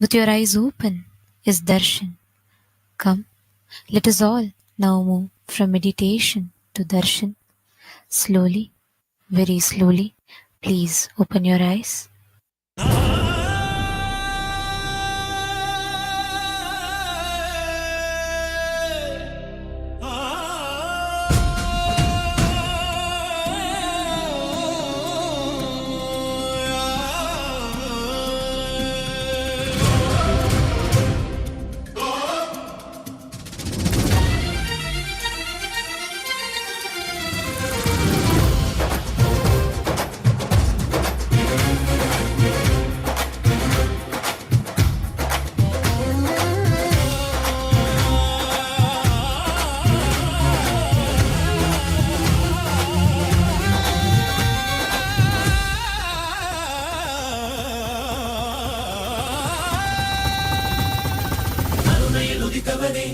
with your eyes open, is darshan. Come, let us all now move from meditation to darshan. Slowly, very slowly, please open your eyes. உதித்தவனே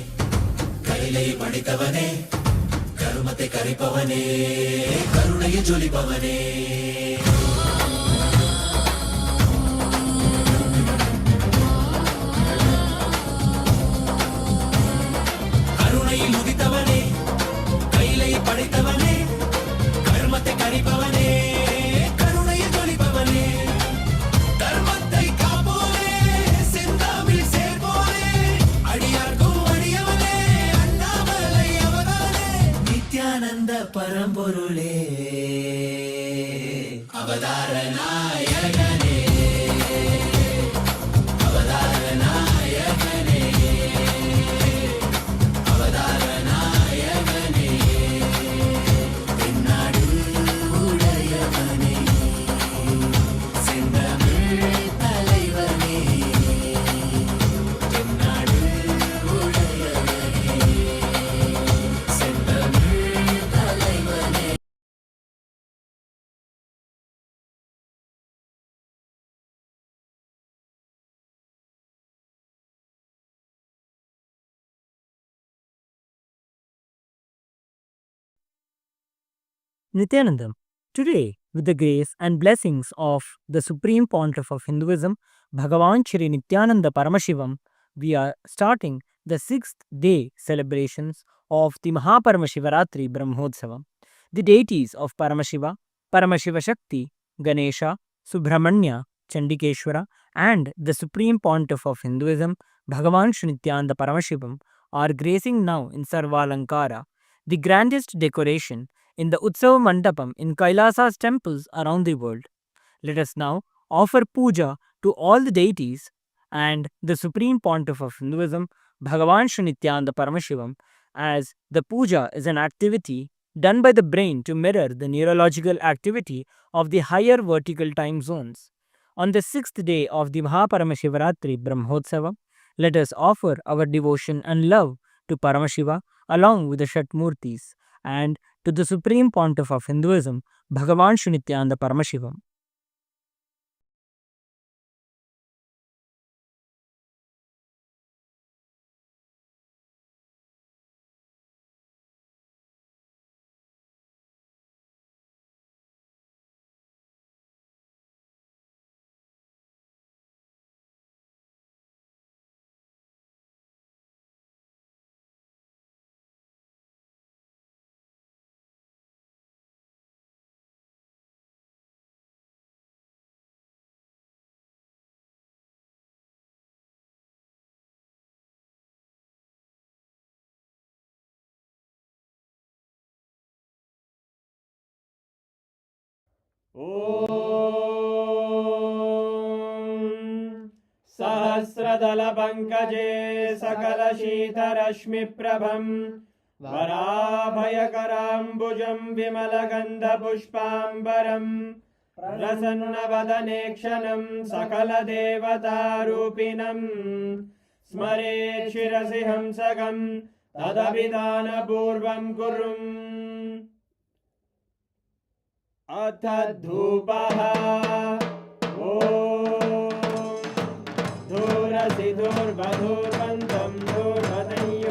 கைலை படைத்தவனே கருமத்தை கரைப்பவனே கருணையை ஜொலிப்பவனே கருணையில் உதித்தவனே கைலை படைத்தவனே கருமத்தை கரைப்பவனே கருணையை ஜொலிப்பவனே தர்மத்தை காப்போனே செந்தாமில் சேர்ப்போனே அடியார்க்கும் அடியவனே அண்ணாமலை அவதானே நித்யானந்த பரம்பொருளே அவதார நாயகனே அவதார நாயகனே அவதார நாயகனே தென்னாடு உடையவனே செந்தமிழ் தலைவனே தென்னாடு உடையவனே செந்தமிழ் தலைவனே. Nithyananda. Today, with the grace and blessings of the Supreme Pontiff of Hinduism, Bhagavan Shri Nithyananda Paramashivam, we are starting the 6th day celebrations of the Maha Paramashivaratri Brahmotsavam. The deities of Paramashiva, Paramashiva Shakti, Ganesha, Subramanya, Chandikeshwara, and the Supreme Pontiff of Hinduism, Bhagavan Shri Nithyananda Paramashivam, are gracing now in Sarvalankara, the grandest decoration in the Utsava Mandapam in KAILASA'S temples around the world. Let us now offer puja to all the deities and the Supreme Pontiff of Hinduism, Bhagavan Shri Nithyananda Paramashivam, as the puja is an activity done by the brain to mirror the neurological activity of the higher vertical time zones. On the 6th day of the Maha Paramashivaratri Brahmotsavam, let us offer our devotion and love to Paramashiva along with the Shatmurtis and to the Supreme Pontiff of Hinduism, Bhagavan Shri Nithyananda Paramashivam. सहस्रदलपङ्कजे सकलशीतरश्मिप्रभं वराभयकराम्बुजं विमलगन्धपुष्पाम्बरं प्रसन्नवदने क्षणं सकलदेवतारूपिणं स्मरेत् शिरसि हंसकं तदभिधानपूर्वं कुर्वन् अथ धूपः ॐ धूरसि धूर्वधूर्वन्तं धूर्वदयोस्मान्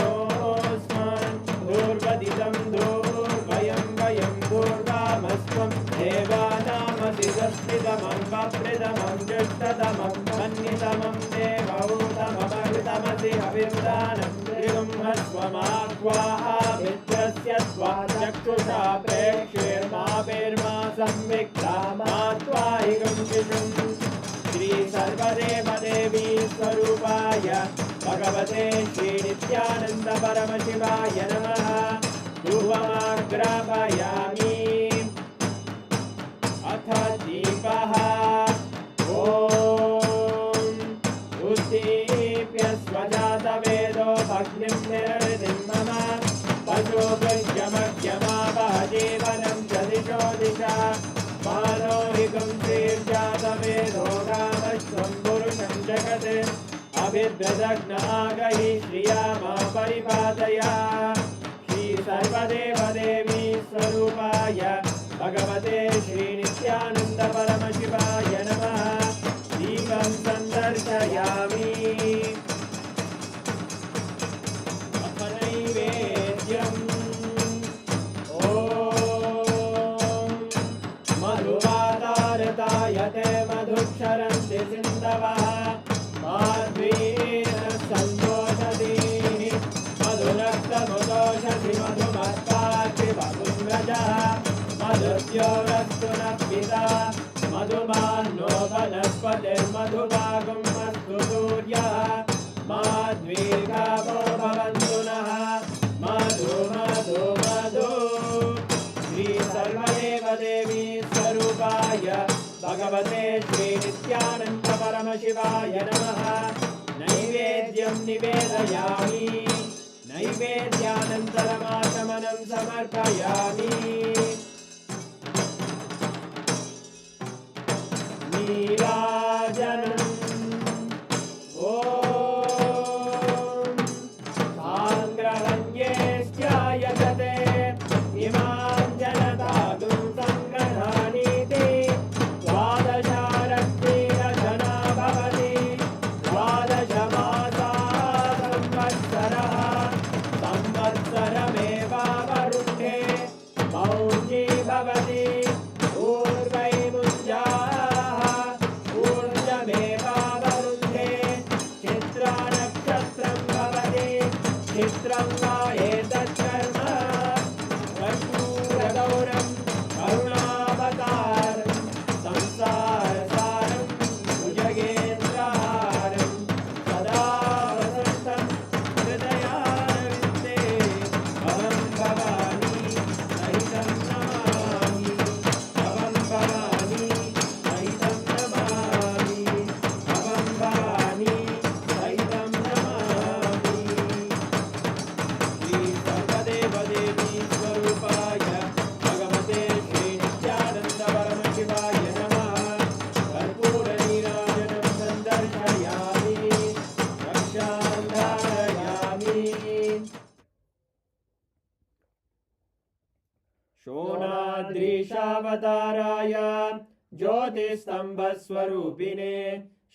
धूर्वदितं धूर्वयं वयं धूर्वामस्त्वं देवानामसि दस्मितमं वप्रदमं जुष्टतमं मन्नितमं देव त्वमाह्वाः मित्रस्य त्वा चक्षुषा प्रेक्षेर्मा संविक्ता मा त्वाहिगं शिशुम् श्री सर्वदेवदेवी स्वरूपाय भगवते श्रीनित्यानन्द परमशिवाय नमः धूपमाग्रापयामि अथ दीपः ॐ उद्दीप्य स्वजातवेदो भग्निं निरवधिं मम पशुभृत्यमख्यमावह जीवनं च दिशो दिशा मानो हि गुंसीर्जातवेदो रामश्वं पुरुषं जगत् अभिद्रदग्न आगहि श्रिया मा परिपादया श्री सर्वदेवदेवी स्वरूपाय भगवते श्रीनित्यानन्द परमशिवाय नमः दीपं सन्दर्शयामि अथ नैवेद्यम् ॐ मधुवातारतायते मधुक्षरन्ति सिन्धवः माध्वीन सन्तोषदीः मधुरक्तमुदोषधि मधुमत्पार्थिव पुङ्गजः मधुद्योरस्तु नः पिता मधुमान्नो वनस्पतिर्मधुभागं अस्तु सूर्यः माध्वीर्गावो भवन्तु नः मधु मधु मधु श्री सर्वदेवदेवी स्वरूपाय भगवते श्रीनित्यानन्द परमशिवाय नमः नैवेद्यं निवेदयामि नैवेद्यानन्तरमाचमनं समर्पयामि नीराजनम् ॐ साङ्ग्रहण्येष्ट्यायजते इमां जनतागुं सङ्ग्रहाणीति द्वादशारक्तिरजना भवति द्वादशमासाः संवत्सरः संवत्सरमेवावरुन्धे मौञ्जी भवति ऊर्वैमुञ्जाः ऊर्जमेवावरुन्धे चित्रानक्षत्रं भवति चित्रं वा एतत्कर्म कर्पूरगौरं करुणावतारं संसारसारं भुजगेन्द्रहारं सदा वसन्तं हृदयारविन्दे भवं भवानी सहितं नमामि भवं भवानी सहितं नमामि भवं भवानी सहितं नमामि श्री सर्वदेवदेवी स्वरूपाय भगवते श्रीनित्यानन्द परमशिवाय नमः कर्पूरनीराजनं सन्दर्शयामि रक्षां धारयामि शोणाद्रीशावताराय ज्योतिस्तम्भस्वरूपिणे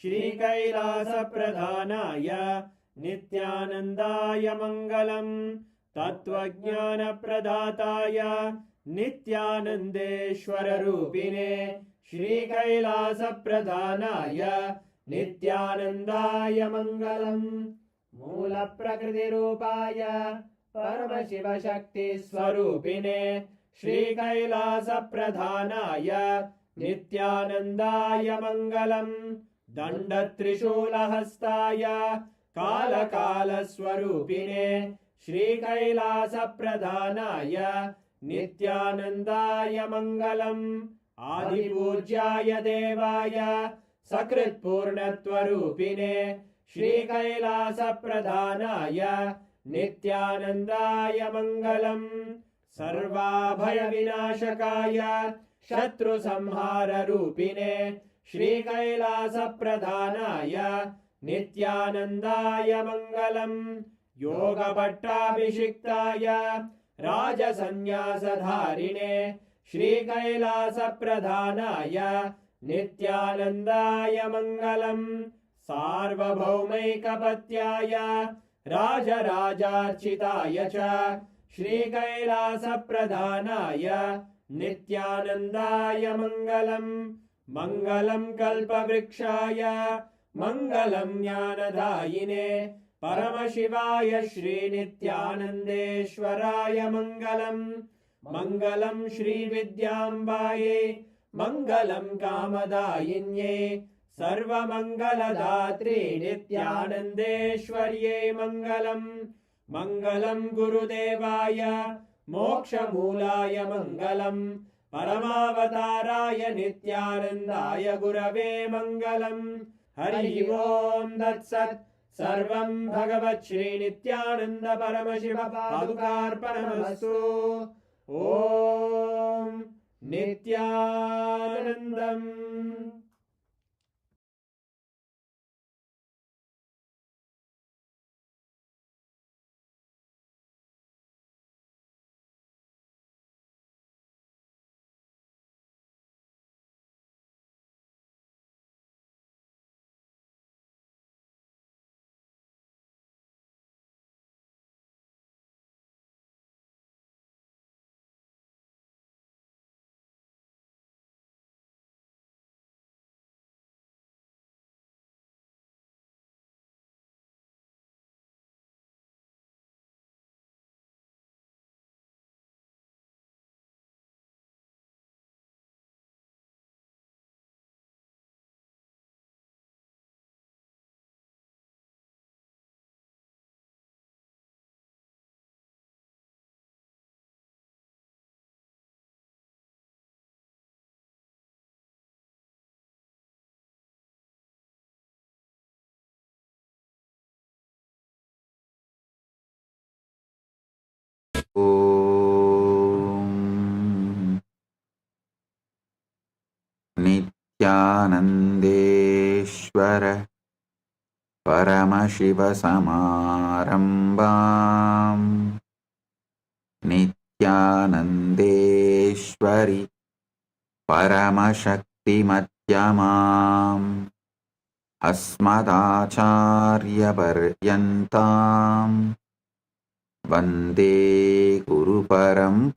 श्रीकैलासप्रधानाय नित्यानन्दाय मङ्गलम् तत्त्वज्ञानप्रदाताय नित्यानन्देश्वररूपिणे श्रीकैलासप्रधानाय नित्यानन्दाय मङ्गलम् मूलप्रकृतिरूपाय परमशिवशक्तिस्वरूपिणे श्रीकैलासप्रधानाय नित्यानन्दाय मङ्गलम् दण्डत्रिशूलहस्ताय कालकालस्वरूपिणे श्रीकैलासप्रधानाय नित्यानन्दाय मङ्गलम् आदिपूज्याय देवाय सकृत्पूर्णत्वरूपिणे श्रीकैलासप्रधानाय नित्यानन्दाय मङ्गलम् सर्वाभयविनाशकाय शत्रुसंहाररूपिणे श्रीकैलासप्रधानाय नित्यानन्दाय मङ्गलम् योगपट्टाभिषिक्ताय राजसन्न्यासधारिणे श्रीकैलासप्रधानाय नित्यानन्दाय मङ्गलम् सार्वभौमैकपत्याय राजराजार्चिताय च श्रीकैलासप्रधानाय नित्यानन्दाय मङ्गलम् मङ्गलं कल्पवृक्षाय मङ्गलं ज्ञानदायिने परमशिवाय श्रीनित्यानन्देश्वराय मङ्गलम् मङ्गलम् श्रीविद्याम्बायै मङ्गलम् कामदायिन्ये सर्वमङ्गलदात्रे नित्यानन्देश्वर्यै मङ्गलम् मङ्गलम् गुरुदेवाय मोक्षमूलाय मङ्गलम् परमावताराय नित्यानन्दाय गुरवे मङ्गलम् हरि ओम् तत्सत् सर्वं भगवत् श्रीनित्यानन्द परमशिव पादुकार्पणमस्तु ॐ नित्यानन्दम् ॐ नित्यानन्देश्वर परमशिवसमारम्भाम् नित्यानन्देश्वरि परमशक्तिमध्यमाम् अस्मदाचार्यपर्यन्ताम् वन्दे गुरुपरम्पराम्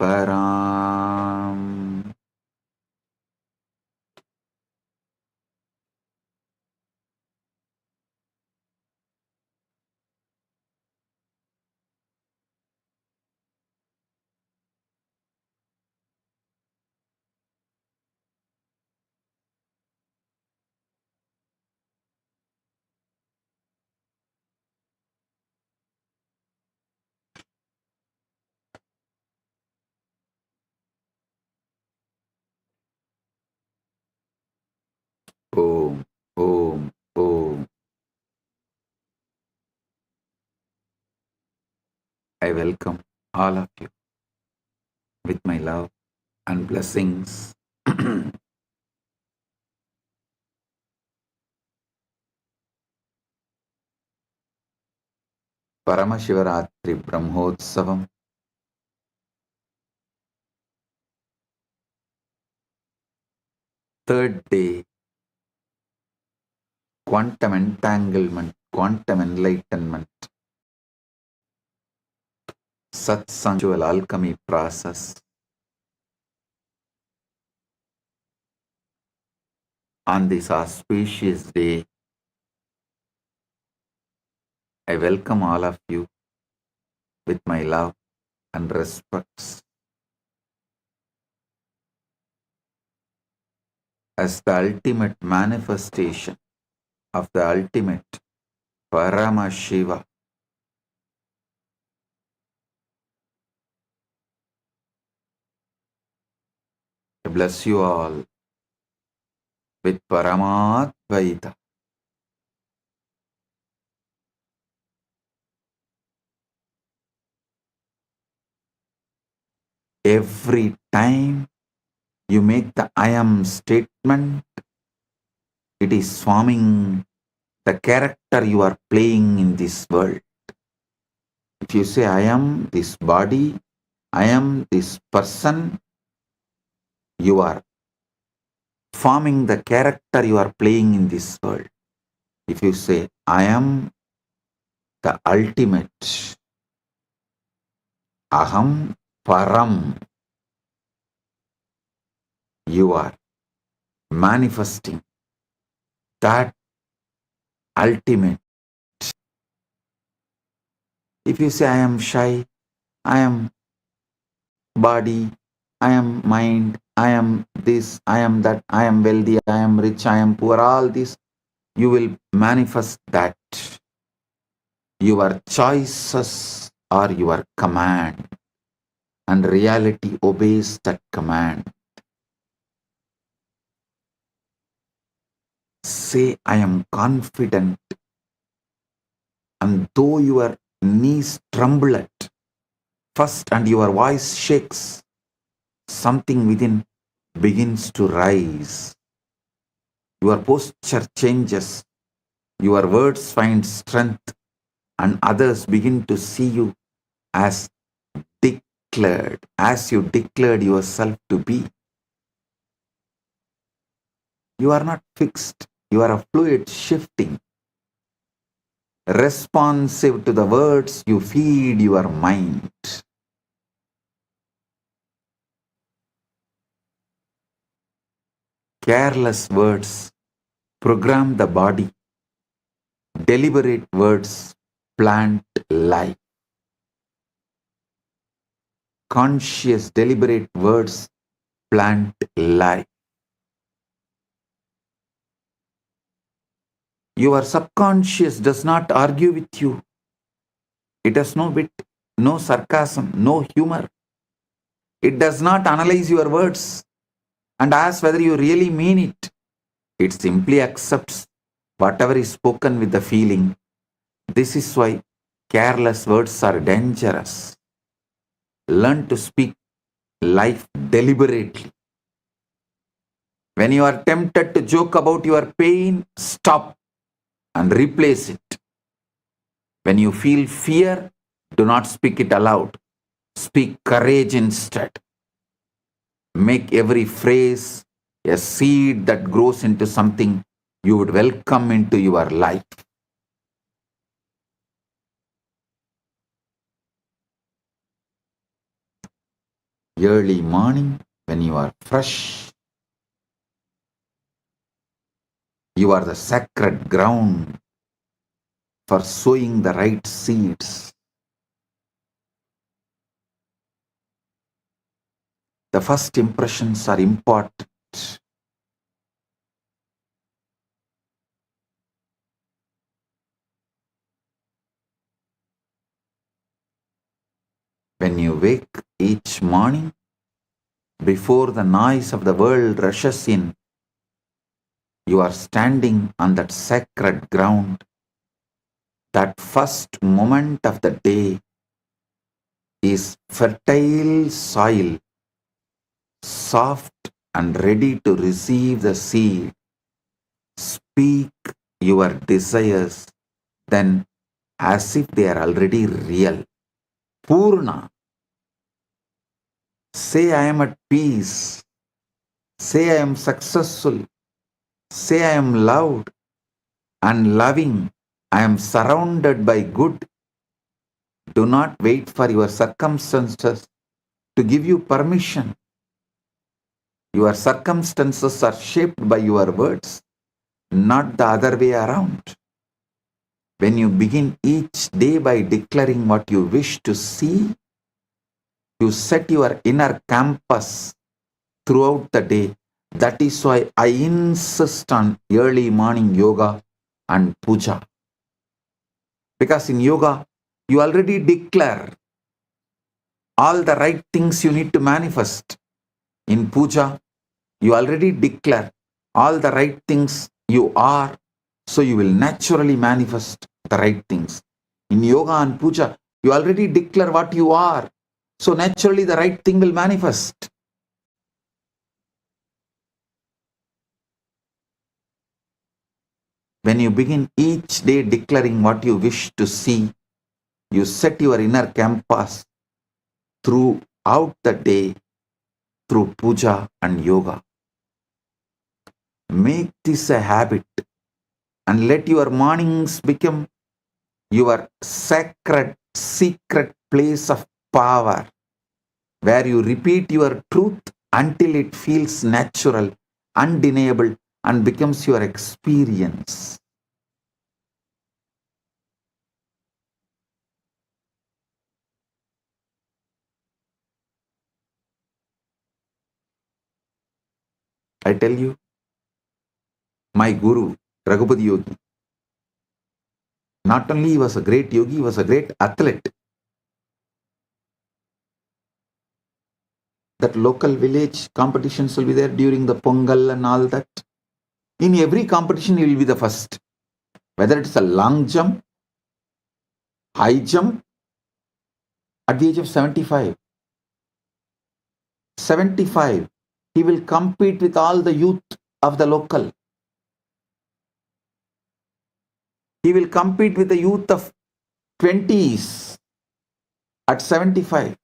Om, Om, Om. I welcome all of you with my love and blessings. Paramashivaratri Brahmotsavam, third day, quantum entanglement, quantum enlightenment, Satsang alchemy process. On this auspicious day, I welcome all of you with my love and respects. As the ultimate manifestation of the ultimate Paramashiva, I bless you all with Paramadvaita. Every time you make the I am statement, it is forming the character you are playing in this world. If you say I am this body, I am this person, you are forming the character you are playing in this world. If you say I am the ultimate, Aham Param, you are manifesting that ultimate If you say, I am shy, I am body, I am mind, I am this, I am that, I am wealthy, I am rich, I am poor, all this, you will manifest that. Your choices are your command, and reality obeys that command. Say, I am confident, and though your knees tremble at first and your voice shakes, something within begins to rise. Your posture changes, your words find strength, and others begin to see you as declared, as you declared yourself to be. You are not fixed, you are a fluid shifting, responsive to the words you feed your mind. Careless words program the body, deliberate words plant life. Conscious, deliberate words plant life. Your subconscious does not argue with you. It has no wit, no sarcasm, no humor. It does not analyze your words and ask whether you really mean it. It simply accepts whatever is spoken with the feeling. This is why careless words are dangerous. Learn to speak life deliberately. When you are tempted to joke about your pain, stop and replace it. When you feel fear, do not speak it aloud. Speak courage instead. Make every phrase a seed that grows into something you would welcome into your life. Early morning, when you are fresh, you are the sacred ground for sowing the right seeds. The first impressions are important. When you wake each morning, before the noise of the world rushes in, you are standing on that sacred ground. That first moment of the day is fertile soil, soft and ready to receive the seed. Speak your desires then as if they are already real. Purna. Say, I am at peace. Say, I am successful. Say, I am loved and loving. I am surrounded by good. Do not wait for your circumstances to give you permission. Your circumstances are shaped by your words, not the other way around. When you begin each day by declaring what you wish to see, you set your inner campus throughout the day. That is why I insist on early morning yoga and puja. Because in yoga, you already declare all the right things you need to manifest. In puja, you already declare all the right things you are, so you will naturally manifest the right things. In yoga and puja, you already declare what you are, so naturally the right thing will manifest. When you begin each day declaring what you wish to see, you set your inner campus throughout the day through puja and yoga. Make this a habit and let your mornings become your sacred, secret place of power, where you repeat your truth until it feels natural, undeniable, and becomes your experience. I tell you, my guru, Raghupati Yogi, not only he was a great yogi, he was a great athlete. That local village competitions will be there during the Pongal and all that. In every competition, he will be the first. Whether it's a long jump, high jump, at the age of 75, he will compete with all the youth of the local. He will compete with the youth of 20s at 75.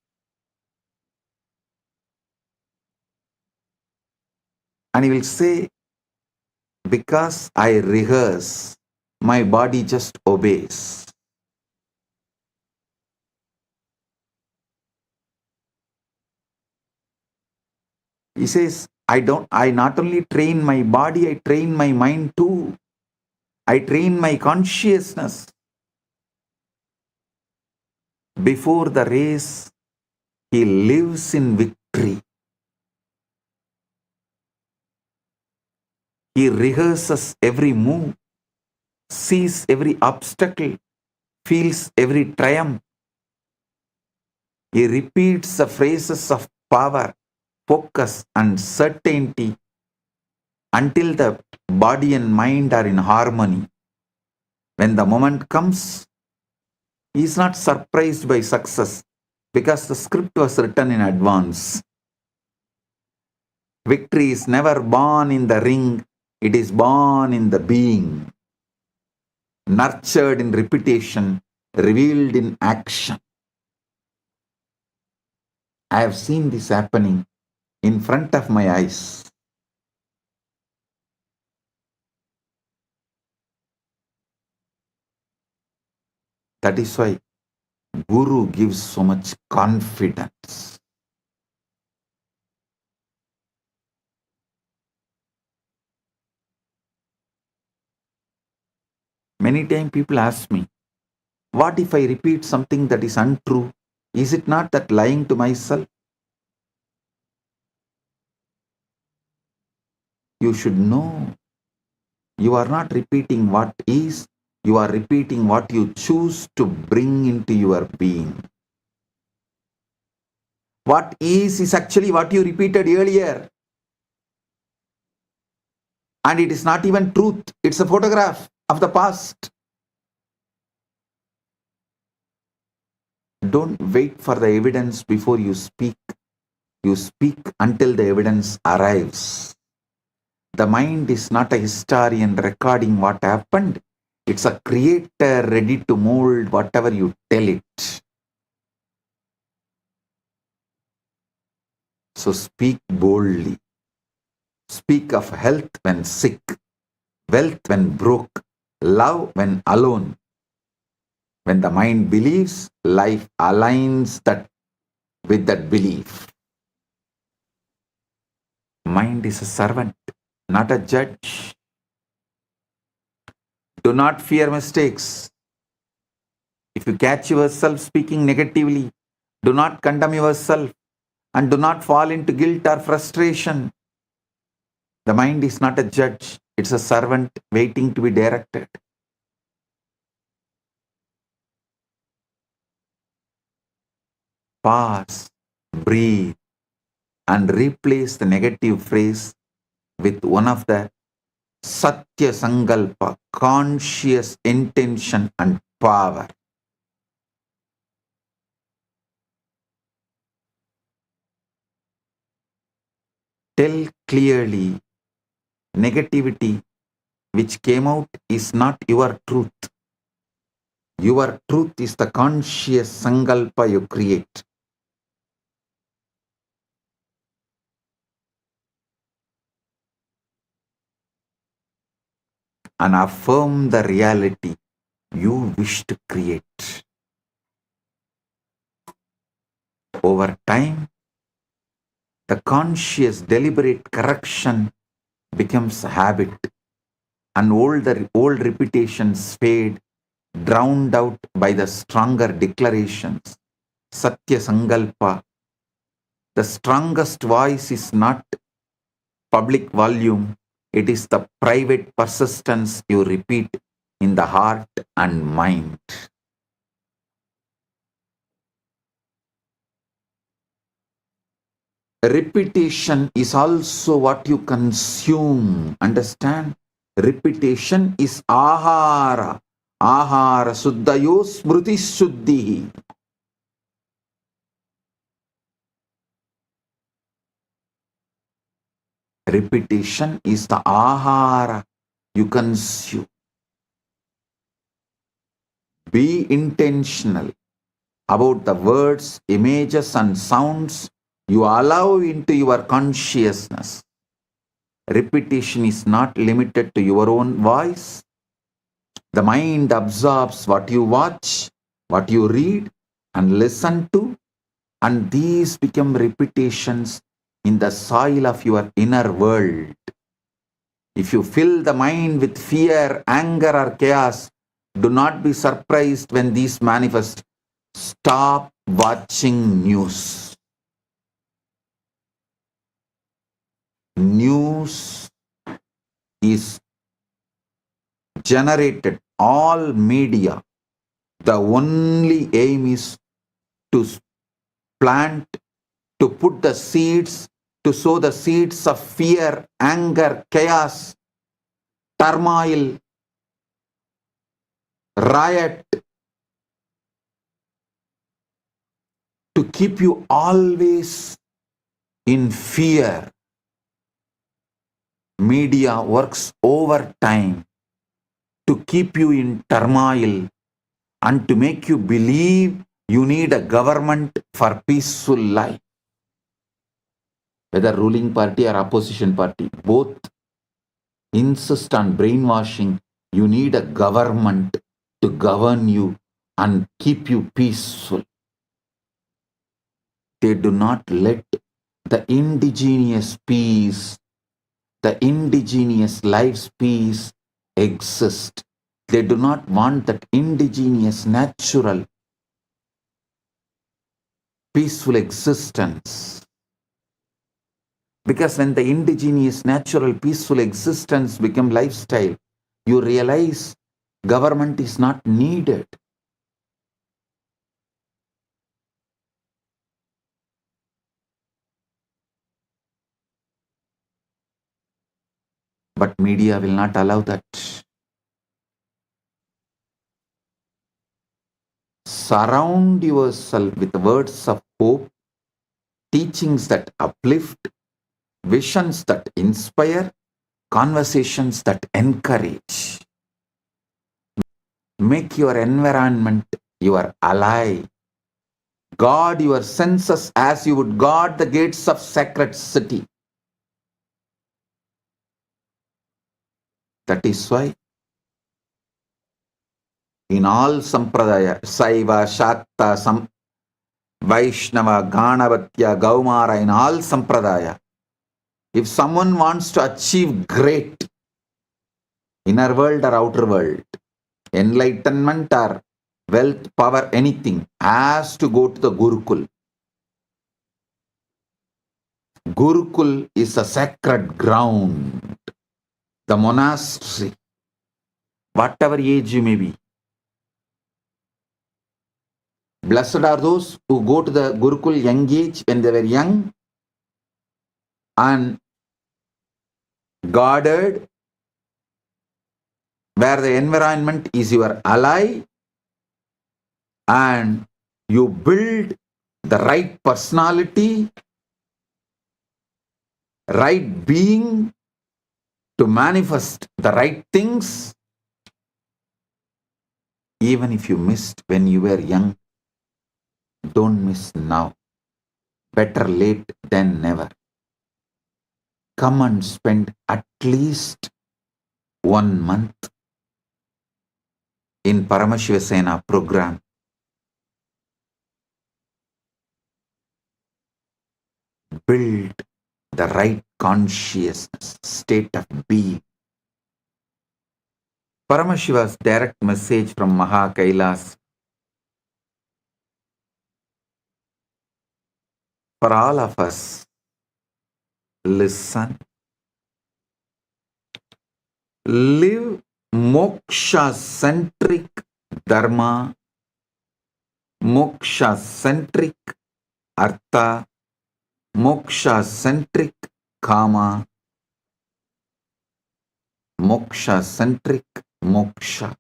And he will say, because I rehearse, my body just obeys. He says, I not only train my body, I train my mind too. I train my consciousness. Before the race, he lives in victory. He rehearses every move, sees every obstacle, feels every triumph. He repeats the phrases of power, focus, and certainty until the body and mind are in harmony. When the moment comes, he is not surprised by success because the script was written in advance. Victory is never born in the ring, it is born in the being, nurtured in repetition, revealed in action. I have seen this happening in front of my eyes. That is why Guru gives so much confidence. Many times people ask me, what if I repeat something that is untrue? Is it not that lying to myself? You should know. You are not repeating what is, you are repeating what you choose to bring into your being. What is actually what you repeated earlier. And it is not even truth, it's a photograph of the past. Don't wait for the evidence before you speak. You speak until the evidence arrives. The mind is not a historian recording what happened. It's a creator ready to mold whatever you tell it. So speak boldly. Speak of health when sick, wealth when broke, love when alone. When the mind believes, life aligns that with that belief. Mind is a servant, not a judge. Do not fear mistakes. If you catch yourself speaking negatively, do not condemn yourself and do not fall into guilt or frustration. The mind is not a judge, it's a servant waiting to be directed. Pause, breathe, and replace the negative phrase with one of the Satya Sankalpa, conscious intention and power. Tell clearly, negativity which came out is not your truth. Your truth is the conscious Sankalpa you create. And affirm the reality you wish to create. Over time, the conscious deliberate correction becomes a habit and old repetitions fade, drowned out by the stronger declarations. Satya Sankalpa. The strongest voice is not public volume. It is the private persistence you repeat in the heart and mind. Repetition is also what you consume. Understand? Repetition is ahara. Ahara suddhayo smruti shuddhi. Repetition is the ahara you consume. Be intentional about the words, images, and sounds you allow into your consciousness. Repetition is not limited to your own voice. The mind absorbs what you watch, what you read, and listen to, and these become repetitions in the soil of your inner world. If you fill the mind with fear, anger, or chaos, do not be surprised when these manifest. Stop watching news. News is generated, all media. The only aim is to plant, to put the seeds, to sow the seeds of fear, anger, chaos, turmoil, riot, to keep you always in fear. Media works overtime to keep you in turmoil and to make you believe you need a government for peaceful life. Whether ruling party or opposition party, both insist on brainwashing. You need a government to govern you and keep you peaceful. They do not let the indigenous peace, the indigenous life's peace exist. They do not want that indigenous, natural, peaceful existence. Because when the indigenous, natural, peaceful existence become lifestyle, you realize government is not needed. But media will not allow that. Surround yourself with words of hope, teachings that uplift, visions that inspire, conversations that encourage. Make your environment your ally. Guard your senses as you would guard the gates of sacred city. That is why in all sampradaya, Saiva, Shakta, Vaishnava, Ganavatya, Gaumara, in all sampradaya, if someone wants to achieve great inner world or outer world, enlightenment or wealth, power, anything, has to go to the Gurukul. Gurukul is a sacred ground, the monastery, whatever age you may be. Blessed are those who go to the Gurukul young age, when they were young and guarded, where the environment is your ally, and you build the right personality, right being to manifest the right things. Even if you missed when you were young, don't miss now. Better late than never. Come and spend at least 1 month in Paramashiva Sena program. Build the right consciousness, state of being. Paramashiva's direct message from Maha Kailas for all of us: listen, live moksha-centric dharma, moksha-centric artha, moksha-centric kama, moksha-centric moksha.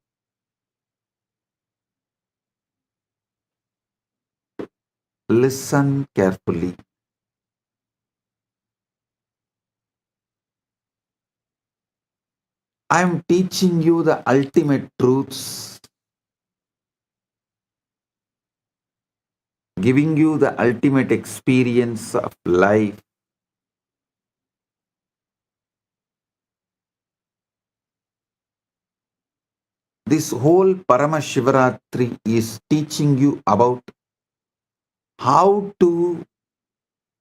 Listen carefully. I am teaching you the ultimate truths, giving you the ultimate experience of life. This whole Paramashivaratri is teaching you about how to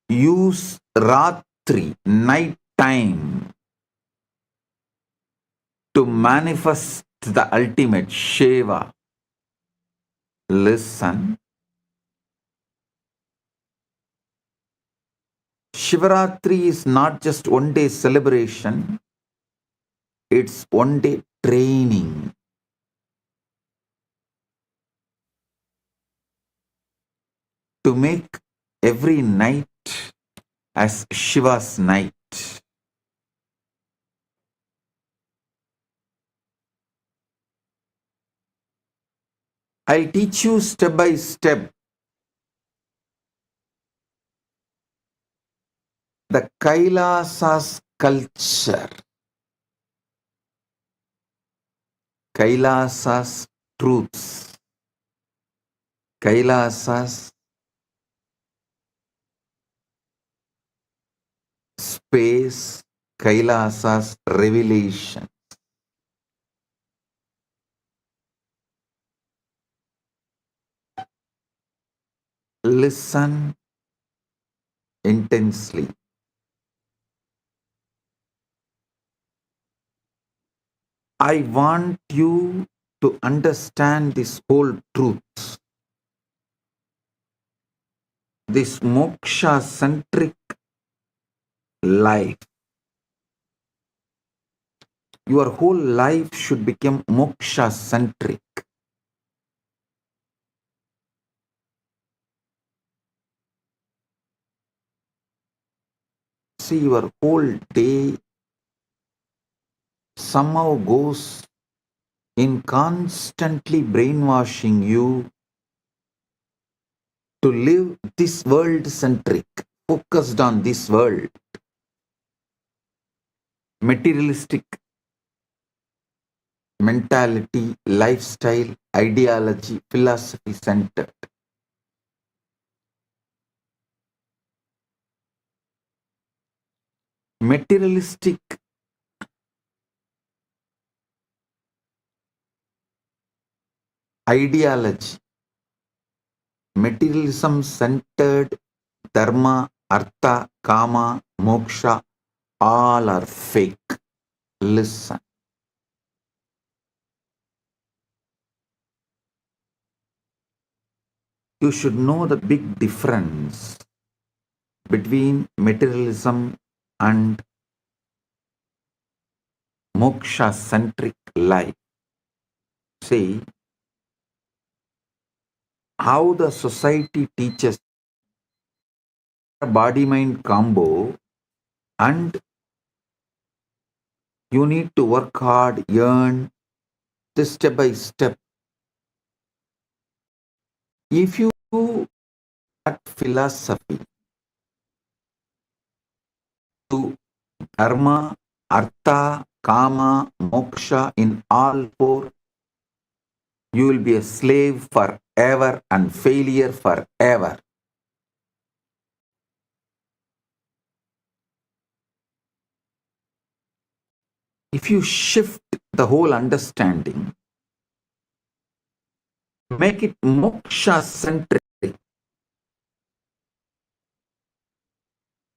use Ratri, night time, to manifest the ultimate Sheva. Listen. Shivaratri is not just one day celebration, it's one day training. To make every night as Shiva's night. I'll teach you step by step the KAILASA'S culture, KAILASA'S truths, KAILASA'S space, KAILASA'S revelation. Listen intensely. I want you to understand this whole truth, this moksha-centric life. Your whole life should become moksha-centric. See, your whole day somehow goes in constantly brainwashing you to live this world-centric, focused on this world, materialistic mentality, lifestyle, ideology, philosophy centered. Materialistic ideology, materialism centered dharma, artha, kama, moksha, all are fake. Listen. You should know the big difference between materialism and moksha-centric life. See, how the society teaches body-mind combo, and you need to work hard, earn this step by step. If you do that philosophy to dharma, artha, kama, moksha in all four, you will be a slave forever and failure forever. If you shift the whole understanding, make it moksha-centric,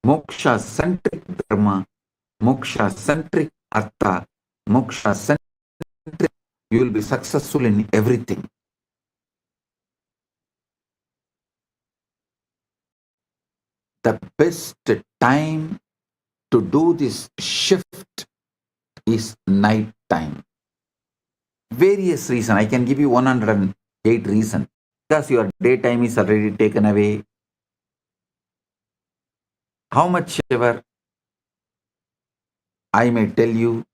moksha-centric dharma, moksha-centric artha, moksha-centric, you will be successful in everything. The best time to do this shift is night time. Various reasons. I can give you 108 reasons. Because your daytime is already taken away. How much ever I may tell you,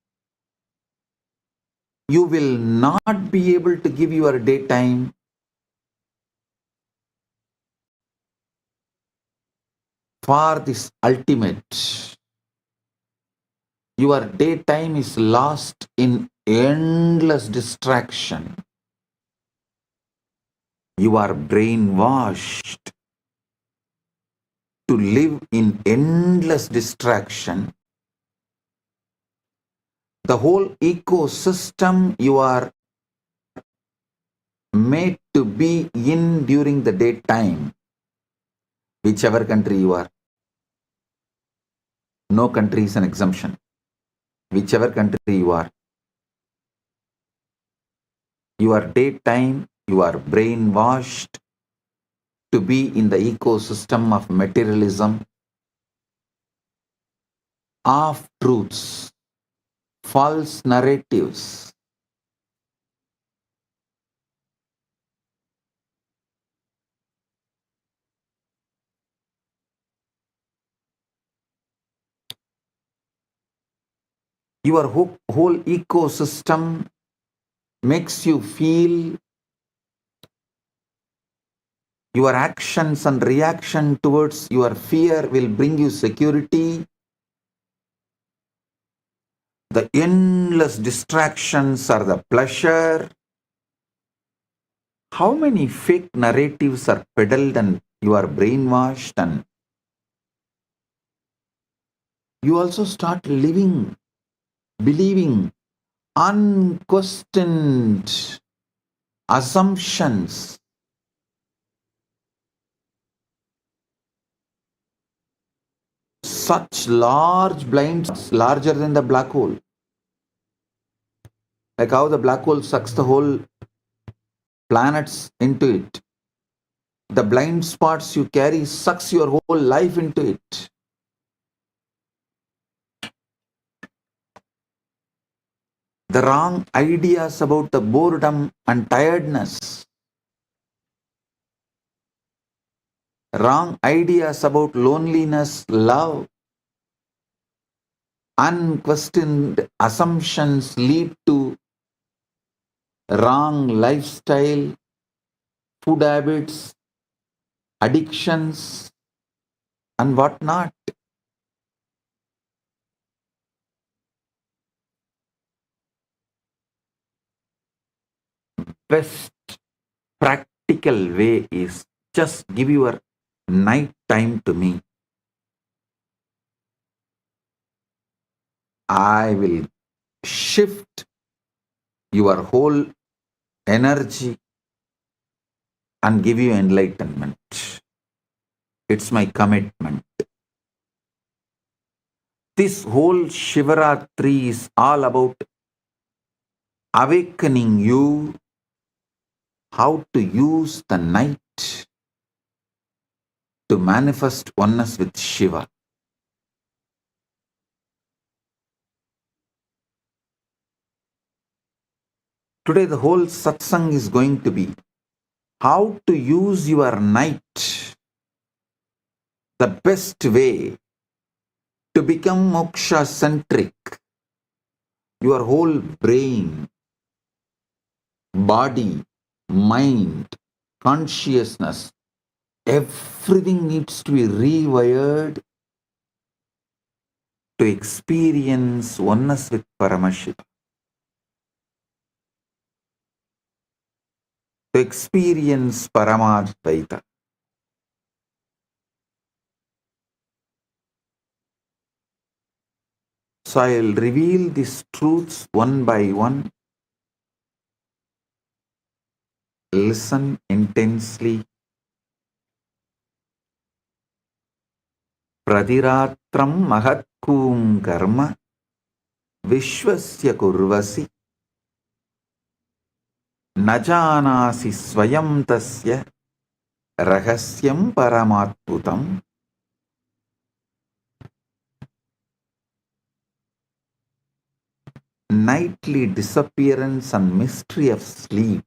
you will not be able to give your daytime for this ultimate. Your daytime is lost in endless distraction. You are brainwashed to live in endless distraction. The whole ecosystem you are made to be in during the daytime, whichever country you are. No country is an exemption. Whichever country you are, your daytime, you are brainwashed to be in the ecosystem of materialism, of truths, false narratives. Your whole ecosystem makes you feel your actions and reaction towards your fear will bring you security. The endless distractions are the pleasure. How many fake narratives are peddled and you are brainwashed, and you also start living, believing unquestioned assumptions. Such large blind spots, larger than the black hole. Like how the black hole sucks the whole planets into it. The blind spots you carry sucks your whole life into it. The wrong ideas about the boredom and tiredness. Wrong ideas about loneliness, love. Unquestioned assumptions lead to wrong lifestyle, food habits, addictions, and whatnot. Best practical way is just give your night time to me. I will shift your whole energy and give you enlightenment. It's my commitment. This whole Shivaratri is all about awakening you how to use the night to manifest oneness with Shiva. Today the whole satsang is going to be how to use your night the best way to become moksha centric. Your whole brain, body, mind, consciousness, everything needs to be rewired to experience oneness with Paramashiva. To experience Paramadvaita. So I'll reveal these truths one by one. Listen intensely. Pradiratram mahatkum karma vishwasya kurvasi najanasi swayam tasya rahasyam paramatputam. nightly disappearance and mystery of sleep.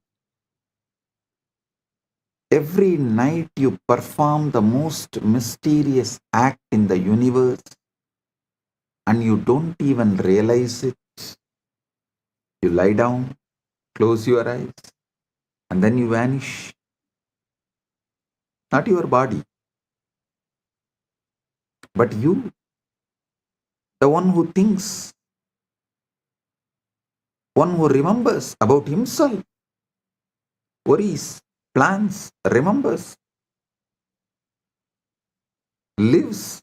Every night you perform the most mysterious act in the universe and you don't even realize it. You lie down, close your eyes, and then you vanish. Not your body, but you, the one who thinks, one who remembers about himself, worries, plans, remembers, lives,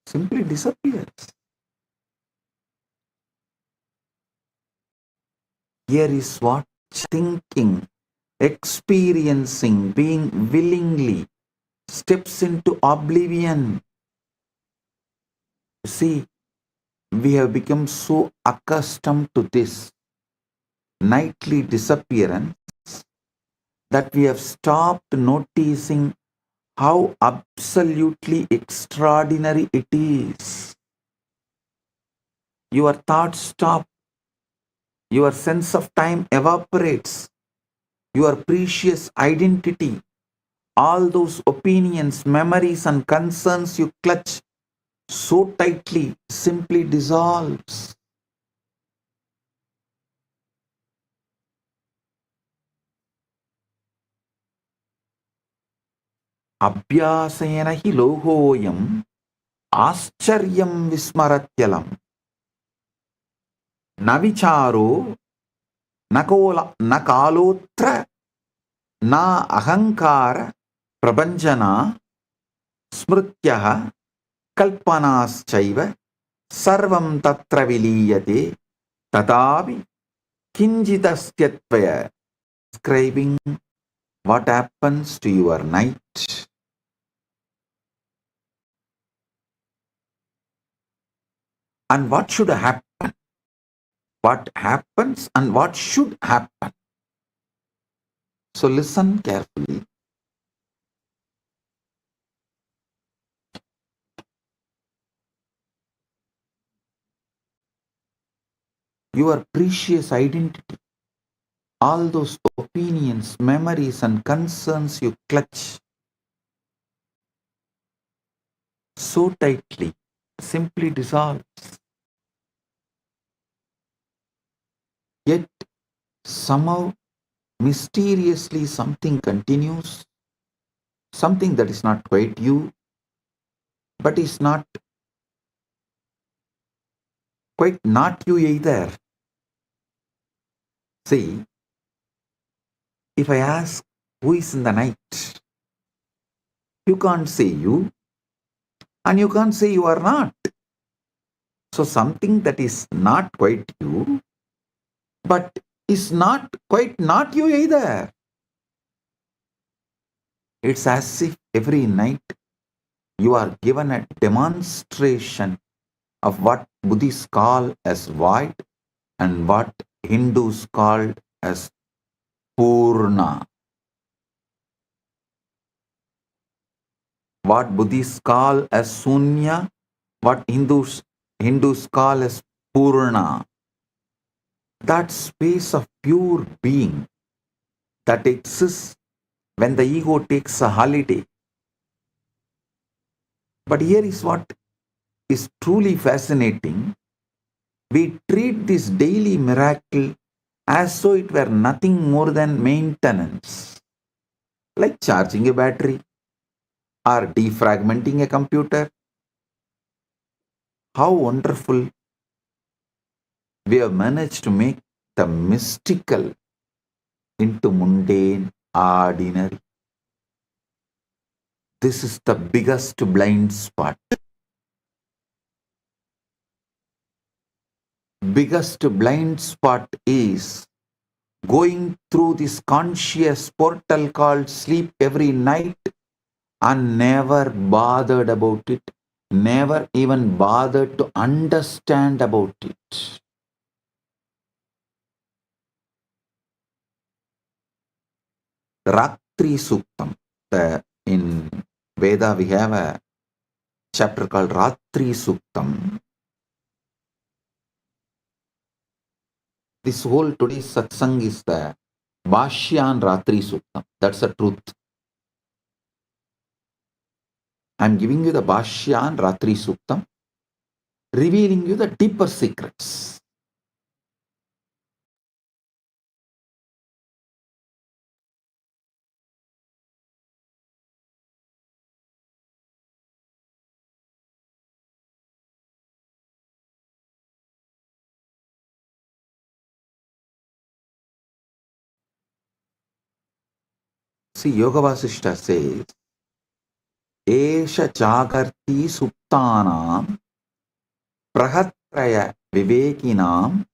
simply disappears. Here is what thinking, experiencing, being willingly steps into oblivion. See, we have become so accustomed to this nightly disappearance that we have stopped noticing how absolutely extraordinary it is. Your thoughts stop, your sense of time evaporates, your precious identity, all those opinions, memories, and concerns you clutch so tightly simply dissolves. Abhyasena hi lohoyam आश्चर्यं विस्मरत्यलं न विचारो न कालोत्र न अहंकार प्रपंचना स्मृत्यः कल्पनाश्चैव सर्वं तत्र विलीयते तथापि किंचिदस्त्यत्वय. Describing what happens to your night. And what should happen? What happens and what should happen? So listen carefully. Your precious identity, all those opinions, memories, and concerns you clutch so tightly simply dissolves. Yet somehow, mysteriously, something continues, something that is not quite you, but is not quite not you either. See, if I ask who is in the night, you can't say you, and you can't say you are not. So something that is not quite you, but is not quite not you either. It's as if every night you are given a demonstration of what Buddhists call as void and what Hindus call as Purna. What Buddhists call as Sunya, what Hindus call as Purna. That space of pure being that exists when the ego takes a holiday. But here is what is truly fascinating. We treat this daily miracle as though it were nothing more than maintenance, like charging a battery or defragmenting a computer. How wonderful we have managed to make the mystical into mundane, ordinary. This is the biggest blind spot. Biggest blind spot is going through this conscious portal called sleep every night and never bothered about it, never even bothered to understand about it. Ratri Suktam. In Veda we have a chapter called Ratri Suktam. This whole today's satsang is the Bhashyan Ratri Suktam. That's the truth. I'm giving you the Bhashyan Ratri Suktam, revealing you the deeper secrets. See, Yoga Vasishta says, Esha Jagarti Suptanam Prahatraya Vivekinam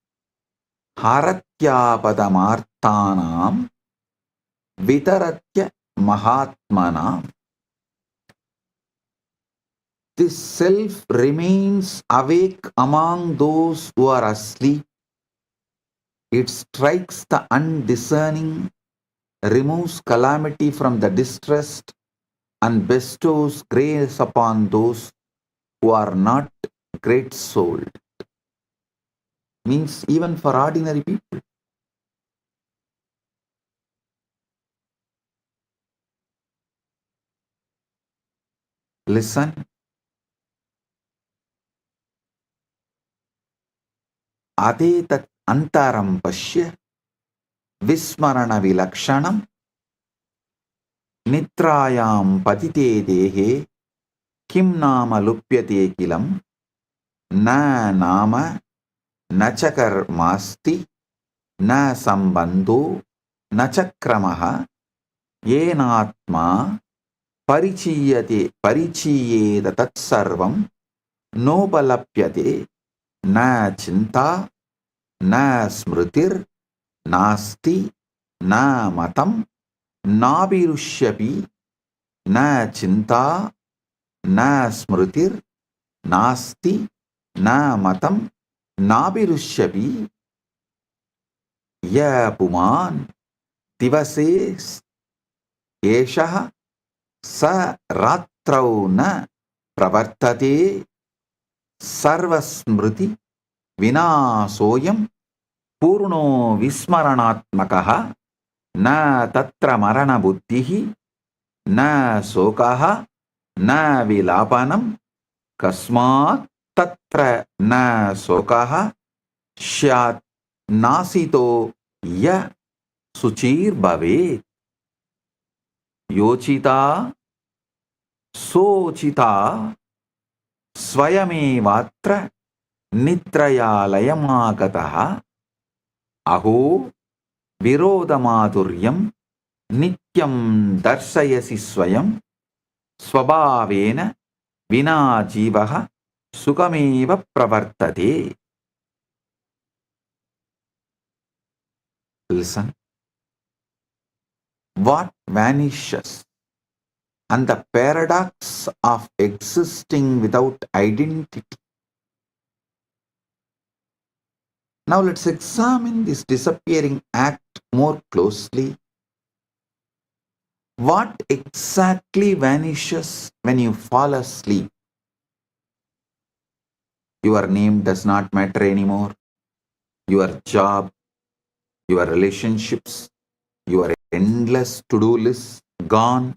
Haratyapadamaarthanam Vitaratya Mahatmanam. This self remains awake among those who are asleep. It strikes the undiscerning, removes calamity from the distressed, and bestows grace upon those who are not great-souled. Means even for ordinary people. Listen. Adetat antaram pashya vismarana vilakshanam nitrayam patite dehe kim nama lupyate kilam na nama nachakar masti na sambandho nachakramaha yenatma परिचीयेत तत्सर्वं नोपलप्यते न चिंता न स्मृतिर् नास्ति न मतं नाभिरुष्यपि न चिंता न स्मृतिर् नास्ति न मतं नाभिरुष्यपि य पुमान् दिवसे एषः स रात्रौ न प्रवर्तते सर्वस्मृति विनाशोऽयं पूर्णो विस्मरणात्मकः न तत्र मरणबुद्धिः न शोकः न विलापनं कस्मात् तत्र न शोकः स्यात् नासितो य शुचिर्भवेत् योचिता सोचिता स्वयमेवात्र निद्रयालयमागतः अहो विरोधमाधुर्यं नित्यं दर्शयसि स्वयं स्वभावेन विना जीवः सुखमेव प्रवर्तते. Listen. What vanishes and the paradox of existing without identity. Now let's examine this disappearing act more closely. What exactly vanishes when you fall asleep? Your name does not matter anymore. Your job, your relationships, your endless to-do list gone.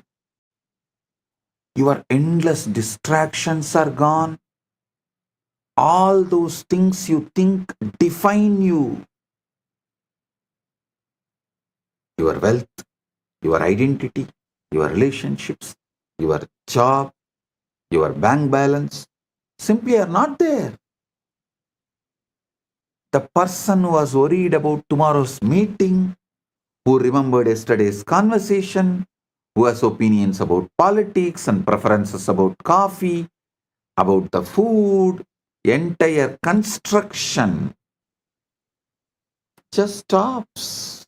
Your endless distractions are gone. All those things you think define you. Your wealth, your identity, your relationships, your job, your bank balance simply are not there. The person who was worried about tomorrow's meeting, who remembered yesterday's conversation, who has opinions about politics and preferences about coffee, about the food, entire construction just stops.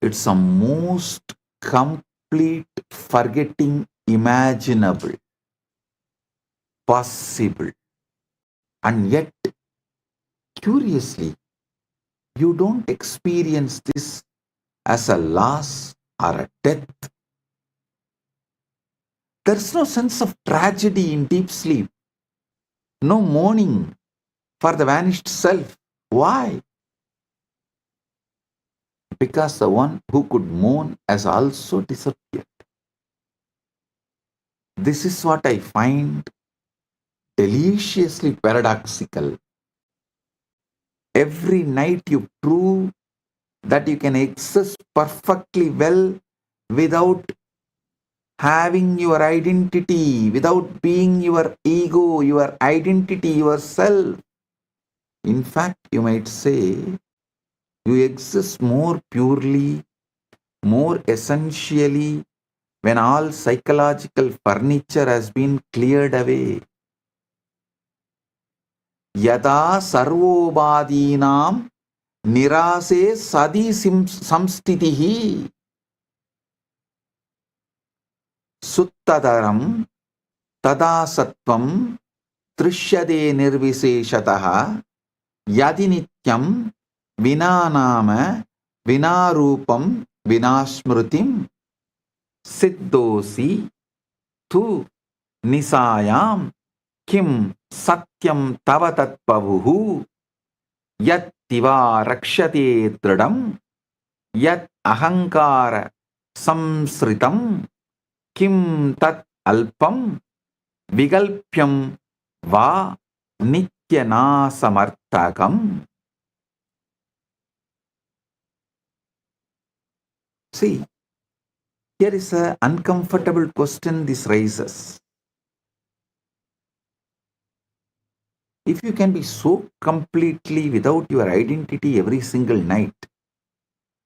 It's a most complete forgetting imaginable, possible. And yet, curiously, you don't experience this as a loss or a death. There's no sense of tragedy in deep sleep. No mourning for the vanished self. Why? Because the one who could mourn has also disappeared. This is what I find deliciously paradoxical. Every night you prove that you can exist perfectly well without having your identity, without being your ego, your identity, yourself. In fact, you might say you exist more purely, more essentially when all psychological furniture has been cleared away. Yada sarvobadinam nirase sadi samstitihi suttadaram tada sattvam trishyade nirviseshataha yadi nityam vinanama vinarupam vinasmrutim siddhosi tu nisayam kim satyam tava tatpavuhu yat tiva rakshate tridam yat ahankara samsritam kim tat alpam vigalpyam va nityana samartakam. See, here is an uncomfortable question this raises. If you can be so completely without your identity every single night,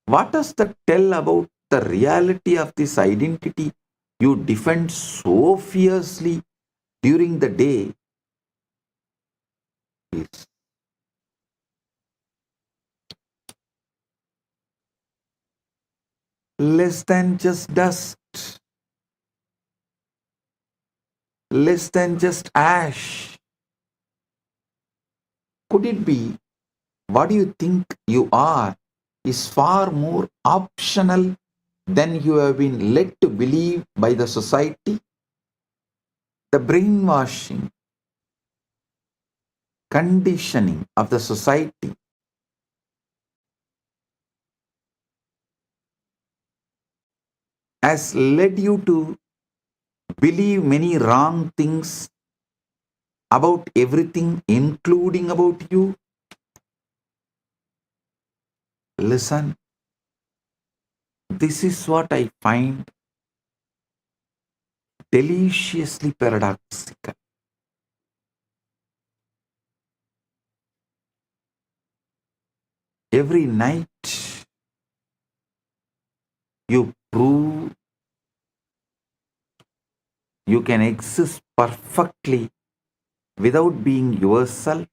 what does that tell about the reality of this identity you defend so fiercely during the day? Is less than just dust, less than just ash. Could it be what you think you are is far more optional than you have been led to believe by the society? The brainwashing, conditioning of the society has led you to believe many wrong things about everything, including about you. Listen, this is what I find deliciously paradoxical. Every night you prove you can exist perfectly without being yourself.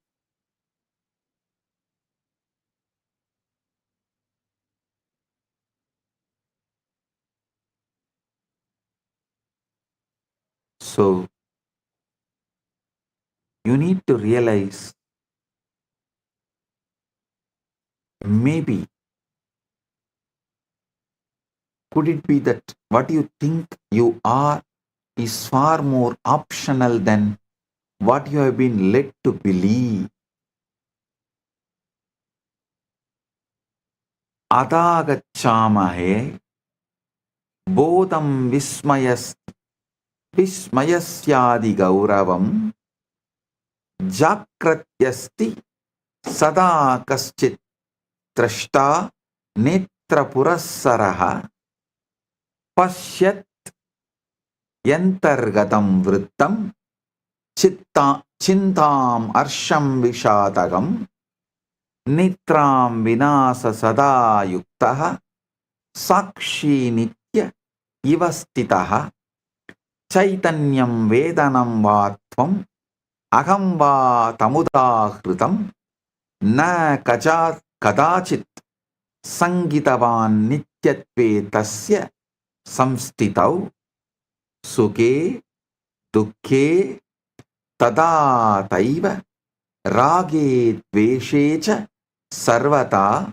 So you need to realize maybe could it be that what you think you are is far more optional than what you have been led to believe. Adagachamahe bodham vismayasyadi gauravam jakratyasti sada kaschit trashta netrapurassaraha pashyat yantargatam vrittam chintam arsham vishadagam nitram vinasa sada yuktaha sakshi nitya ivastitaha chaitanyam vedanam vatvam aham va tamudahritam na kadachit sangitavan nityatve tasya samstitau sukhe dukhe tada taiva rage dveshe cha sarvata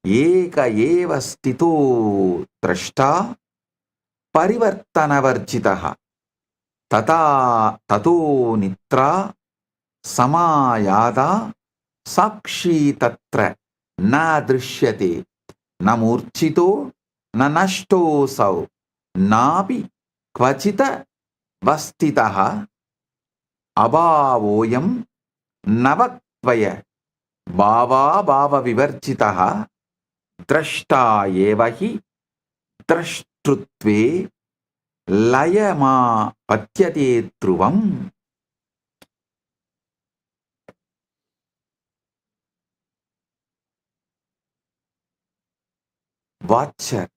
eka eva stito drashta parivartanavarjitaha tata tato nitra samayada sakshi tatra na drishyate na murchito na nashto sau napi kvachita vastitaha abhavoyam navatvaya bhava bhava vivarchitaha drashta evahi drashtrutve layama patyate dhruvam. Watcher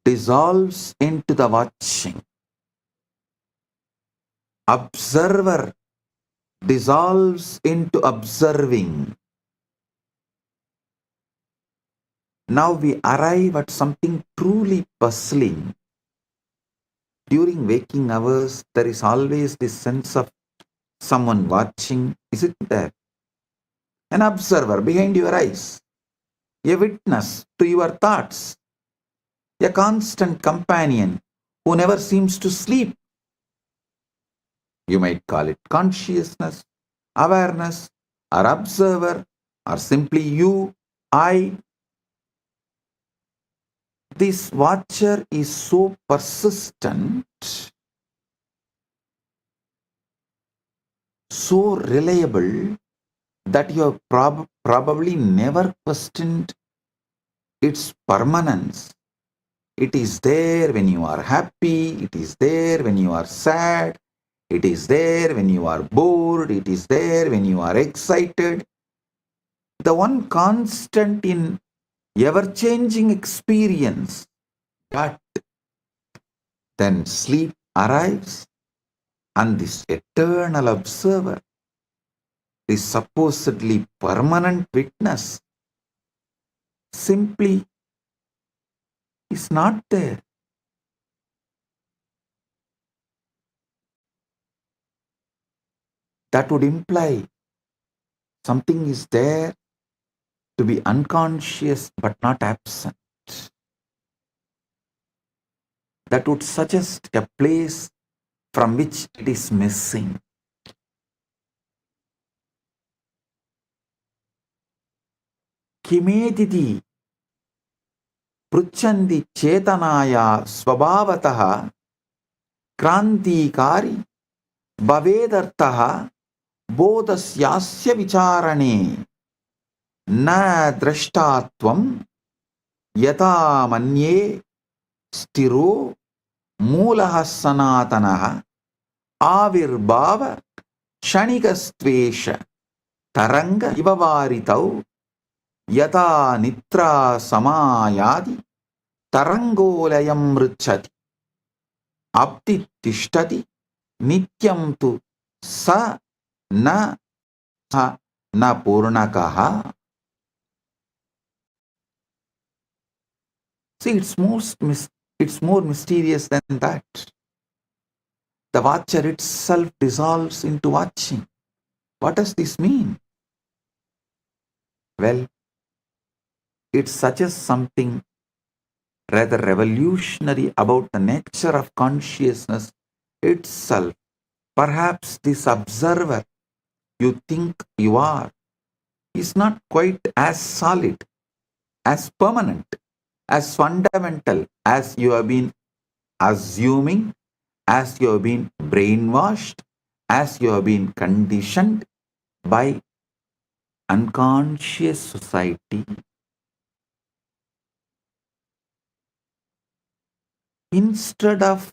dissolves into the watching. Observer dissolves into observing. Now we arrive at something truly puzzling. During waking hours, there is always this sense of someone watching, isn't there? An observer behind your eyes, a witness to your thoughts, a constant companion who never seems to sleep. You might call it consciousness, awareness, or observer, or simply you, I. This watcher is so persistent, so reliable, that you have probably never questioned its permanence. It is there when you are happy, it is there when you are sad, it is there when you are bored, it is there when you are excited. The one constant in ever-changing experience. But then sleep arrives, and this eternal observer, this supposedly permanent witness, simply is not there. That would imply something is there to be unconscious but not absent. That would suggest a place from which it is missing. Kimetiti pruchandi chetanaya swabhavataha krantikari bhavedartaha bodhasyasya vicharane na drashtatvam yata manye stiro मूलः सनातनः आविर्भाव क्षणिकस्त्वेष तरंग इववारितौ यथा निद्रा समायादि तरंगोलयं मृच्छति अप्ति तिष्ठति नित्यं तु स न पूर्णकः. See, it's more mysterious than that. The watcher itself dissolves into watching. What does this mean? Well, it suggests something rather revolutionary about the nature of consciousness itself. Perhaps this observer you think you are is not quite as solid, as permanent, as fundamental as you have been assuming, as you have been brainwashed, as you have been conditioned by unconscious society. Instead of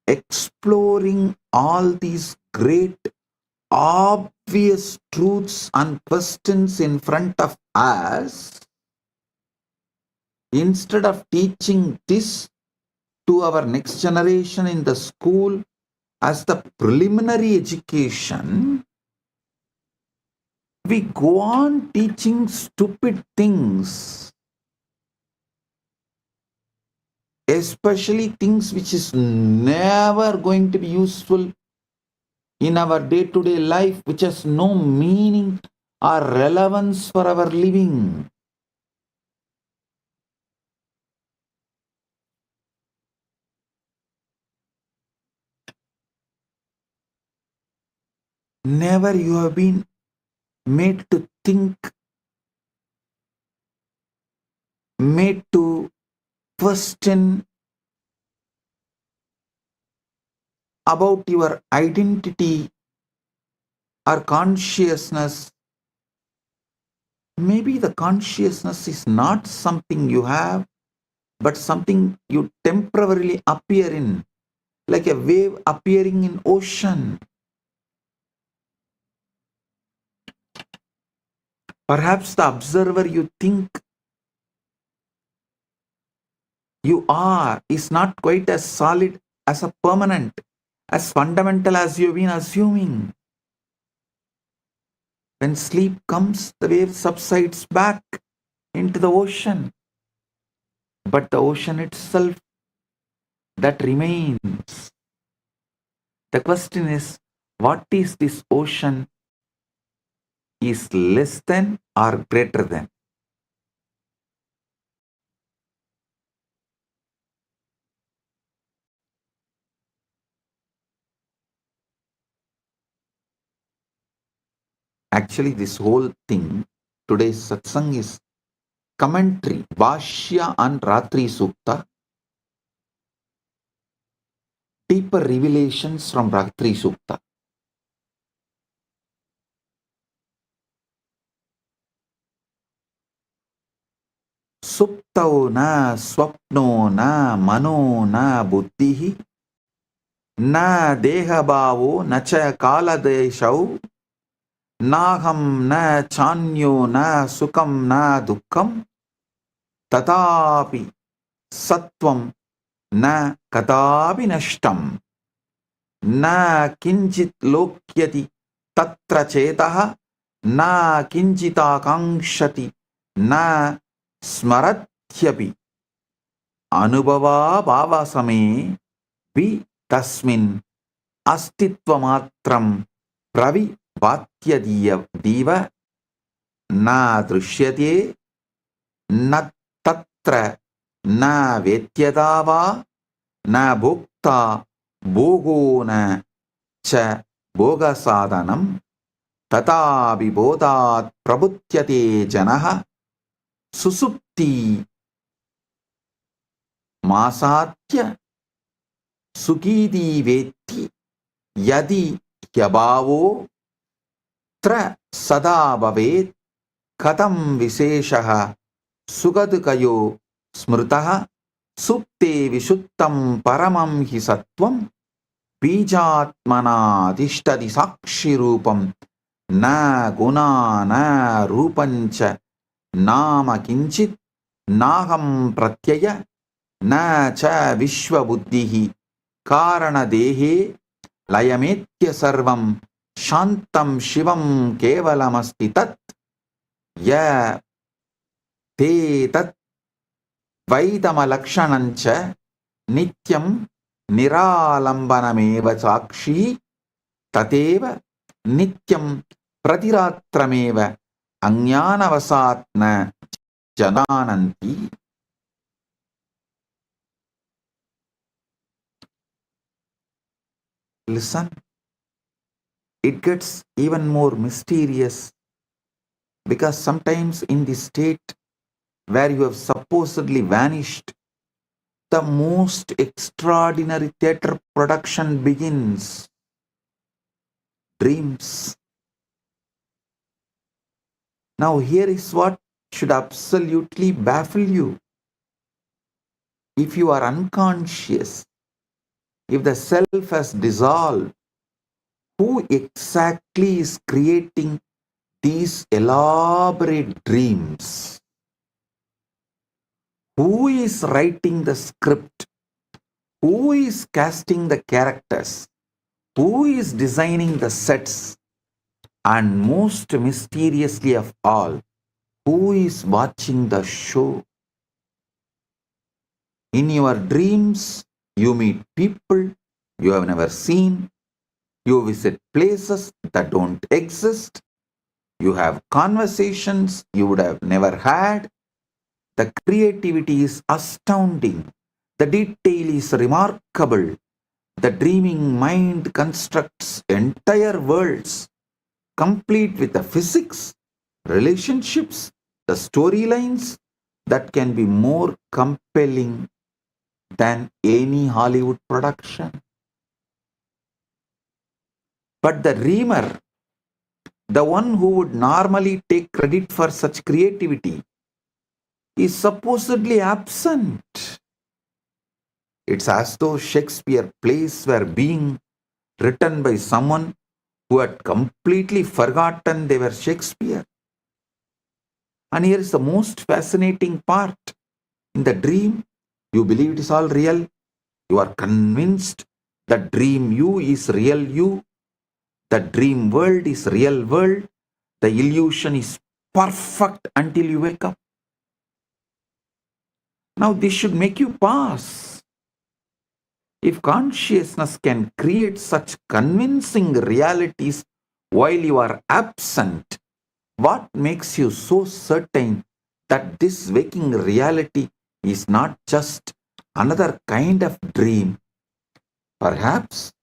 exploring all these great obvious truths and questions in front of us, instead of teaching this to our next generation in the school as the preliminary education, we go on teaching stupid things, especially things which is never going to be useful in our day-to-day life, which has no meaning or relevance for our living. Never you have been made to think, made to question about your identity or consciousness. Maybe the consciousness is not something you have, but something you temporarily appear in, like a wave appearing in ocean. Perhaps the observer you think you are is not quite as solid, as a permanent, as fundamental as you've been assuming. When sleep comes, the wave subsides back into the ocean. But the ocean itself, that remains. The question is, what is this ocean is less than or greater than? Actually, this whole thing, today's satsang is commentary, Bhashya on Ratri Sukta, deeper revelations from Ratri Sukta. Suptau na swapno na mano na buddhihi na dehabhavo na cha kaladeshau naham na chanyo na sukam na dukkam tatapi sattvam na kadapi nashtam na kinchit lokyati tatra chetaha na kinchita kankshati na smarathyapi anubhava bhavasame vi tasmin astitvamatram pravi Vatyadiya diva na drushyate na tatra na vetyadava na bhukta bhogo na cha bhoga sadhanam tata vibodhat prabhutyate janaha susupti masatya sukidi veti yadi hyabhavo tra sada bhavet katam visheshaha sugadkayo smritaha supte vishuttam paramam hi sattvam bijatmana adhishtadi sakshi rupam na guna na rupancha nama kinchit naham pratyaya na cha vishwa buddhihi karana dehe layametya sarvam Shantam Shivam Kevalamasti Tat Ya Te Tat Vaidama Lakshanancha Nityam Niralambanameva Sakshi Tateva Nityam Pratiratrameva Ajnanavasatna Janananti. Listen. It gets even more mysterious because sometimes in the state where you have supposedly vanished, the most extraordinary theatre production begins. Dreams. Now here is what should absolutely baffle you. If you are unconscious, if the self has dissolved, who exactly is creating these elaborate dreams? Who is writing the script? Who is casting the characters? Who is designing the sets? And most mysteriously of all, who is watching the show? In your dreams, you meet people you have never seen. You visit places that don't exist. You have conversations you would have never had. The creativity is astounding. The detail is remarkable. The dreaming mind constructs entire worlds complete with the physics, relationships, the storylines that can be more compelling than any Hollywood production. But the dreamer, the one who would normally take credit for such creativity, is supposedly absent. It's as though Shakespeare plays were being written by someone who had completely forgotten they were Shakespeare. And here is the most fascinating part. In the dream, you believe it is all real. You are convinced that dream you is real you. The dream world is real world. The illusion is perfect until you wake up. Now this should make you pause. If consciousness can create such convincing realities while you are absent, what makes you so certain that this waking reality is not just another kind of dream, perhaps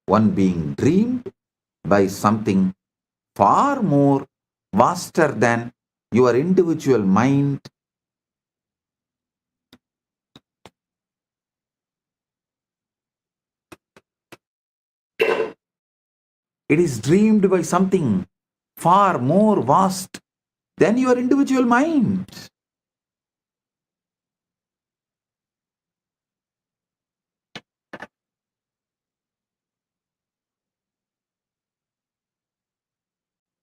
one being dreamed by something far more vaster than your individual mind? It is dreamed by something far more vast than your individual mind.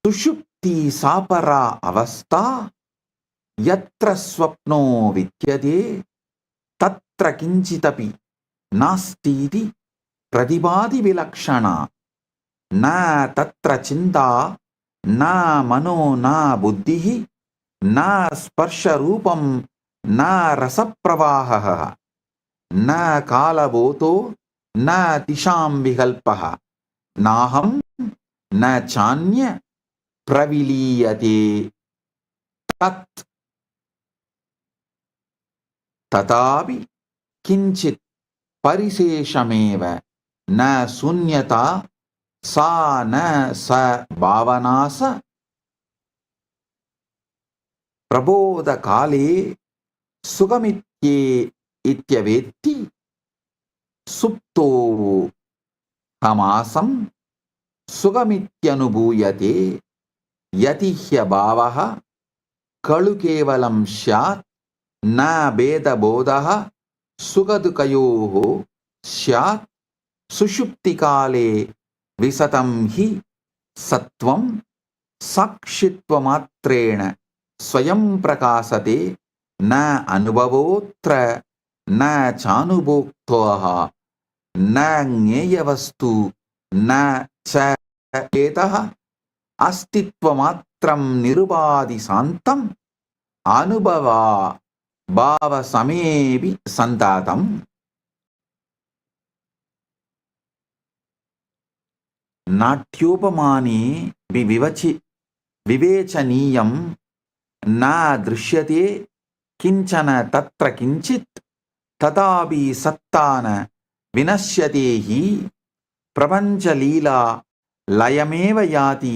Sushupti sapara avastha yatra swapno vidyade tatra kinchitapi nastiti pradibadi vilakshana na tatra chinta na mano na buddhihi na sparsha rupam na rasapravaha na kalavoto na tisham vikalpaha naham na chanya praviliyate tat tatapi kinchit pariseshameva na sunyata sa na sa bhavanasa prabodha kale sugamitye ityavetti supto hamasam sugamityanubhuyate yatihya bhavaha kalu kevalam syat na beda bodaha sugadukayoho syat sushupti kale visatam hi sattvam sakshitvamattrena swayam prakasate na anubhavotra na chanubhoktoha na gneyavastu na cha etaha अस्तित्वमात्रं निरुपाधि शांतं अनुभवा भाव समेवि संतातम. नाट्योपमाने विवेचनीयं न दृश्यते किंचन तत्र किंचित् तथापि सत्तान विनश्यते हि प्रपंच लीला लयमेव याति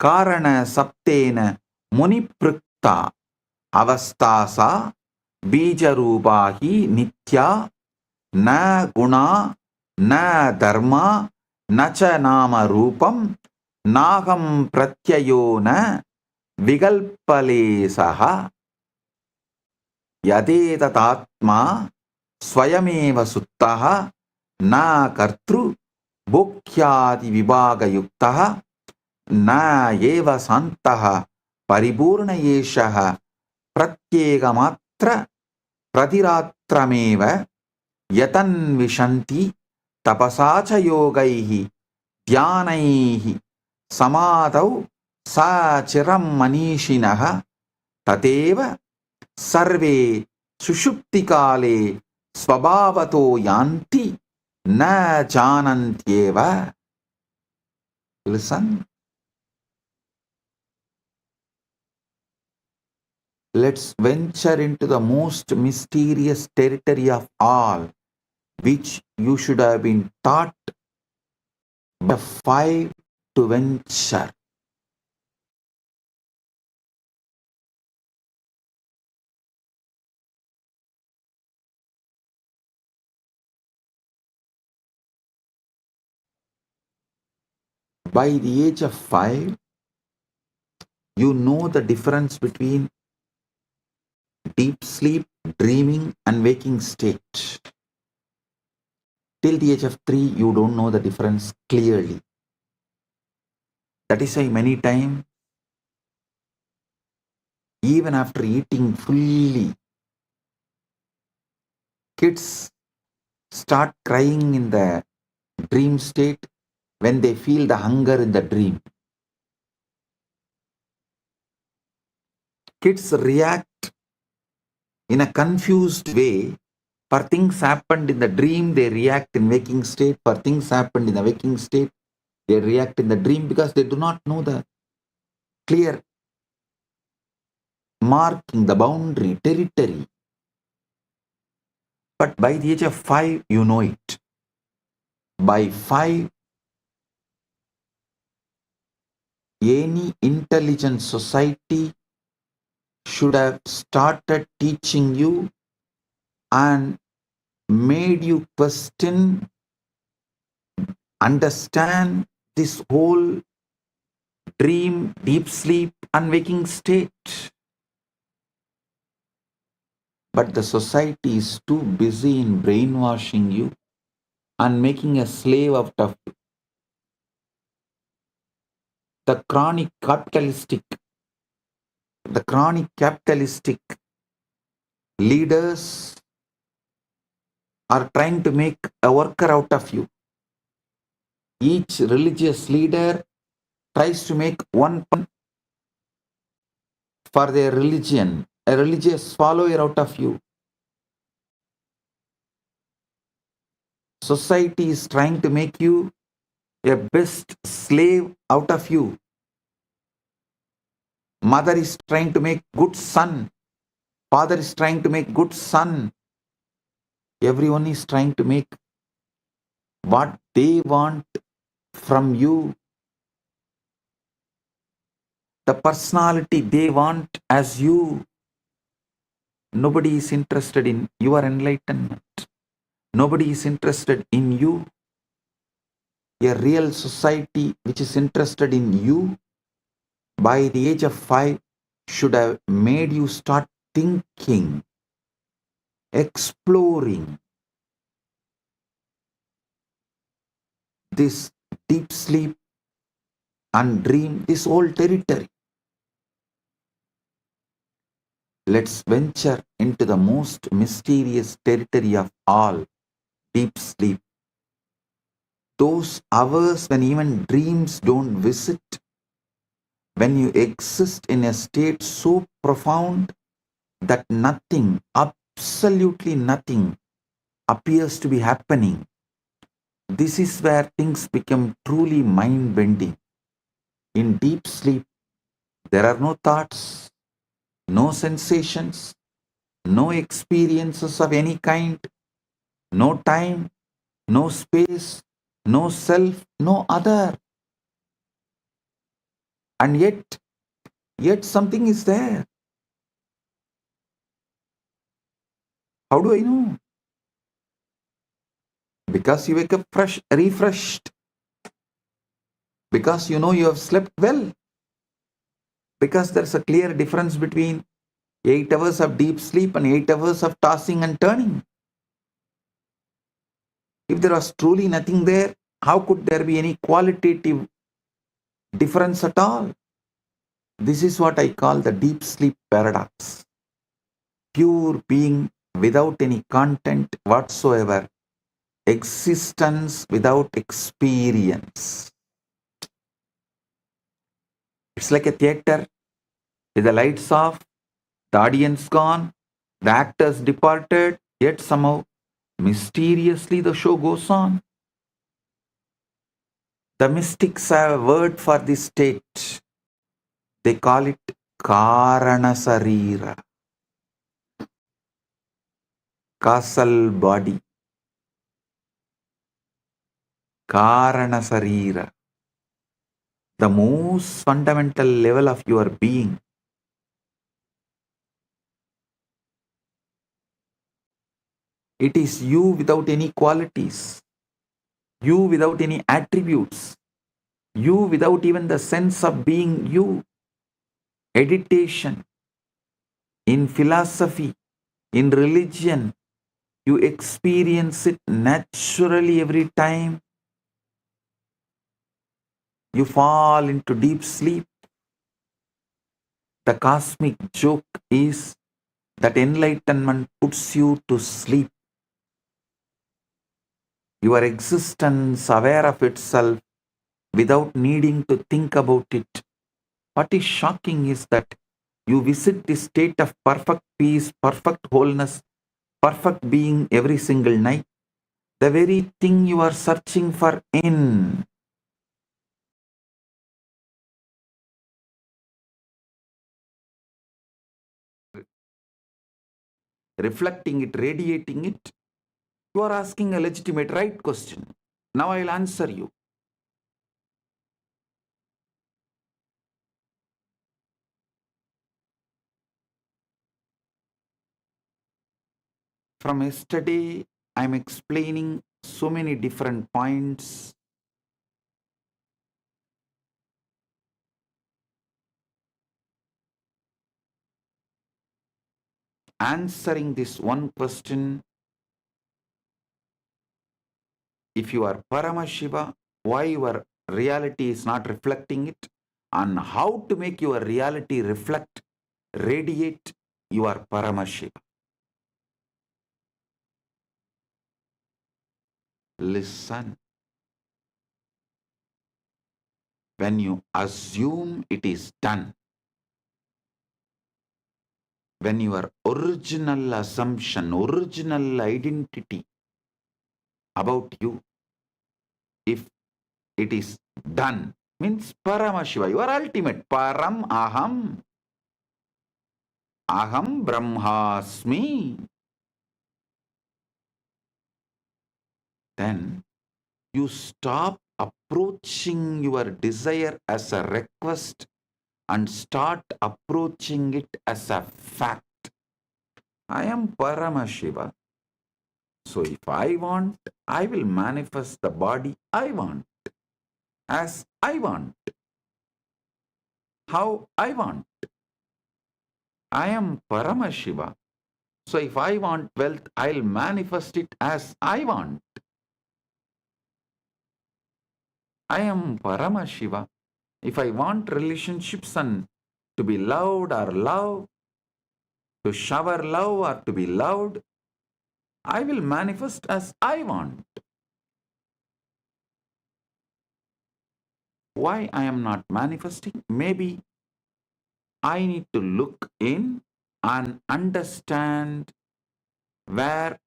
कारण सप्तेन मुनिपृक्ता अवस्था सा बीजरूपा हि नित्या न गुणा न धर्मा न च नाम रूपम नाहं प्रत्ययो न विकल्पलेशः यदेततात्मा स्वयमेव सुप्तः न कर्तृ भोक्यादि विभागयुक्तः न एव शान्तः परिपूर्ण एषः प्रत्येकमात्र प्रतिरात्रमेव यतन्विषन्ति तपसा च योगैः ध्यानैः समाधौ सा चिरं मनीषिणः तथैव सर्वे सुषुप्तिकाले स्वभावतो यान्ति न जानन्त्येव. Listen. Let's venture into the most mysterious territory of all, which you should have been taught by 5 to venture. By the age of 5, you know the difference between deep sleep, dreaming, and waking state. Till the age of 3, you don't know the difference clearly. That is why many times, even after eating fully, kids start crying in the dream state when they feel the hunger in the dream. Kids react in a confused way. For things happened in the dream, they react in waking state. For things happened in the waking state, they react in the dream because they do not know the clear marking, the boundary, territory. But by the age of 5, you know it. By 5, any intelligent society should have started teaching you and made you question, understand this whole dream, deep sleep, and waking state. But the society is too busy in brainwashing you and making a slave out of you. The chronic capitalistic leaders are trying to make a worker out of you. Each religious leader tries to make one for their religion, a religious follower out of you. Society is trying to make you a best slave out of you. Mother is trying to make good son. Father is trying to make good son. Everyone is trying to make what they want from you. The personality they want as you. Nobody is interested in your enlightenment. Nobody is interested in you. A real society which is interested in you by the age of 5 should have made you start thinking, exploring this deep sleep and dream, this whole territory. Let's venture into the most mysterious territory of all, deep sleep. Those hours when even dreams don't visit, when you exist in a state so profound that nothing, absolutely nothing, appears to be happening. This is where things become truly mind-bending. In deep sleep, there are no thoughts, no sensations, no experiences of any kind, no time, no space, no self, no other. And yet something is there. How do I know? Because you wake up fresh, refreshed. Because you know you have slept well. Because there's a clear difference between 8 hours of deep sleep and 8 hours of tossing and turning. If there was truly nothing there, how could there be any qualitative difference at all? This is what I call the deep sleep paradox. Pure being without any content whatsoever. Existence without experience. It's like a theater with the lights off, the audience gone, the actors departed, yet somehow mysteriously the show goes on. The mystics have a word for this state. They call it Karanasarira, causal body. Karanasarira, the most fundamental level of your being. It is you without any qualities, you without any attributes, You without even the sense of being you. Meditation, in philosophy, in religion, you experience it naturally every time you fall into deep sleep. The cosmic joke is that enlightenment puts you to sleep. Your existence aware of itself without needing to think about it. What is shocking is that you visit this state of perfect peace, perfect wholeness, perfect being every single night, the very thing you are searching for in. Reflecting it, radiating it, you are asking a legitimate right question. Now I'll answer you. From yesterday, I'm explaining so many different points. Answering this one question, if you are Paramashiva, why your reality is not reflecting it, and how to make your reality reflect, radiate your Paramashiva. Listen. When you assume it is done, when your original assumption, original identity about you, if it is done, means Paramashiva, your ultimate Param Aham, Aham Brahmasmi, then you stop approaching your desire as a request and start approaching it as a fact. I am Paramashiva. So if I want, I will manifest the body I want, as I want, how I want. I am Paramashiva. So if I want wealth, I'll manifest it as I want. I am Paramashiva. If I want relationships and to be loved or love, to shower love or to be loved, I will manifest as I want. Why I am not manifesting? Maybe I need to look in and understand where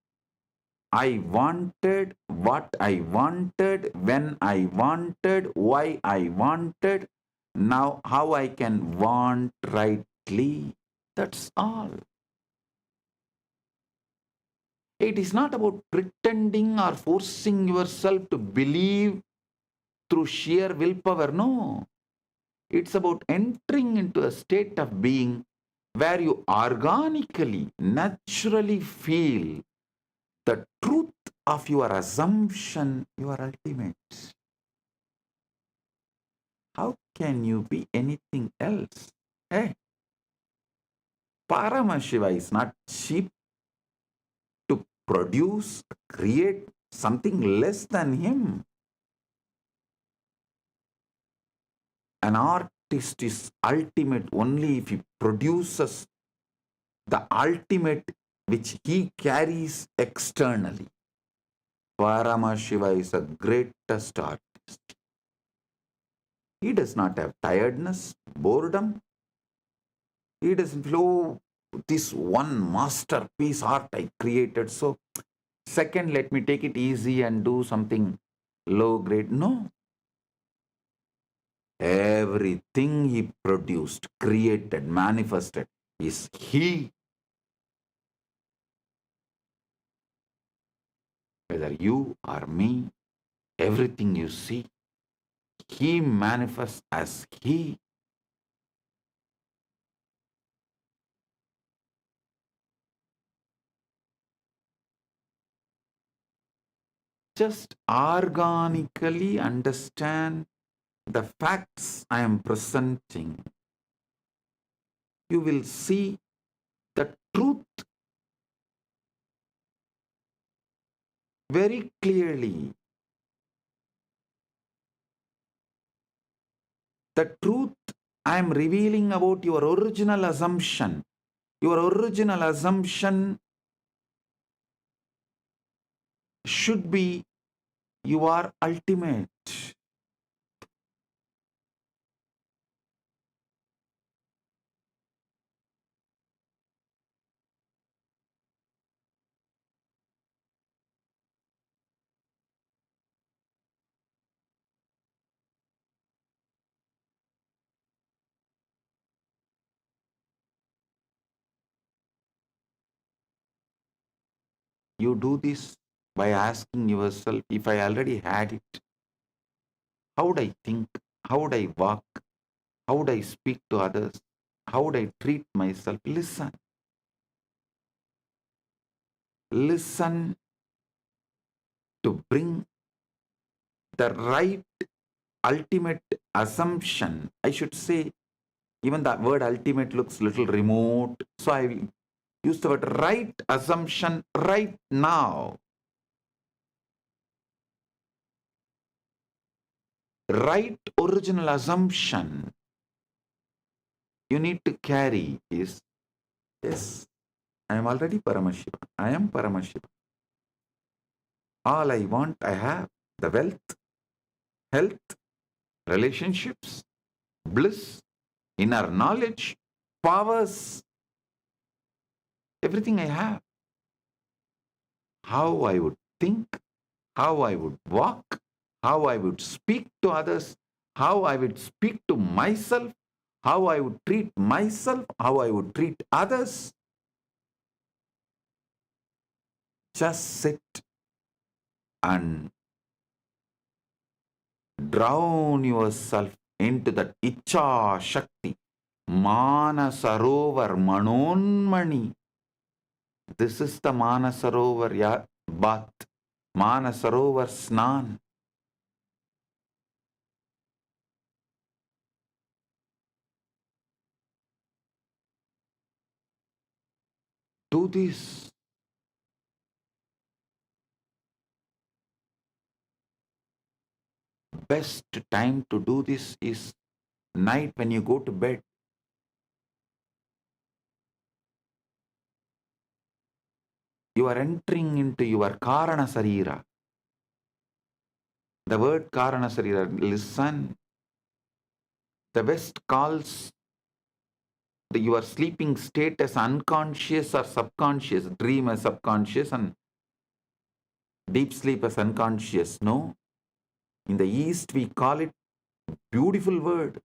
I wanted, what I wanted, when I wanted, why I wanted, now how I can want rightly. That's all. It is not about pretending or forcing yourself to believe through sheer willpower. No. It's about entering into a state of being where you organically, naturally feel the truth of your assumption, your ultimate. How can you be anything else? Hey, Paramashiva is not cheap to produce, create something less than him. An artist is ultimate only if he produces the ultimate which he carries externally. Paramashiva is the greatest artist. He does not have tiredness, boredom. He doesn't flow, this one masterpiece art I created. So, second, let me take it easy and do something low grade. No. Everything he produced, created, manifested is he. Whether you or me, everything you see, he manifests as he. Just organically understand the facts I am presenting, you will see the truth very clearly. The truth I am revealing about your original assumption. Your original assumption should be you are ultimate. You do this by asking yourself, if I already had it, how would I think? How would I walk? How would I speak to others? How would I treat myself? Listen. Listen to bring the right ultimate assumption. I should say, even the word ultimate looks little remote. So I will use the word right assumption right now. Right original assumption you need to carry is, yes, I am already Paramashiva. I am Paramashiva. All I want, I have. The wealth, health, relationships, bliss, inner knowledge, powers, everything I have. How I would think, how I would walk, how I would speak to others, how I would speak to myself, how I would treat myself, how I would treat others. Just sit and drown yourself into that Icha Shakti, Manasarovar Manonmani. This is the Manasarovar bath, Manasarovar Snan. Do this. Best time to do this is night when you go to bed. You are entering into your Karana Sarira. The word Karana Sarira, listen. The West calls your sleeping state as unconscious or subconscious, dream as subconscious and deep sleep as unconscious. No. In the East, we call it beautiful word.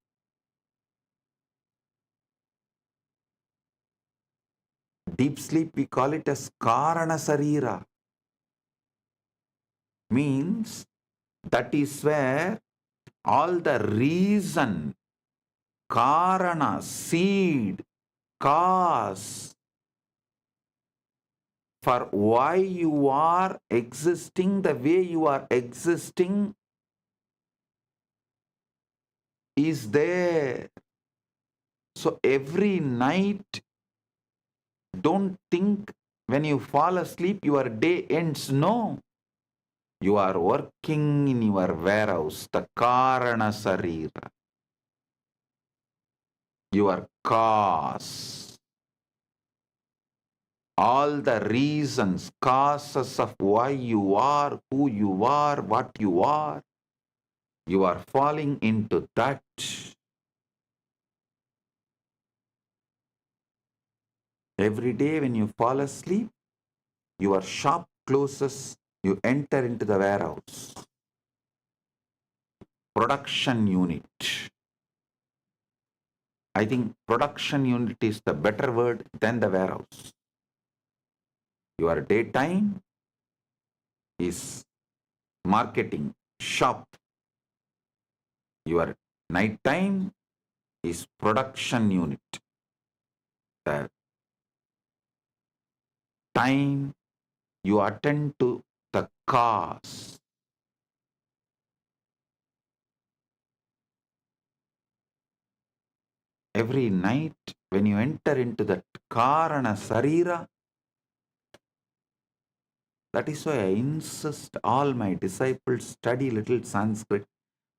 Deep sleep, we call it as Karana Sarira. Means that is where all the reason, Karana, seed, cause for why you are existing the way you are existing is there. So every night, don't think when you fall asleep your day ends. No. You are working in your warehouse, the Karana Sarira. Your cause. All the reasons, causes of why you are, who you are, what you are falling into that. Every day when you fall asleep, your shop closes, you enter into the warehouse. Production unit. I think production unit is the better word than the warehouse. Your daytime is marketing, shop. Your nighttime is production unit. The time you attend to the cause. every night when you enter into that Karana Sarira, that is why I insist all my disciples study little Sanskrit.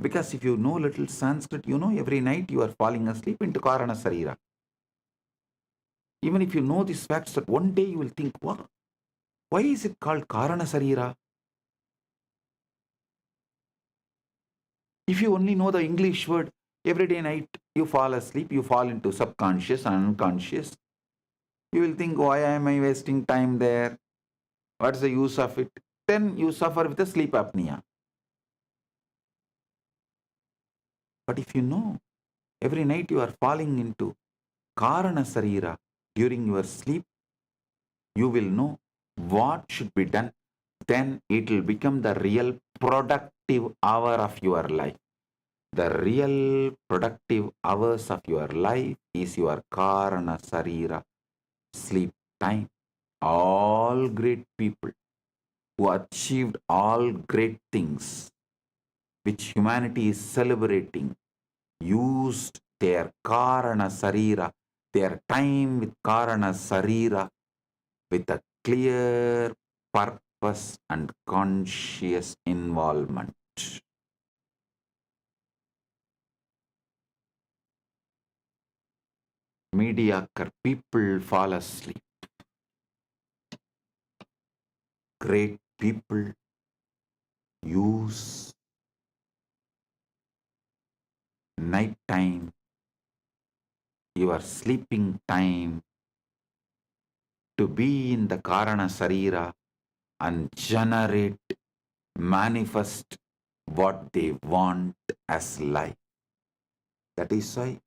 Because if you know little Sanskrit, you know every night you are falling asleep into Karana Sarira. Even if you know these facts, that one day you will think, what? Why is it called Karana Sarira? If you only know the English word, every day night you fall asleep, you fall into subconscious and unconscious. You will think, why am I wasting time there? What's the use of it? Then you suffer with the sleep apnea. But if you know, every night you are falling into Karana Sarira during your sleep, you will know what should be done. Then it will become the real productive hour of your life. The real productive hours of your life is your Karana Sarira sleep time. All great people who achieved all great things which humanity is celebrating used their Karana Sarira, their time with Karana Sarira, with a clear purpose and conscious involvement. Mediocre people fall asleep. Great people use night time, your sleeping time, to be in the Karana Sarira and generate, manifest what they want as life. That is why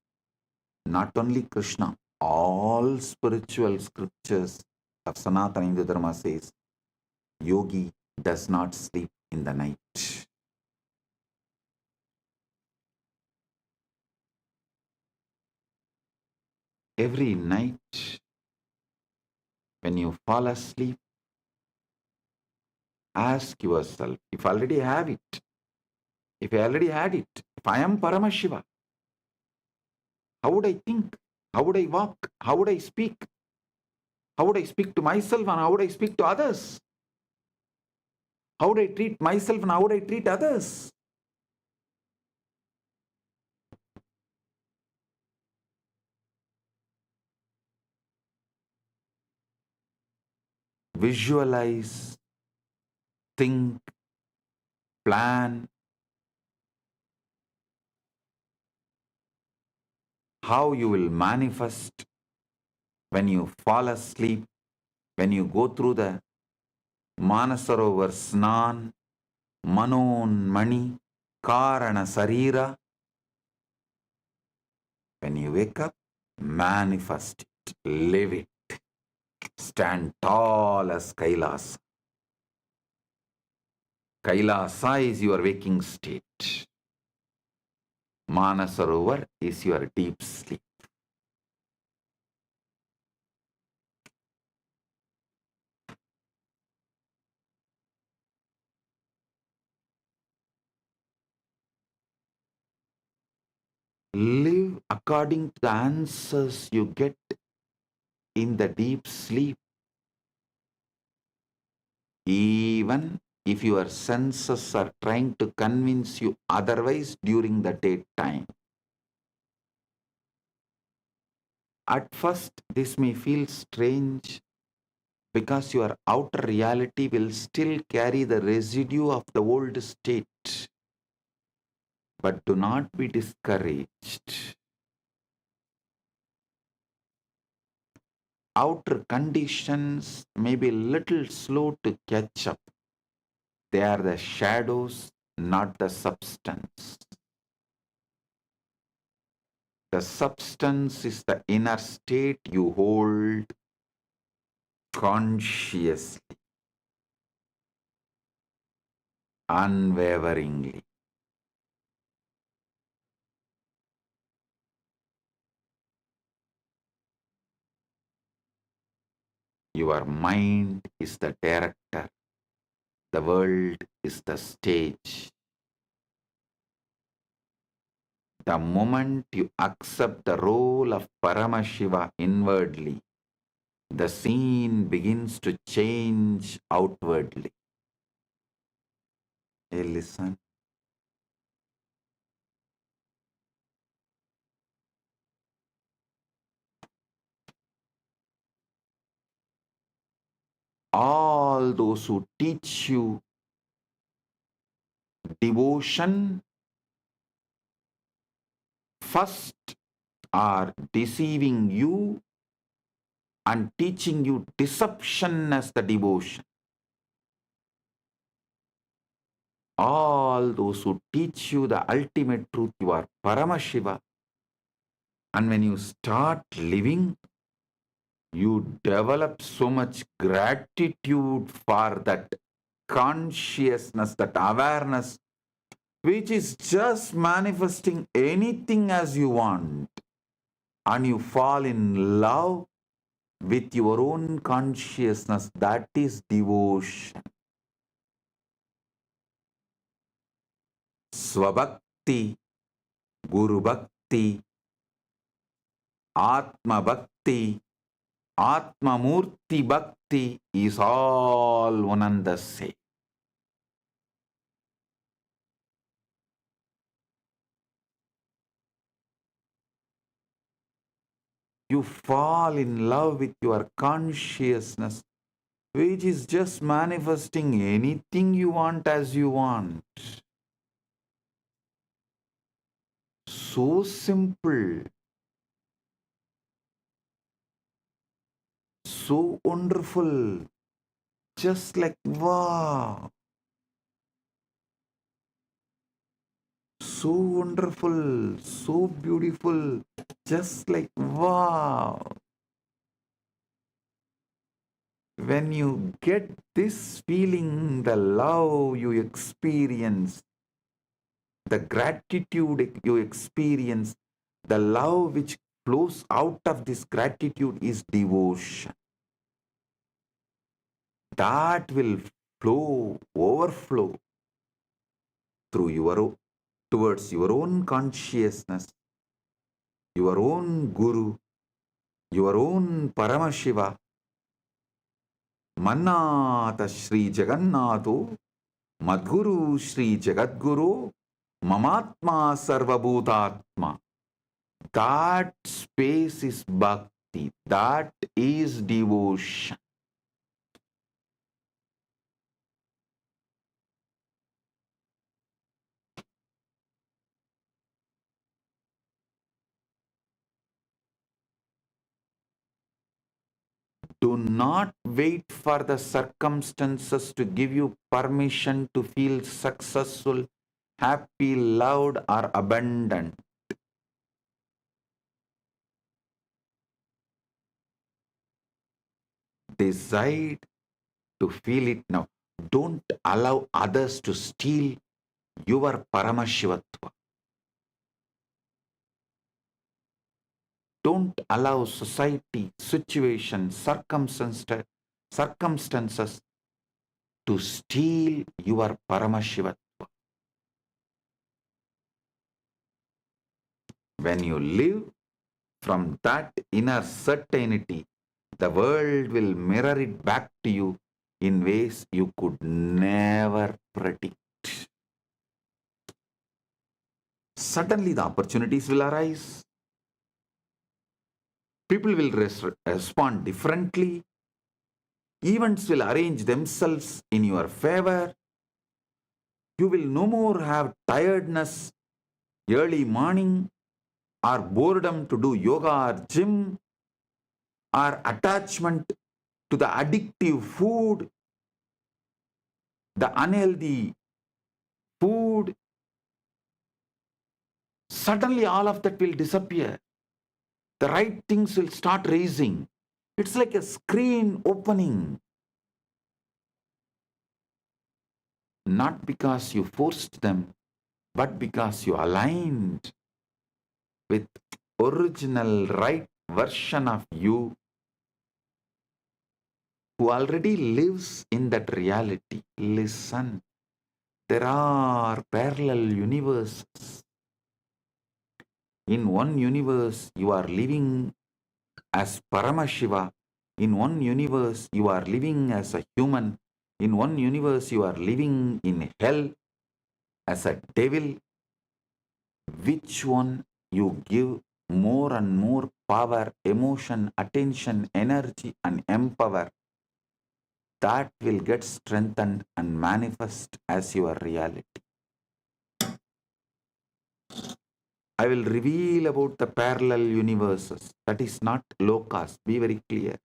not only Krishna, all spiritual scriptures of Sanatana Hindu Dharma says, yogi does not sleep in the night. Every night when you fall asleep, ask yourself, if I already have it, if I already had it, if I am Paramashiva, how would I think? How would I walk? How would I speak? How would I speak to myself and how would I speak to others? How would I treat myself and how would I treat others? Visualize, think, plan how you will manifest when you fall asleep, when you go through the Manasarovar Snan, Manon Mani, Karana Sarira. When you wake up, manifest it, live it, stand tall as Kailasa. Kailasa is your waking state. Manasarovar is your deep sleep. Live according to the answers you get in the deep sleep. Even if your senses are trying to convince you otherwise during the daytime. At first, this may feel strange because your outer reality will still carry the residue of the old state. But do not be discouraged. Outer conditions may be a little slow to catch up. They are the shadows, not the substance. The substance is the inner state you hold consciously, unwaveringly. Your mind is the director. The world is the stage. The moment you accept the role of Paramashiva inwardly, the scene begins to change outwardly. Hey, listen. All those who teach you devotion first are deceiving you and teaching you deception as the devotion. All those who teach you the ultimate truth, you are Paramashiva. And when you start living, you develop so much gratitude for that consciousness, that awareness, which is just manifesting anything as you want. And you fall in love with your own consciousness. That is devotion. Swabhakti, Guru Bhakti, Atma Bhakti, Atma Murti Bhakti is all one and the same. You fall in love with your consciousness, which is just manifesting anything you want as you want. So simple, so wonderful, just like wow. So wonderful, so beautiful, just like wow. When you get this feeling, the love you experience, the gratitude you experience, the love which flows out of this gratitude is devotion. That will flow, overflow through towards your own consciousness, your own Guru, your own Paramashiva. Mannata Shri Jagannatho, Madguru Shri Jagadguru, Mamatma Sarvabhutatma. That space is bhakti. That is devotion. Do not wait for the circumstances to give you permission to feel successful, happy, loved, or abundant. Decide to feel it now. Don't allow others to steal your Paramashivatva. Don't allow society, situation, circumstances to steal your Paramashivatva. When you live from that inner certainty, the world will mirror it back to you in ways you could never predict. Suddenly the opportunities will arise. People will respond differently. Events will arrange themselves in your favor. You will no more have tiredness early morning, or boredom to do yoga or gym, or attachment to the addictive food, the unhealthy food. Suddenly all of that will disappear. The right things will start raising. It's like a screen opening. Not because you forced them, but because you aligned with original right version of you who already lives in that reality. Listen, there are parallel universes. In one universe, you are living as Paramashiva. In one universe, you are living as a human. In one universe, you are living in hell as a devil. Which one you give more and more power, emotion, attention, energy, and empower, that will get strengthened and manifest as your reality. I will reveal about the parallel universes. That is not lokas. Be very clear.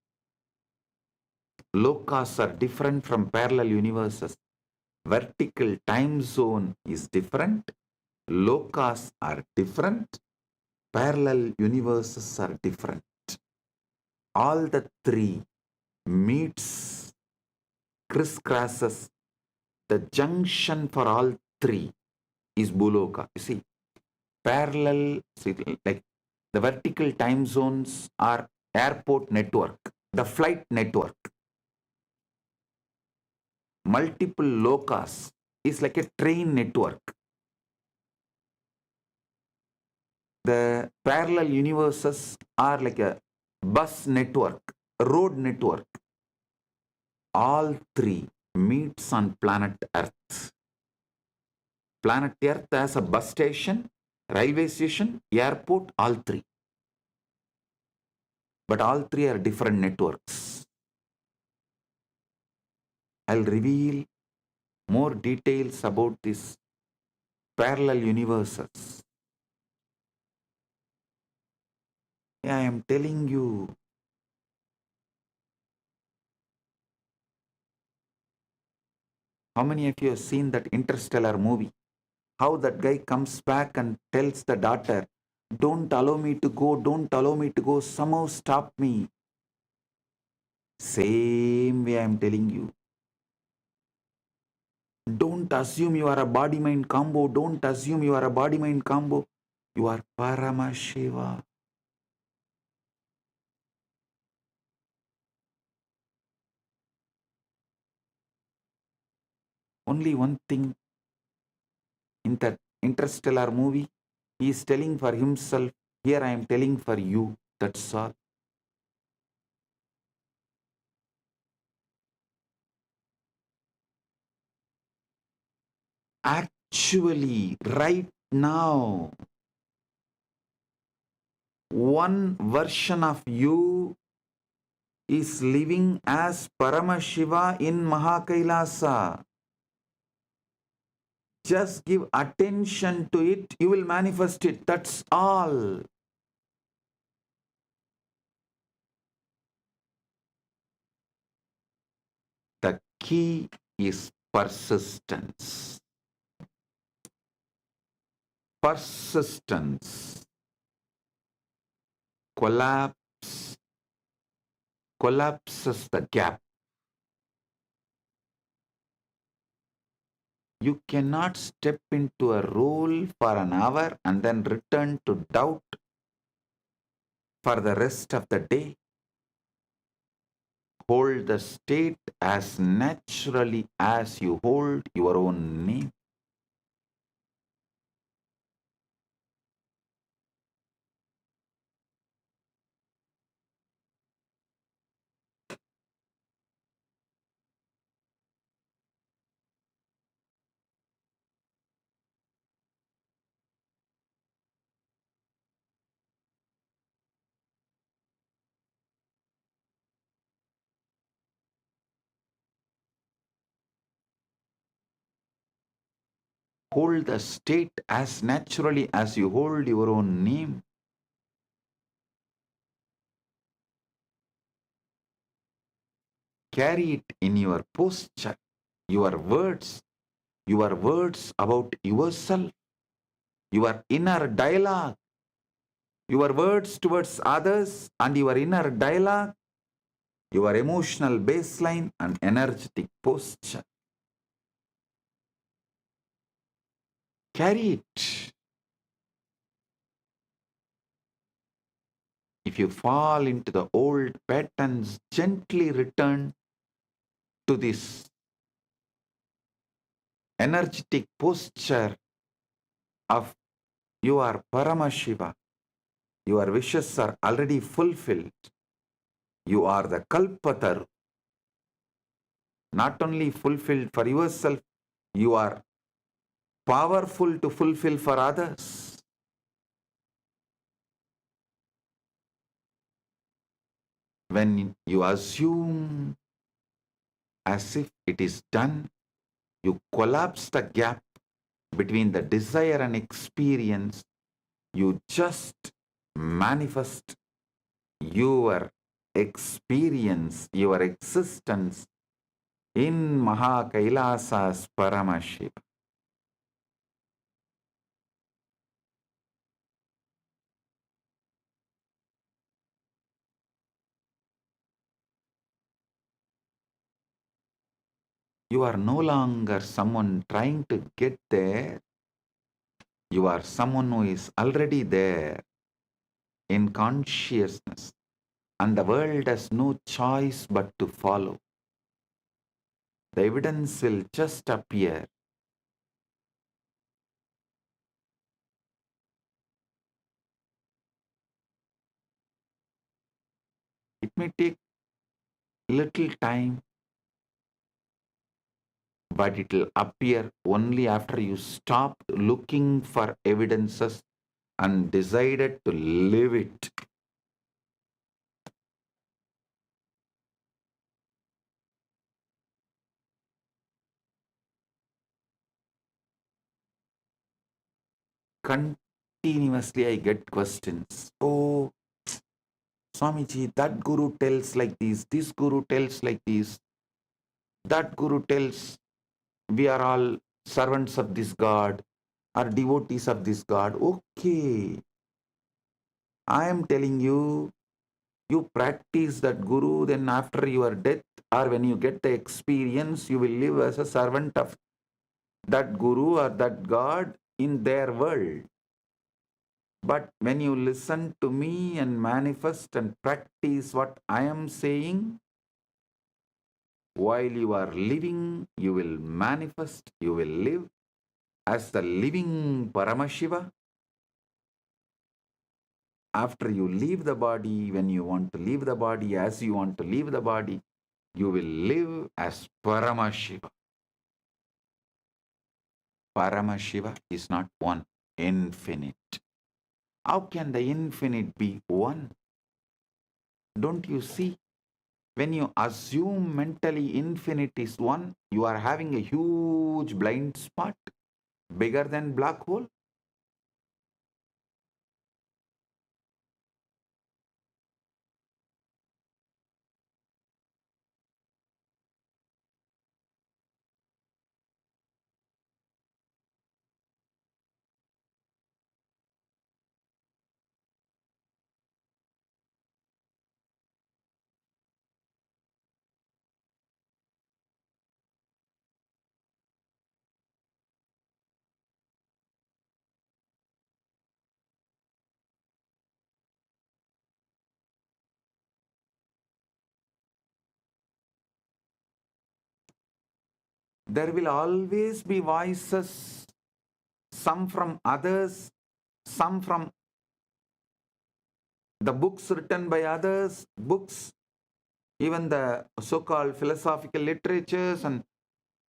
Lokas are different from parallel universes. Vertical time zone is different. Lokas are different. Parallel universes are different. All the three meets, crisscrosses. The junction for all three is Buloka. You see, parallel, see, like the vertical time zones are airport network, the flight network. Multiple lokas is like a train network. The parallel universes are like a bus network, road network. All three meets on planet Earth. Planet Earth has a bus station, railway station, airport, all three. But all three are different networks. I'll reveal more details about these parallel universes. I am telling you, how many of you have seen that Interstellar movie? How that guy comes back and tells the daughter, don't allow me to go, don't allow me to go, somehow stop me. Same way I am telling you. Don't assume you are a body-mind combo. Don't assume you are a body-mind combo. You are Paramashiva. Only one thing in that Interstellar movie, he is telling for himself. Here I am telling for you. That's all. Actually, right now, one version of you is living as Paramashiva in Maha Kailasa. Just give attention to it, you will manifest it. That's all. The key is persistence. Persistence. Collapses the gap. You cannot step into a role for an hour and then return to doubt for the rest of the day. Hold the state as naturally as you hold your own name. Hold the state as naturally as you hold your own name. Carry it in your posture, your words about yourself, your inner dialogue, your words towards others and your inner dialogue, your emotional baseline and energetic posture. Carry it. If you fall into the old patterns, gently return to this energetic posture of you are Paramashiva. Your wishes are already fulfilled. You are the Kalpataru. Not only fulfilled for yourself, you are powerful to fulfill for others. When you assume as if it is done, you collapse the gap between the desire and experience. You just manifest your experience, your existence in Maha Kailasa's Paramashiva. You are no longer someone trying to get there. You are someone who is already there in consciousness, and the world has no choice but to follow. The evidence will just appear. It may take little time, but it will appear only after you stop looking for evidences and decided to live it. Continuously I get questions. Oh, Swamiji, that guru tells like this guru tells like this, that guru tells we are all servants of this God, are devotees of this God. Okay, I am telling you, you practice that guru, then after your death or when you get the experience, you will live as a servant of that guru or that God in their world. But when you listen to me and manifest and practice what I am saying, while you are living, you will manifest, you will live as the living Paramashiva. After you leave the body, when you want to leave the body, as you want to leave the body, you will live as Paramashiva. Paramashiva is not one, infinite. How can the infinite be one? Don't you see? When you assume mentally infinite is one, you are having a huge blind spot, bigger than black hole. There will always be voices, some from others, some from the books written by others, books, even the so-called philosophical literatures, and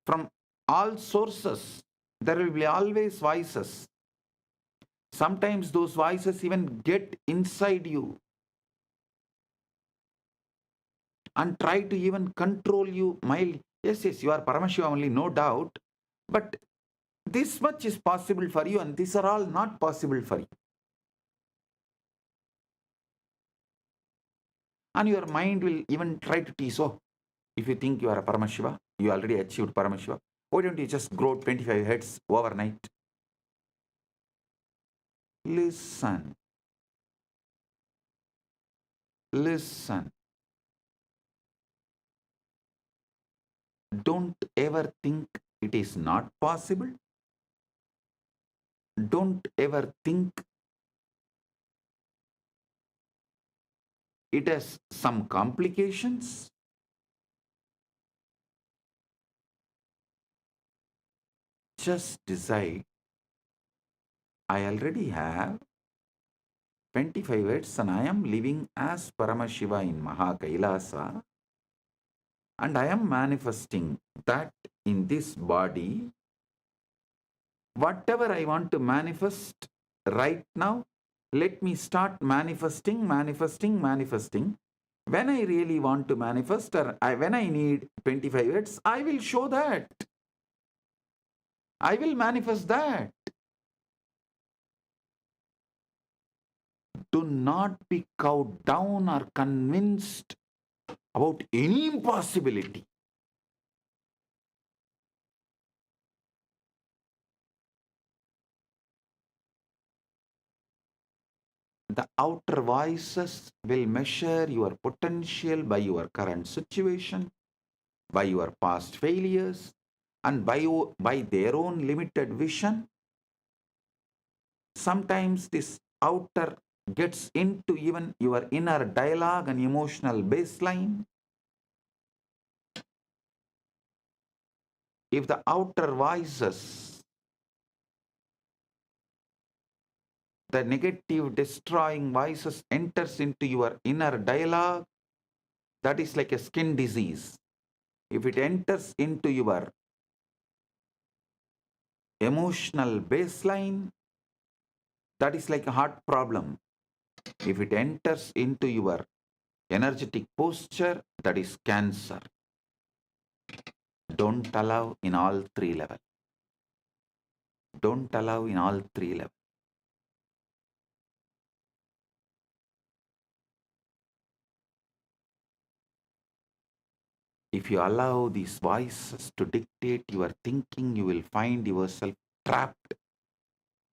from all sources, there will be always voices. Sometimes those voices even get inside you and try to even control you mildly. Yes, yes, you are Paramashiva only, no doubt. But this much is possible for you, and these are all not possible for you. And your mind will even try to tease, oh, if you think you are a Paramashiva, you already achieved Paramashiva, why don't you just grow 25 heads overnight? Listen. Listen. Don't ever think it is not possible. Don't ever think it has some complications. Just decide, I already have, 25 words, and I am living as Paramashiva in Maha Kailasa, and I am manifesting that in this body. Whatever I want to manifest right now, let me start manifesting. When I really want to manifest, or when I need 25 words, I will show that. I will manifest that. Do not be cowed down or convinced about any impossibility. The outer voices will measure your potential by your current situation, by your past failures, and by their own limited vision. Sometimes this outer gets into even your inner dialogue and emotional baseline. If the outer voices, the negative destroying voices enters into your inner dialogue, that is like a skin disease. If it enters into your emotional baseline, that is like a heart problem. If it enters into your energetic posture, that is cancer. Don't allow in all three levels. Don't allow in all three levels. If you allow these voices to dictate your thinking, you will find yourself trapped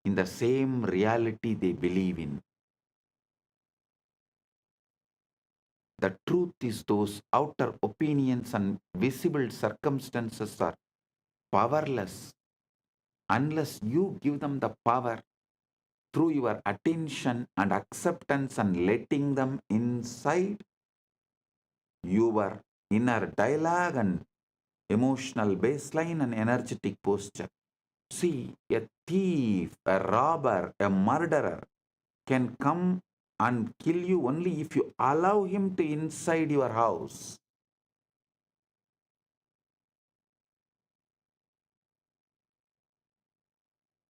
in the same reality they believe in. The truth is, those outer opinions and visible circumstances are powerless unless you give them the power through your attention and acceptance and letting them inside your inner dialogue and emotional baseline and energetic posture. See, a thief, a robber, a murderer can come and kill you only if you allow him to inside your house.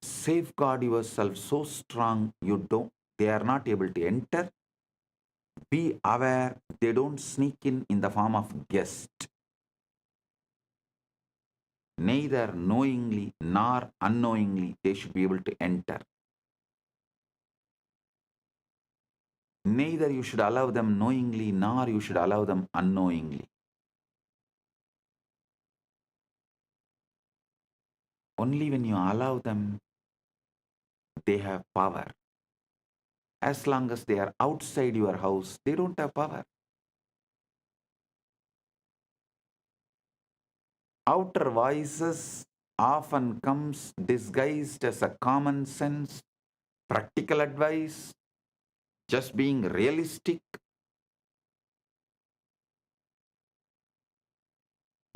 Safeguard yourself so strong they are not able to enter. Be aware they don't sneak in the form of guest. Neither knowingly nor unknowingly they should be able to enter. Neither you should allow them knowingly nor you should allow them unknowingly. Only when you allow them, they have power. As long as they are outside your house, they don't have power. Outer voices often comes disguised as a common sense, practical advice, just being realistic,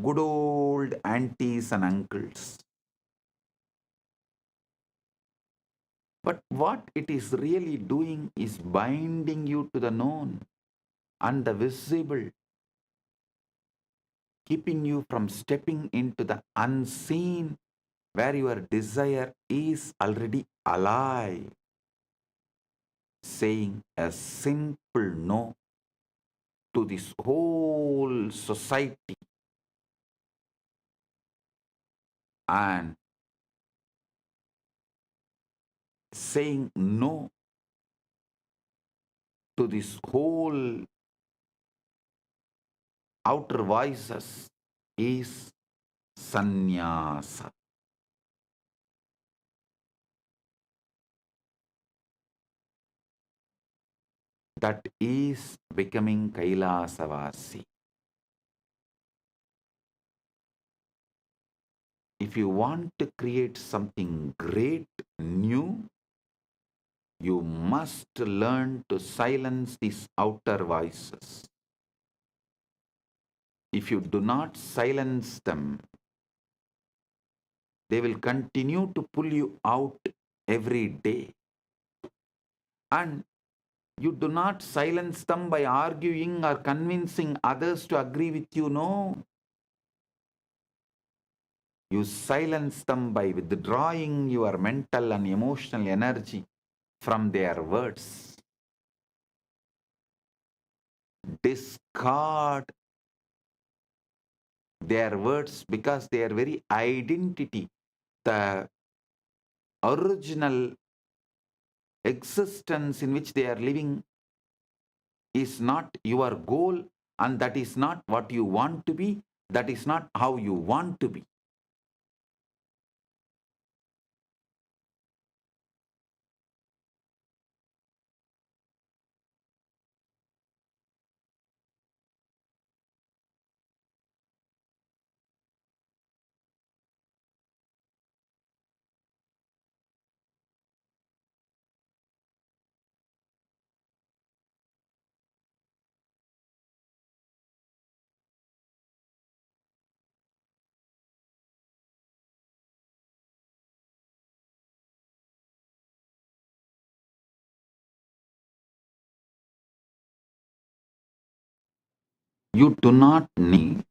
good old aunties and uncles. But what it is really doing is binding you to the known and the visible, keeping you from stepping into the unseen where your desire is already alive, saying a simple no to this whole society and saying no to this whole outer voices is sannyasa. That is becoming Kailasavasi. If you want to create something great, new, you must learn to silence these outer voices. If you do not silence them, they will continue to pull you out every day. And You do not silence them by arguing or convincing others to agree with you, no. You silence them by withdrawing your mental and emotional energy from their words. Discard their words because their very identity, the original existence in which they are living, is not your goal, and that is not what you want to be. That is not how you want to be. You do not need,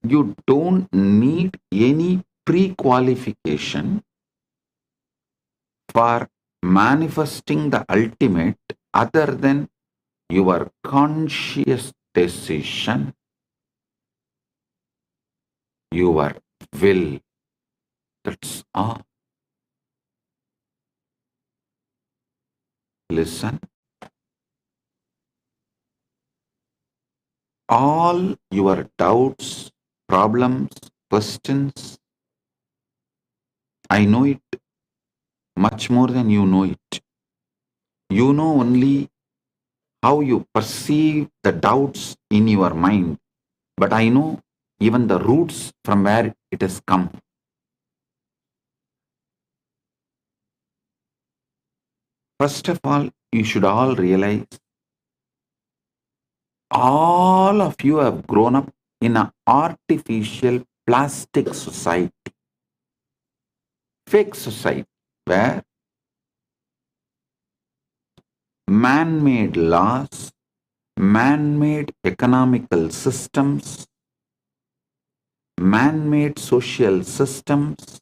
you don't need any pre-qualification for manifesting the ultimate other than your conscious decision, your will. That's all. Listen. All your doubts, problems, questions, I know it much more than you know it. You know only how you perceive the doubts in your mind, but I know even the roots from where it has come. First of all, you should all realize all of you have grown up in an artificial plastic society, fake society, where man-made laws, man-made economical systems, man-made social systems,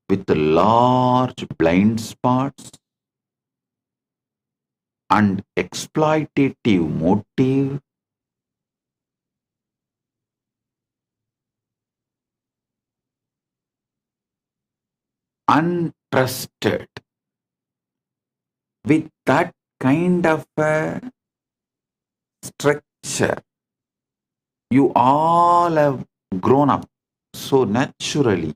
with large blind spots and exploitative motive, untrusted, with that kind of a structure, you all have grown up so naturally.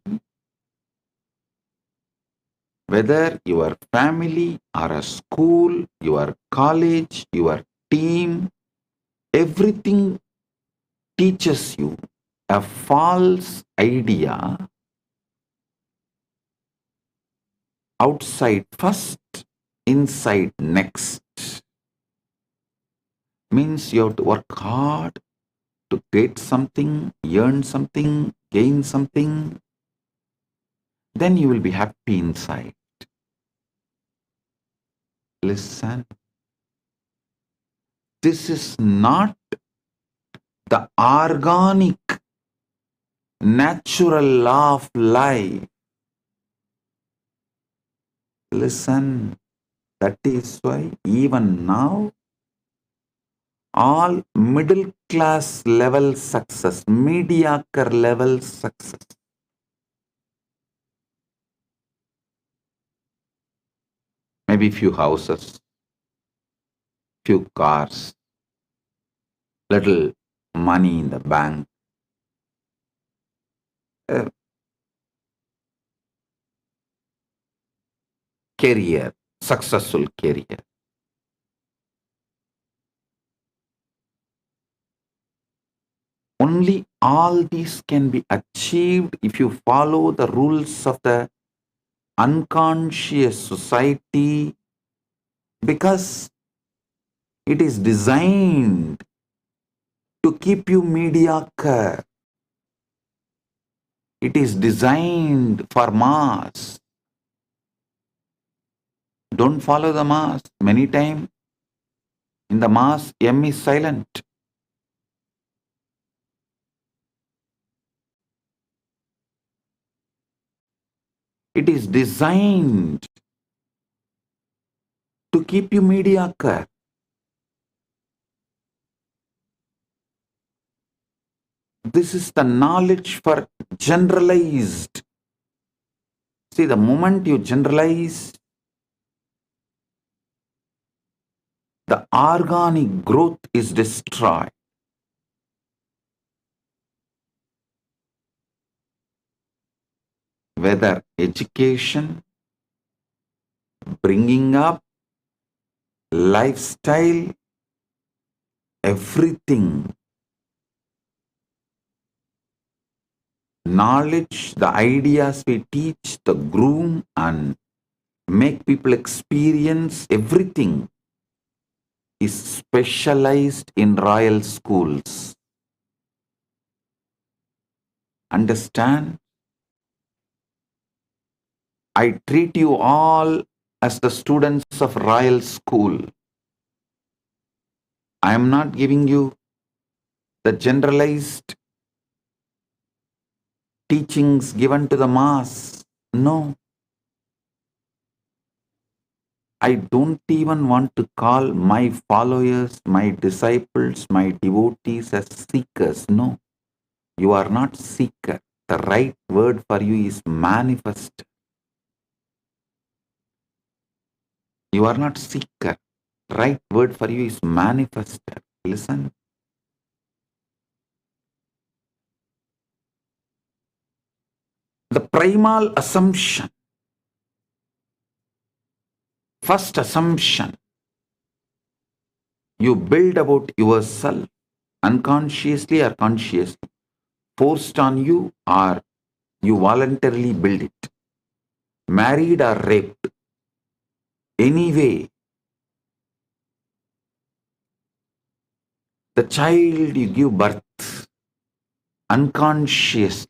Whether your family or a school, your college, your team, everything teaches you a false idea. Outside first, inside next. Means you have to work hard to get something, earn something, gain something. Then you will be happy inside. Listen. This is not the organic, natural law of life. Listen. That is why even now, all middle class level success, mediocre level success, maybe few houses, few cars, little money in the bank, career, successful career. Only all these can be achieved if you follow the rules of the unconscious society, because it is designed to keep you mediocre. It is designed for mass. Don't follow the mass. Many times in the mass, M is silent. It is designed to keep you mediocre. This is the knowledge for generalized. See, the moment you generalize, the organic growth is destroyed. Whether education, bringing up, lifestyle, everything. Knowledge, the ideas we teach, the groom and make people experience everything is specialized in royal schools. Understand? I treat you all as the students of royal school. I am not giving you the generalized teachings given to the mass. No. I don't even want to call my followers, my disciples, my devotees as seekers. No. You are not seeker. The right word for you is manifest. You are not seeker. Right word for you is manifester. Listen. The primal assumption, first assumption you build about yourself, unconsciously or consciously, forced on you or you voluntarily build it, married or raped, anyway, the child you give birth, unconscious,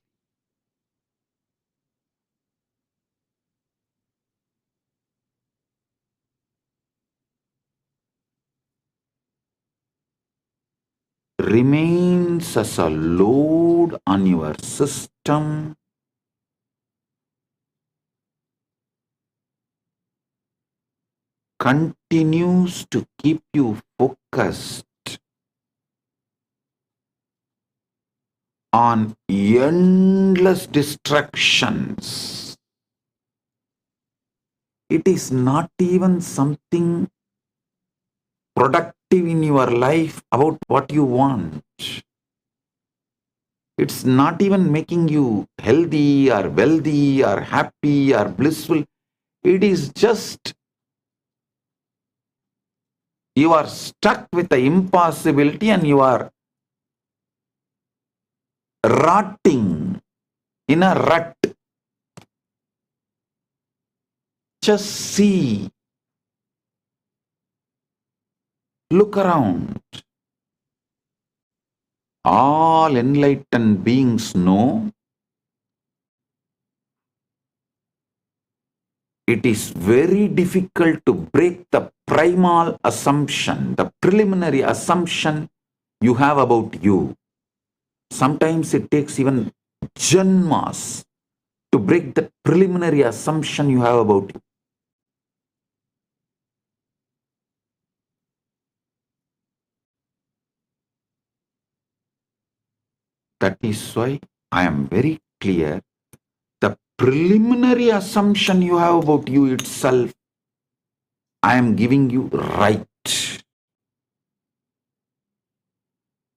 remains as a load on your system, continues to keep you focused on endless distractions. It is not even something productive in your life about what you want. It's not even making you healthy or wealthy or happy or blissful. It is just you are stuck with the impossibility and you are rotting in a rut. Just see, look around. All enlightened beings know it is very difficult to break the primal assumption, the preliminary assumption you have about you. Sometimes it takes even janmas to break the preliminary assumption you have about you. That is why I am very clear. The preliminary assumption you have about you itself, I am giving you right.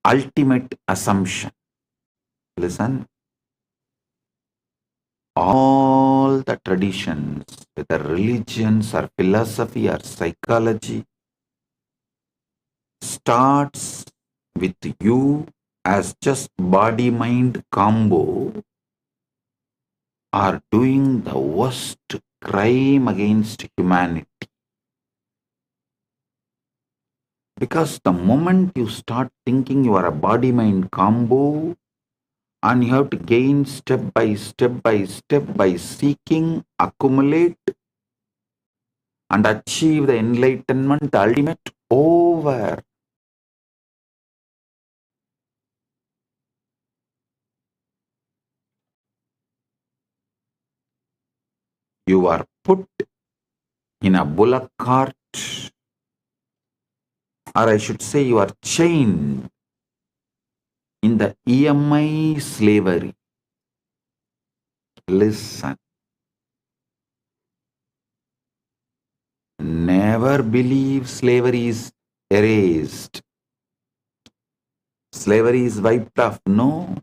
Ultimate assumption. Listen. All the traditions, whether religions or philosophy or psychology, starts with you as just body-mind combo are doing the worst crime against humanity. Because the moment you start thinking you are a body-mind combo And you have to gain step by step by seeking, accumulate, and achieve the enlightenment, the ultimate over. You are put in a bullock cart, or I should say you are chained in the EMI slavery. Listen. Never believe slavery is erased. Slavery is wiped off. No.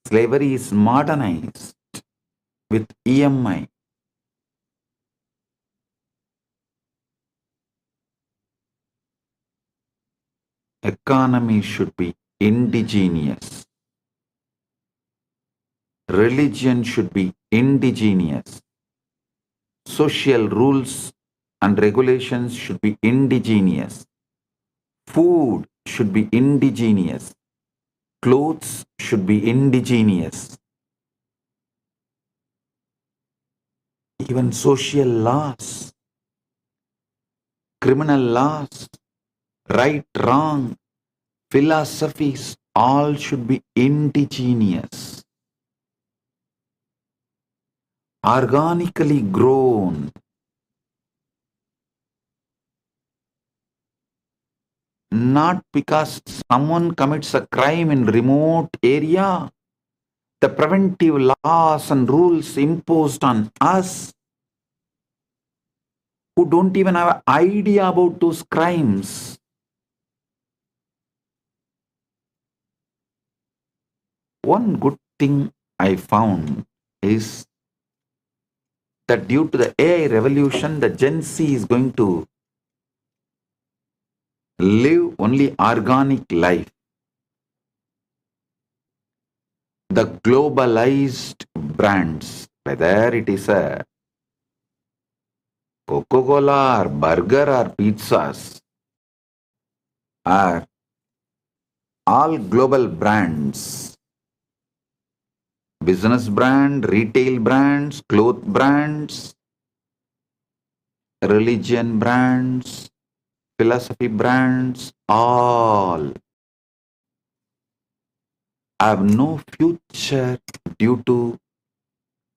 Slavery is modernized with EMI. Economy should be indigenous. Religion should be indigenous. Social rules and regulations should be indigenous. Food should be indigenous. Clothes should be indigenous. Even social laws, criminal laws, right, wrong, philosophies, all should be indigenous. Organically grown. Not because someone commits a crime in remote area. The preventive laws and rules imposed on us who don't even have an idea about those crimes. One good thing I found is that due to the AI revolution, the Gen Z is going to live only organic life. The globalized brands, whether it is a Coca-Cola or burger or pizzas, are all global brands. Business brand, retail brands, cloth brands, religion brands, philosophy brands, all have no future due to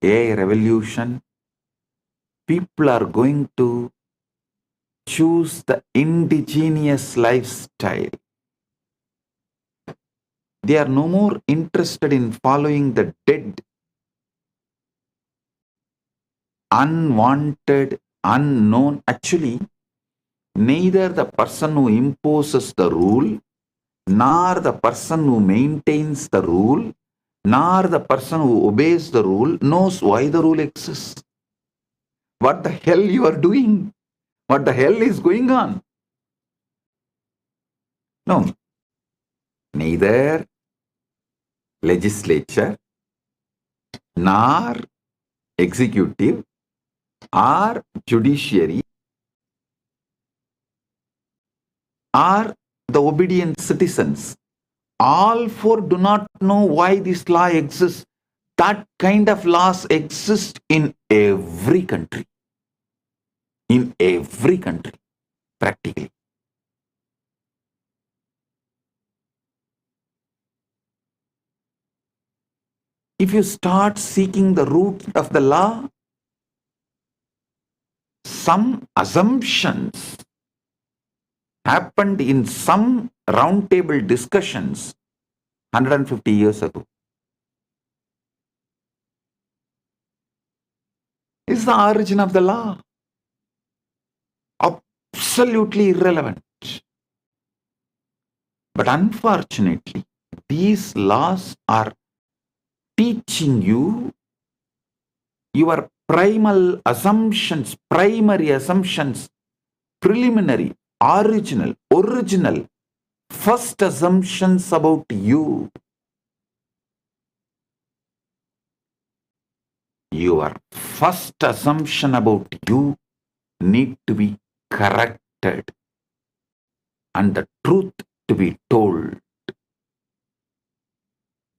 AI revolution. People are going to choose the indigenous lifestyle. They are no more interested in following the dead, unwanted, unknown. Actually, neither the person who imposes the rule, nor the person who maintains the rule, nor the person who obeys the rule knows why the rule exists. What the hell you are doing? What the hell is going on? No. Neither legislature nor executive or judiciary or the obedient citizens, all four do not know why this law exists. That kind of laws exist in every country. In every country, practically. If you start seeking the root of the law, some assumptions happened in some roundtable discussions 150 years ago. Is the origin of the law absolutely irrelevant. But unfortunately, these laws are teaching you your primal assumptions, primary assumptions, preliminary, original, first assumptions about you. Your first assumption about you need to be corrected and the truth to be told.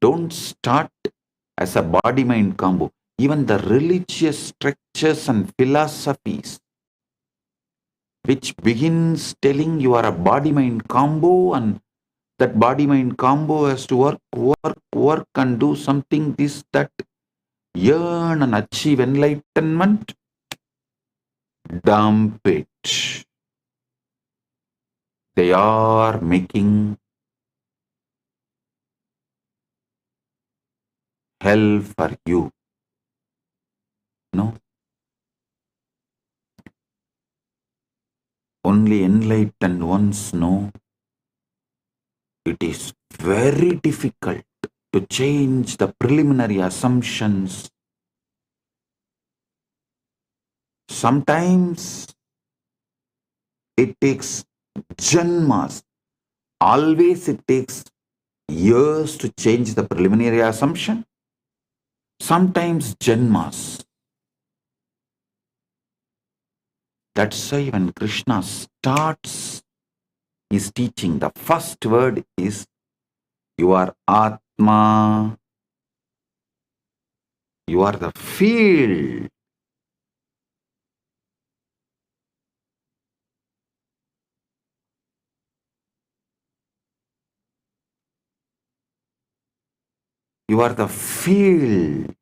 Don't start as a body-mind combo. Even the religious structures and philosophies which begins telling you are a body-mind combo and that body-mind combo has to work and do something, this, that, yearn and achieve enlightenment, dump it. They are making hell for you. No. Only enlightened ones know it is very difficult to change the preliminary assumptions. Sometimes it takes janmas. Always it takes years to change the preliminary assumption. Sometimes janmas. That's why when Krishna starts his teaching, the first word is, you are Atma, you are the field. You are the field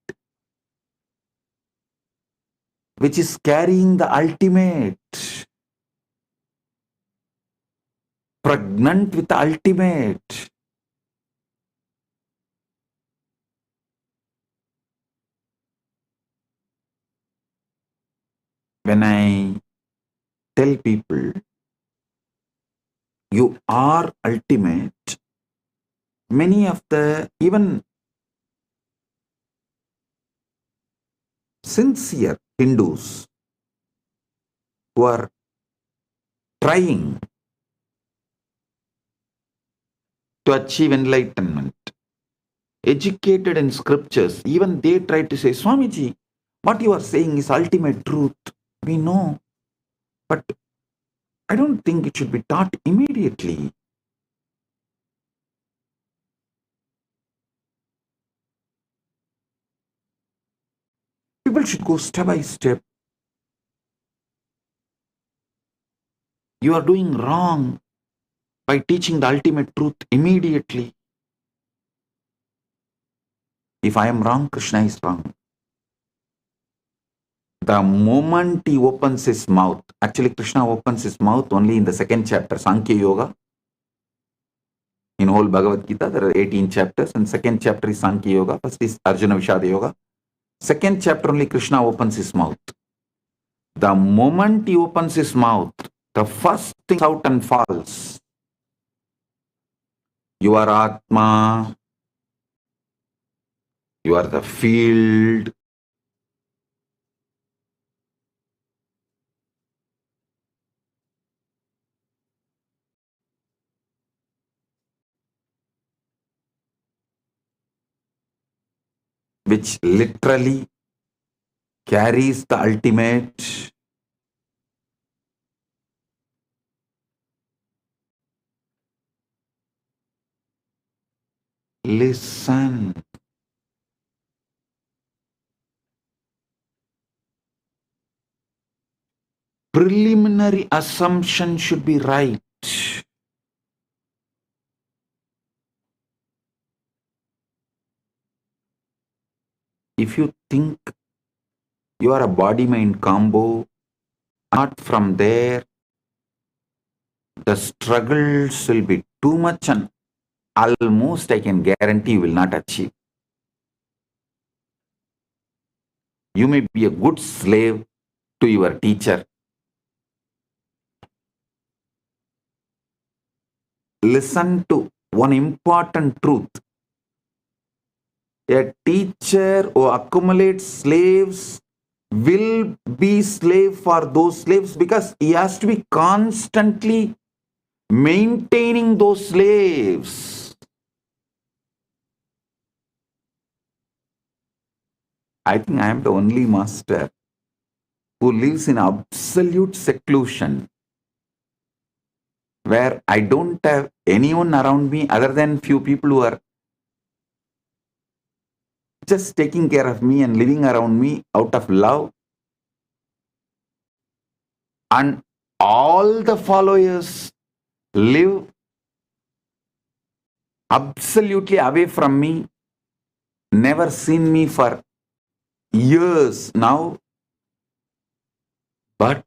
which is carrying the ultimate, pregnant with the ultimate. When I tell people, you are ultimate, many of the even sincere Hindus who are trying to achieve enlightenment, educated in scriptures, even they try to say, Swamiji, what you are saying is ultimate truth. We know, but I don't think it should be taught immediately. People should go step by step. You are doing wrong by teaching the ultimate truth immediately. If I am wrong, Krishna is wrong. The moment he opens his mouth, actually Krishna opens his mouth only in the second chapter, Sankhya Yoga. In whole Bhagavad Gita, there are 18 chapters, and second chapter is Sankhya Yoga. First is Arjuna Vishada Yoga. Second chapter only Krishna opens his mouth. The moment he opens his mouth, the first thing out and falls. You are Atma. You are the field. Which literally carries the ultimate. Listen. Preliminary assumption should be right. If you think you are a body-mind combo, not from there, the struggles will be too much and almost I can guarantee you will not achieve. You may be a good slave to your teacher. Listen to one important truth. A teacher who accumulates slaves will be slave for those slaves because he has to be constantly maintaining those slaves. I think I am the only master who lives in absolute seclusion, where I don't have anyone around me other than few people who are just taking care of me and living around me out of love. And all the followers live absolutely away from me, never seen me for years now, but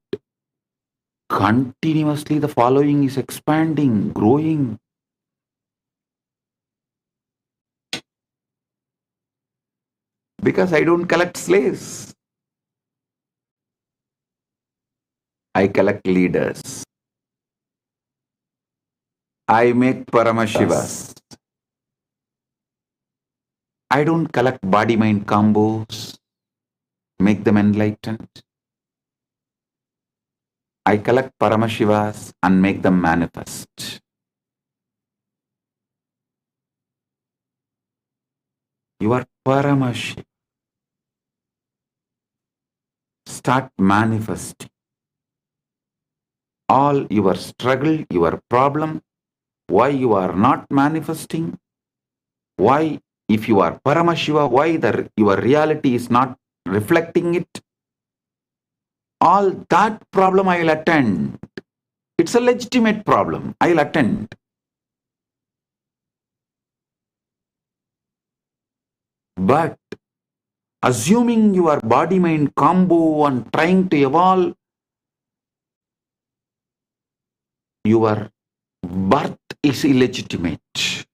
continuously the following is expanding, growing. Because I don't collect slaves. I collect leaders. I make Paramashivas. I don't collect body-mind combos, make them enlightened. I collect Paramashivas and make them manifest. You are Paramashiva. Start manifesting. All your struggle, your problem, why you are not manifesting, why if you are Paramashiva, why your reality is not reflecting it, all that problem I will attend. It's a legitimate problem. I'll attend. But assuming your body-mind combo and trying to evolve, your birth is illegitimate.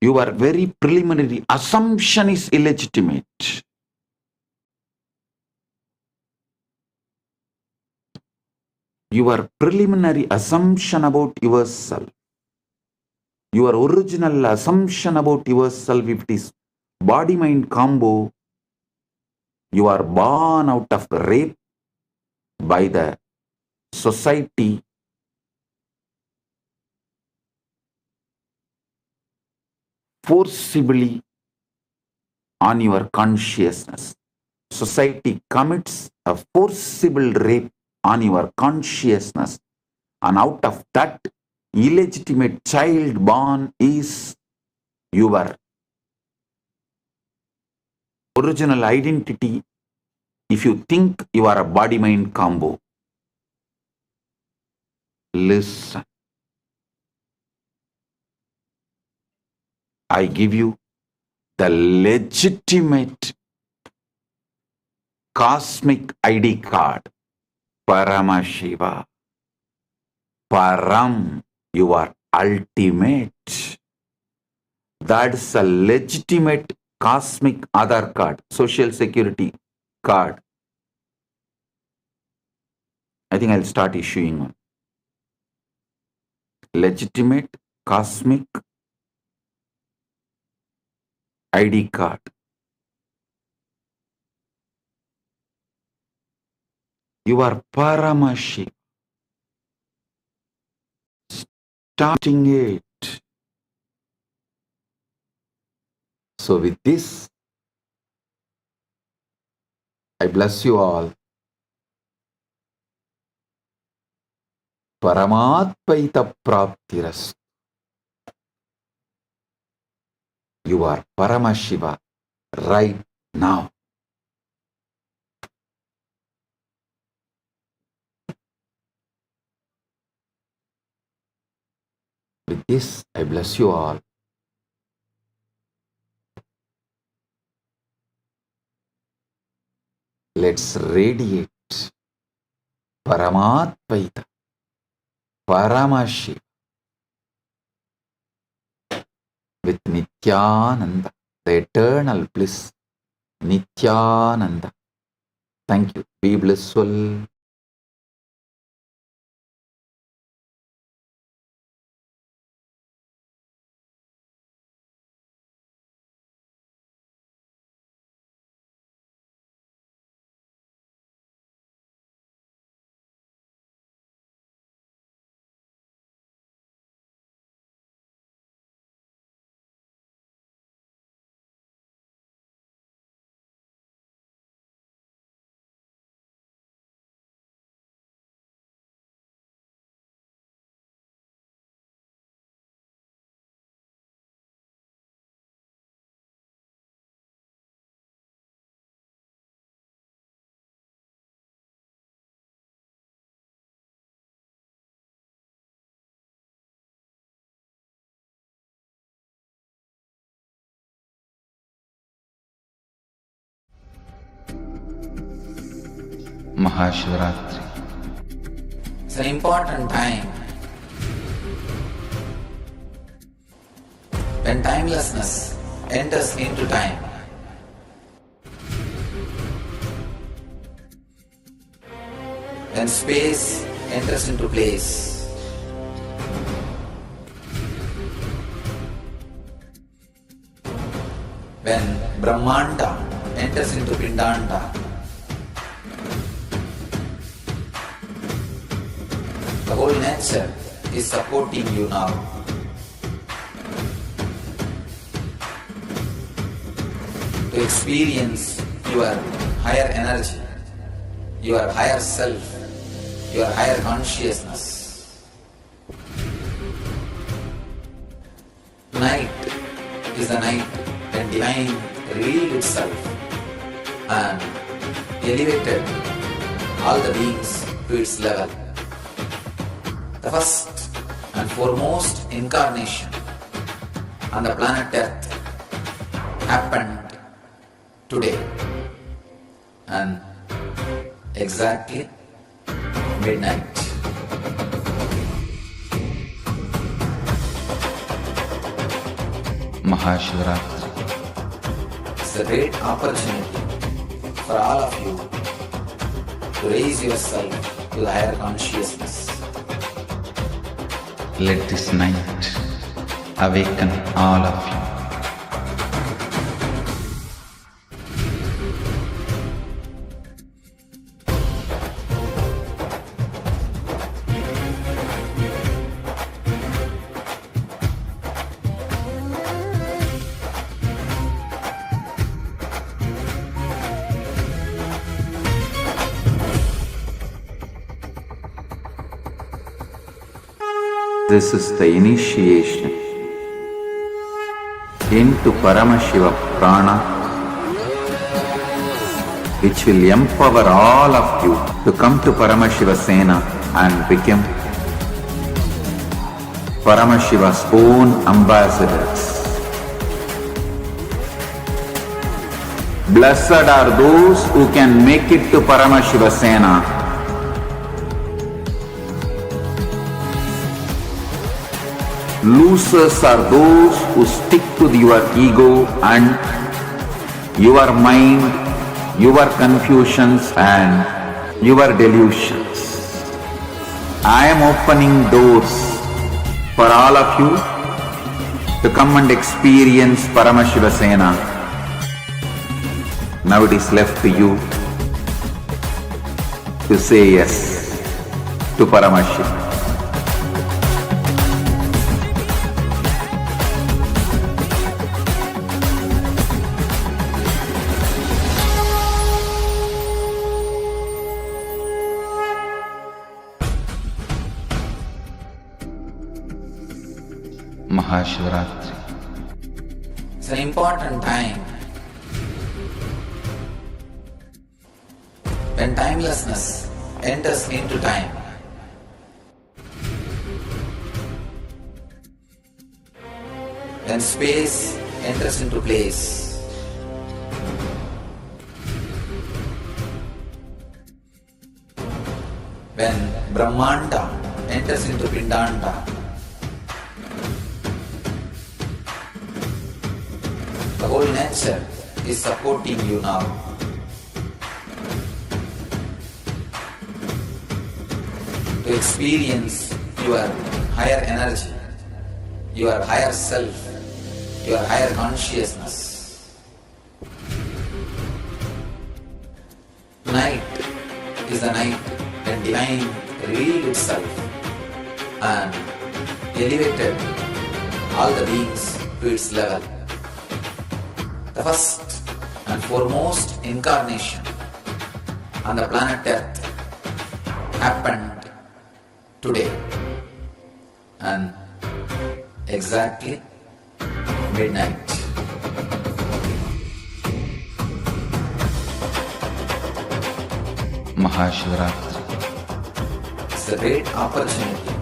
Your very preliminary assumption is illegitimate. Your preliminary assumption about yourself, your original assumption about yourself, if it is body-mind combo, you are born out of rape by the society, forcibly on your consciousness. Society commits a forcible rape on your consciousness, and out of that illegitimate child born is your original identity. If you think you are a body-mind combo, listen. I give you the legitimate cosmic ID card, Paramashiva. Param, you are ultimate. That's a legitimate cosmic Aadhaar card, social security card. I think I'll start issuing one. Legitimate cosmic ID card. You are Paramashiva. Starting it. So with this, I bless you all. Paramatpaita Praptiras. You are Paramashiva right now. With this, I bless you all. Let's radiate Paramatpaita, Paramashiva with Nithyananda, the eternal bliss, Nithyananda. Thank you. Be blissful. Maha Shivaratri. It's an important time when timelessness enters into time. When space enters into place. When Brahmanda enters into Pindanda. The whole nature is supporting you now. To experience your higher energy, your higher self, your higher consciousness. Night is the night when divine revealed itself and elevated all the beings to its level. The first and foremost incarnation on the planet Earth happened today and exactly midnight. Maha Shivaratri. It's a great opportunity for all of you to raise yourself to the higher consciousness. Let this night awaken all of you. This is the initiation into Paramashiva Prana, which will empower all of you to come to Paramashiva Sena and become Paramashiva's own ambassadors. Blessed are those who can make it to Paramashiva Sena. Losers are those who stick to your ego and your mind, your confusions and your delusions. I am opening doors for all of you to come and experience Paramashiva Sena. Now it is left to you to say yes to Paramashiva. Maha Shivaratri. It's an important time when timelessness enters into time. When space enters into place. When Brahmanda enters into Pindanda. The whole nature is supporting you now. To experience your higher energy, your higher self, your higher consciousness. Night is the night when divine revealed itself and elevated all the beings to its level. The first and foremost incarnation on the planet Earth happened today and exactly midnight. Maha Shivaratri. It's a great opportunity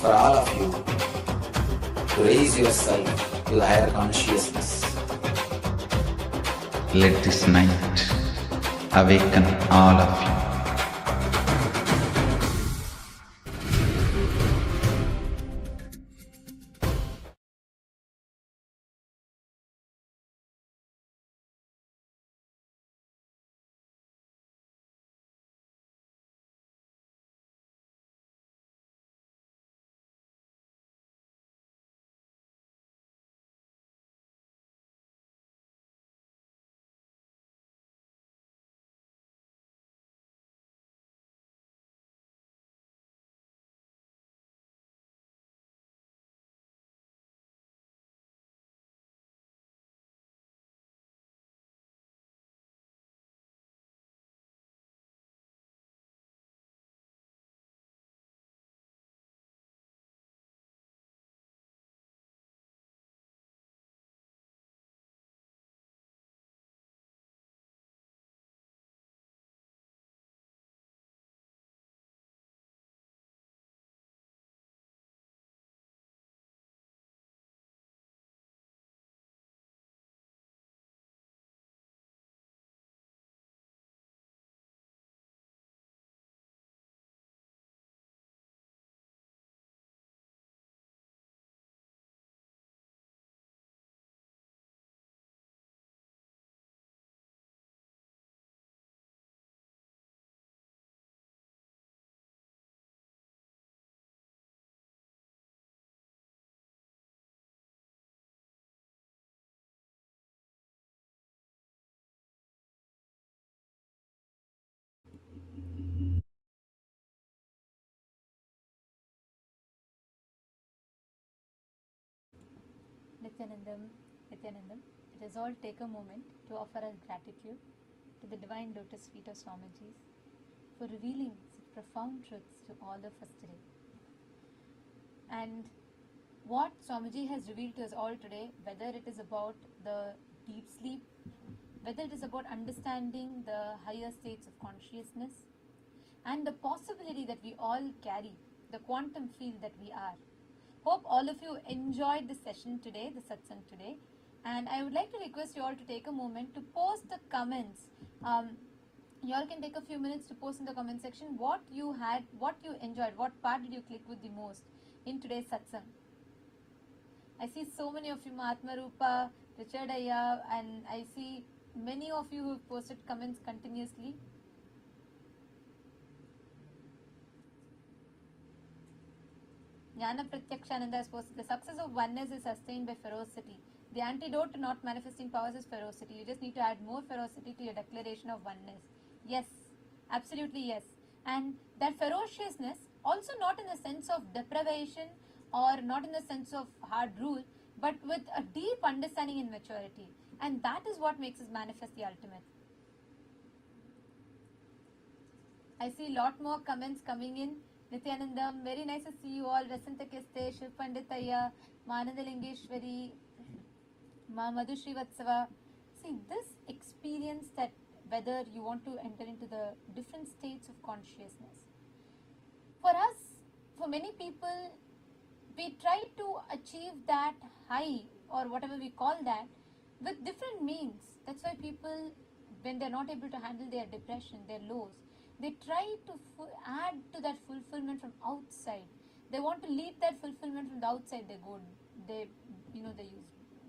for all of you to raise yourself to the higher consciousness. Let this night awaken all of you. Nithyanandam, Nithyanandam, let us all take a moment to offer our gratitude to the divine lotus feet of Swamiji for revealing such profound truths to all of us today. And what Swamiji has revealed to us all today, whether it is about the deep sleep, whether it is about understanding the higher states of consciousness, and the possibility that we all carry, the quantum field that we are. Hope all of you enjoyed the session today, the satsang today, and I would like to request you all to take a moment to post the comments. You all can take a few minutes to post in the comment section what you had, what you enjoyed, what part did you click with the most in today's satsang. I see so many of you, Mahatma Rupa, Richard Ayya, and I see many of you who have posted comments continuously. Jnana Pratyakshananda has posted, the success of oneness is sustained by ferocity. The antidote to not manifesting powers is ferocity. You just need to add more ferocity to your declaration of oneness. Yes, absolutely yes. And that ferociousness, also not in the sense of deprivation or not in the sense of hard rule, but with a deep understanding and maturity. And that is what makes us manifest the ultimate. I see a lot more comments coming in. Nithyanandam, very nice to see you all. Rasanta Keste, Shiv Panditaya, Mananda Lingeshwari, Ma Madhu Srivatsava. See, this experience that whether you want to enter into the different states of consciousness. For us, for many people, we try to achieve that high or whatever we call that with different means. That's why people, when they're not able to handle their depression, their lows, they try to add to that fulfillment from outside. They want to lead that fulfillment from the outside. They use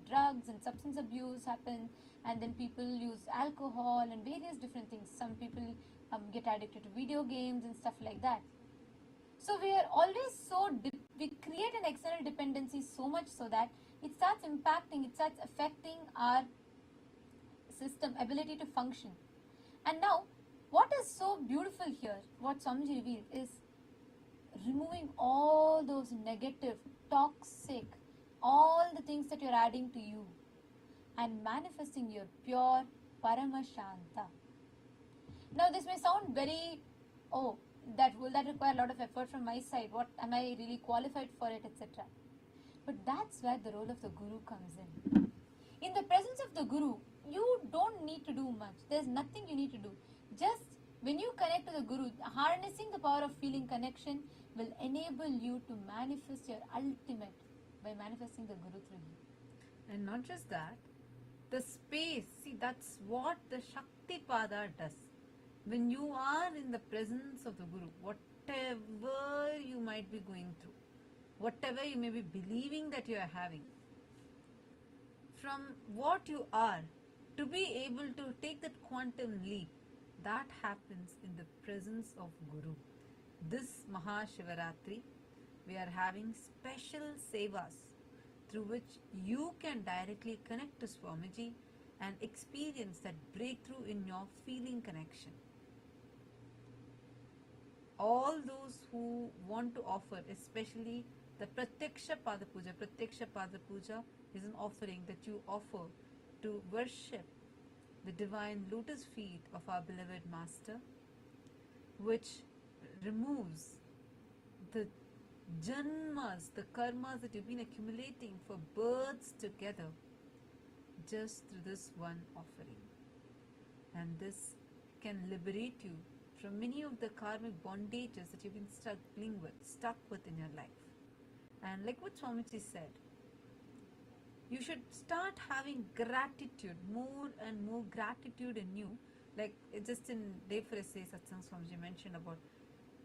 drugs and substance abuse happen, and then people use alcohol and various different things. Some people get addicted to video games and stuff like that. So we are always we create an external dependency so much so that it starts impacting, it starts affecting our system, ability to function. And now, what is so beautiful here, what Swamiji revealed, is removing all those negative, toxic, all the things that you're adding to you and manifesting your pure Paramashanta. Now this may sound very, will that require a lot of effort from my side? What am I really qualified for it, etc. But that's where the role of the Guru comes in. In the presence of the Guru, you don't need to do much. There's nothing you need to do. Just when you connect to the Guru, harnessing the power of feeling connection will enable you to manifest your ultimate by manifesting the Guru through you. And not just that, the space, see, that's what the Shakti Pada does. When you are in the presence of the Guru, whatever you might be going through, whatever you may be believing that you are having, from what you are, to be able to take that quantum leap, that happens in the presence of Guru. This Maha Shivaratri, we are having special Sevas through which you can directly connect to Swamiji and experience that breakthrough in your feeling connection. All those who want to offer, especially the Pratyaksha Pada Puja. Pratyaksha Pada Puja is an offering that you offer to worship the divine lotus feet of our beloved Master, which removes the janmas, the karmas that you've been accumulating for births together just through this one offering. And this can liberate you from many of the karmic bondages that you've been stuck with in your life. And like what Swamiji said, you should start having gratitude, more and more gratitude in you. Like just in Day for Essay Satsang, Swamiji mentioned about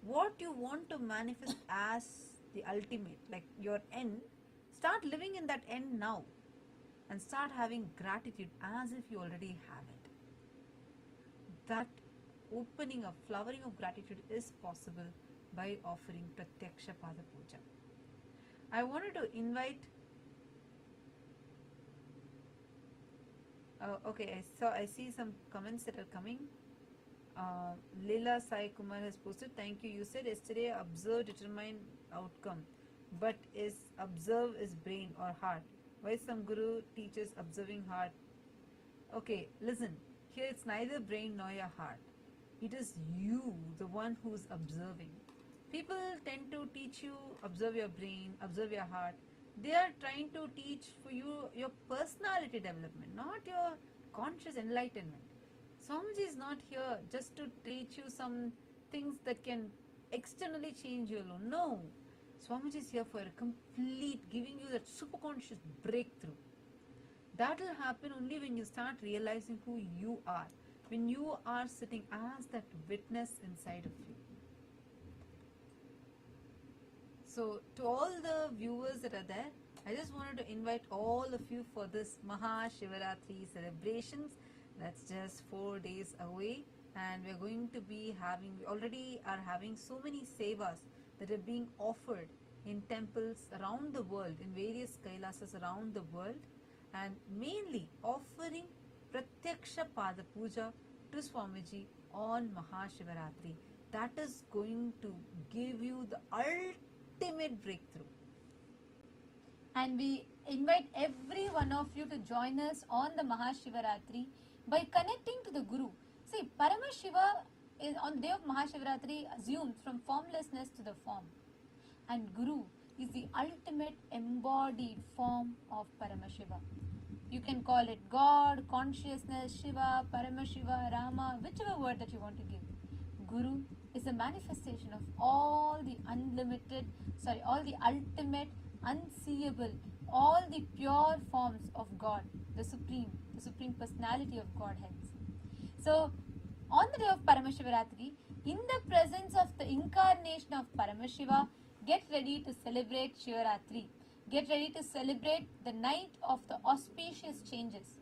what you want to manifest as the ultimate, like your end. Start living in that end now and start having gratitude as if you already have it. That opening of, flowering of gratitude is possible by offering Pratyaksha Pada Puja. I wanted to invite I see some comments that are coming. Leela Sai Kumar has posted, thank you. You said yesterday observe determine outcome, but is observe is brain or heart? Why some guru teaches observing heart? Okay, listen. Here it's neither brain nor your heart. It is you, the one who's observing. People tend to teach you observe your brain, observe your heart. They are trying to teach for you your personality development, not your conscious enlightenment. Swamiji is not here just to teach you some things that can externally change you alone. No. Swamiji is here for a complete, giving you that superconscious breakthrough. That will happen only when you start realizing who you are, when you are sitting as that witness inside of you. So, to all the viewers that are there, I just wanted to invite all of you for this Maha Shivaratri celebrations. That's just 4 days away, and we're going to be having, we already are having so many Sevas that are being offered in temples around the world, in various Kailasas around the world, and mainly offering Pratyaksha Pada Puja to Swamiji on Maha Shivaratri. That is going to give you the ultimate breakthrough. And we invite every one of you to join us on the Maha Shivaratri by connecting to the Guru. See, Paramashiva is on the day of Maha Shivaratri assumes from formlessness to the form. And Guru is the ultimate embodied form of Paramashiva. You can call it God, consciousness, Shiva, Paramashiva, Rama, whichever word that you want to give. Guru is a manifestation of all the all the ultimate, unseeable, all the pure forms of God, the Supreme Personality of Godhead. So, on the day of Paramashivaratri, in the presence of the incarnation of Paramashiva, get ready to celebrate Shivaratri. Get ready to celebrate the night of the auspicious changes.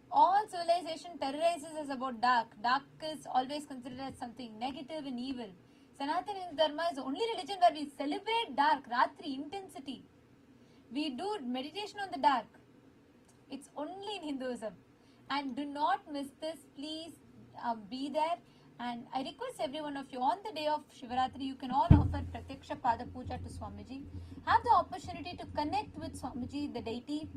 All civilization terrorizes us about dark. Dark is always considered as something negative and evil. Sanatana Dharma is the only religion where we celebrate dark, Ratri, intensity. We do meditation on the dark. It's only in Hinduism. And do not miss this. Please be there. And I request every one of you, on the day of Shivaratri, you can all offer Pratyaksha Pada Puja to Swamiji. Have the opportunity to connect with Swamiji, the deity,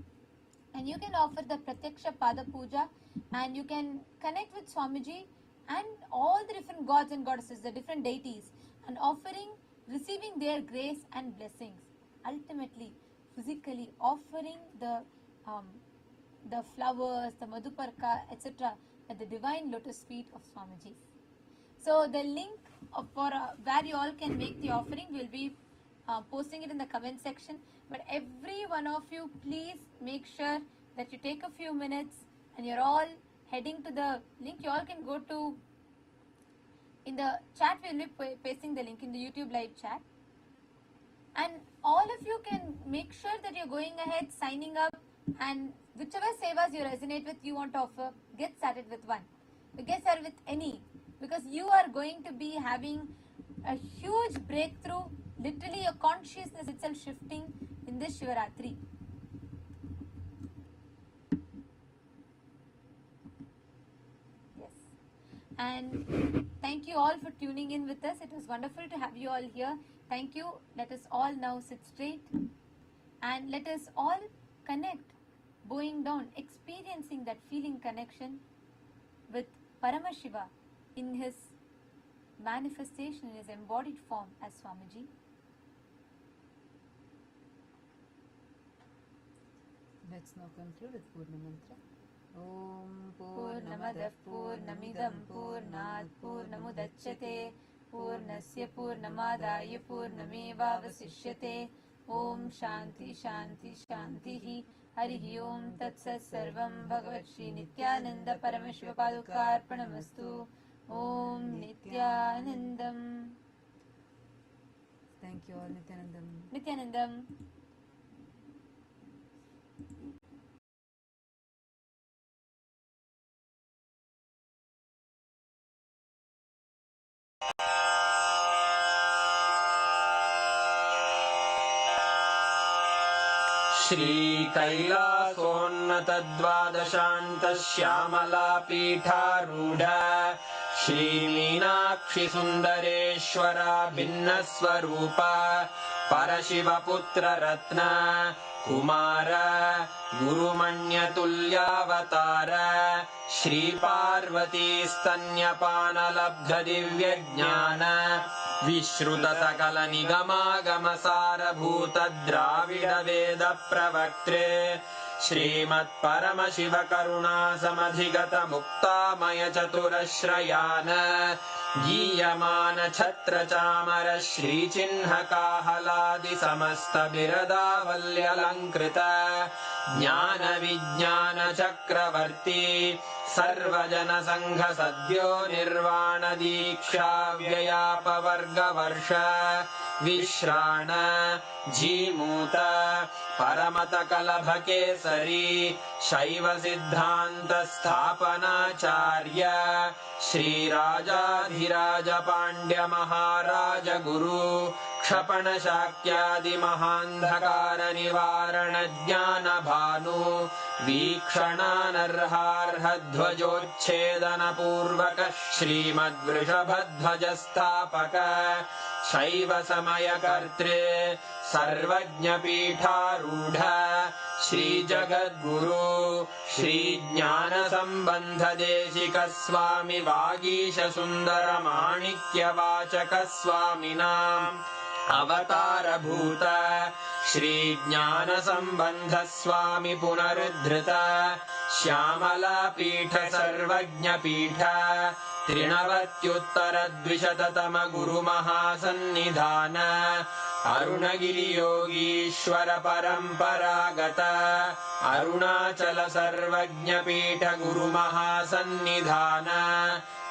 and you can offer the Pratyaksha Pada Puja, and you can connect with Swamiji and all the different gods and goddesses, the different deities, and receiving their grace and blessings. Ultimately, physically offering the flowers, the Madhuparka, etc. at the divine lotus feet of Swamiji. So the link for where you all can make the offering, will be posting it in the comment section. But every one of you, please make sure that you take a few minutes and you're all heading to the link. You all can go to, in the chat we will be pasting the link in the YouTube live chat. And all of you can make sure that you're going ahead, signing up, and whichever Sevas you resonate with, you want to offer, get started with one. Get started with any. Because you are going to be having a huge breakthrough, literally your consciousness itself shifting in this Shivaratri. Yes. And thank you all for tuning in with us. It was wonderful to have you all here. Thank you. Let us all now sit straight and let us all connect, bowing down, experiencing that feeling connection with Paramashiva in his manifestation, in his embodied form as Swamiji. Let's now conclude with Purna Mantra. Om Purnamadah Purnamidam Purnat Purnamudachyate Purnasya Purnamadaya Purnamevavasishyate. Om Shanti Shanti Shantihi. Harihi Om Tatsat Sarvam Bhagavat Shri Nithyananda Paramashiva Padukarpanamastu. Om Nithyanandam. Thank you all, Nithyanandam. Nithyanandam. श्रीकैलासोन्नतद्वादशान्तश्यामलापीठारूढ श्रीमीनाक्षिसुन्दरेश्वरा भिन्नस्वरूपा परशिवपुत्ररत्न Kumar गुरुमण्यतुल्यावतार श्रीपार्वतीस्तन्यपानलब्धदिव्यज्ञान विश्रुतसकलनिगमागमसारभूत द्राविडवेदप्रवक्त्रे श्रीमत्परमशिवकरुणासमधिगतमुक्तामयचतुरश्रयान् गीयमान छत्रचामर श्रीचिह्नकाहलादिसमस्तबिरदावल्यलङ्कृत ज्ञानविज्ञानचक्रवर्ती सर्वजनसङ्घसद्यो निर्वाणदीक्षाव्ययापवर्गवर्ष विश्राण Jimuta परमतकलभकेसरी शैवसिद्धान्तस्थापनाचार्य श्रीराजाधिराज पाण्ड्यमहाराज गुरु क्षपणशाक्यादिमहान्धकारनिवारणज्ञानभानु वीक्षणानर्हार्हध्वजोच्छेदनपूर्वक श्रीमद्वृषभध्वजस्थापक शैवसमयकर्त्रे सर्वज्ञपीठारूढ श्रीजगद्गुरु श्रीज्ञानसम्बन्धदेशिकस्वामि वागीशसुन्दरमाणिक्यवाचकस्वामिनाम् अवतारभूत श्रीज्ञानसम्बन्धस्वामि पुनरुद्धृत श्यामलापीठ सर्वज्ञपीठ त्रिनवत्युत्तरद्विशततम गुरुमहासन्निधान अरुणगिरियोगीश्वर परम्परागत अरुणाचल सर्वज्ञपीठ गुरुमहासन्निधान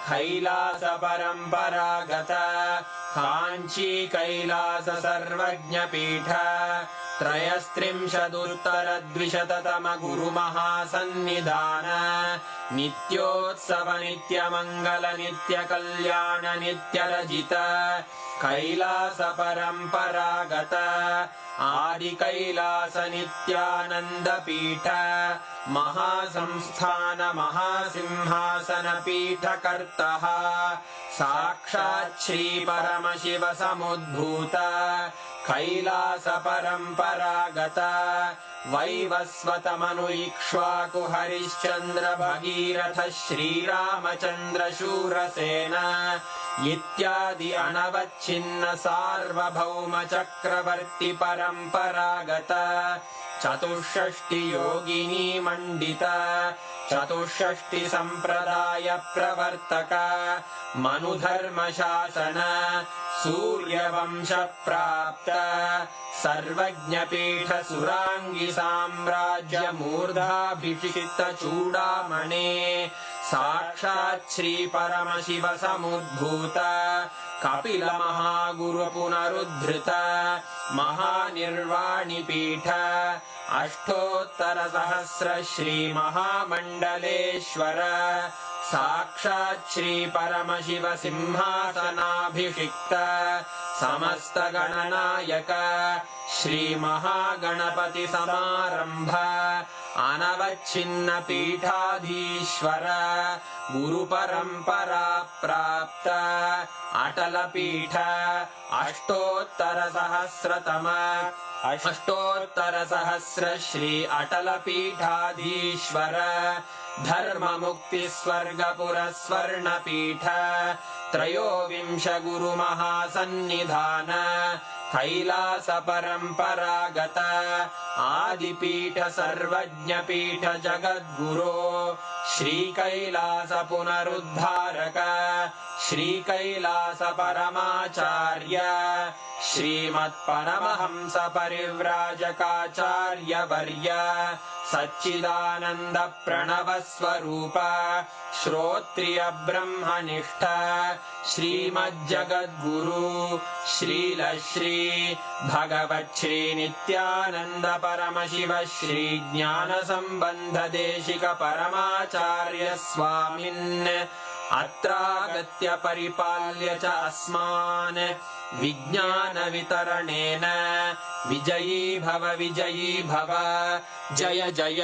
कैलास परम्परागत काञ्ची कैलास सर्वज्ञपीठ त्रयस्त्रिंशदुत्तरद्विशततम गुरुमहासन्निधान नित्योत्सव नित्यमङ्गल नित्यकल्याण नित्यरजित कैलास परम्परागत आदिकैलास नित्यानन्दपीठ महासंस्थान महासिंहासनपीठकर्तः साक्षात् श्रीपरमशिव समुद्भूत कैलास परम्परागत वैवस्वतमनु इक्ष्वाकु हरिश्चन्द्र भगीरथ श्रीरामचन्द्र शूरसेन इत्यादि अनवच्छिन्न सार्वभौम चक्रवर्ति परम्परागत चतुष्षष्टि योगिनी मण्डित चतुष्षष्टि सम्प्रदाय प्रवर्तक मनुधर्मशासन सूर्यवंश प्राप्त सर्वज्ञपीठ सुराङ्गी साम्राज्य मूर्धाभिषिक्त चूडामणे साक्षात् श्री परमशिव समुद्भूत कपिल महागुरु पुनरुद्धृत महानिर्वाणिपीठ अष्टोत्तर सहस्र श्री महामण्डलेश्वर साक्षात् श्री परमशिव सिंहासनाभिषिक्त समस्त गणनायक श्री महागणपति समारंभ अनवच्छिन्न पीठाधीश्वर गुरु परंपरा प्राप्त अटल पीठ अष्टोत्तर सहस्र श्री अटल पीठाधीश्वर धर्म मुक्ति स्वर्गपुर स्वर्ण पीठ त्रयोविंश गुरु महासन्निधान कैलास परम्परागत आदिपीठ सर्वज्ञपीठ जगद्गुरो श्री कैलास पुनरुद्धारक श्री कैलास परमाचार्य श्रीमत्परमहंस परिव्राजकाचार्य वर्य सच्चिदानंद प्रणव स्वरूप श्रोत्रिय ब्रह्मनिष्ठ श्रीमज्जगद्गुरु श्रील श्री भगवत् श्री नित्यानंद परमशिव श्री ज्ञान संबंध देशिक परमाचार्य स्वामिन् अत्रागत्य परिपाल्य च अस्मान् विज्ञान वितरणेन विजयी भव जय जय।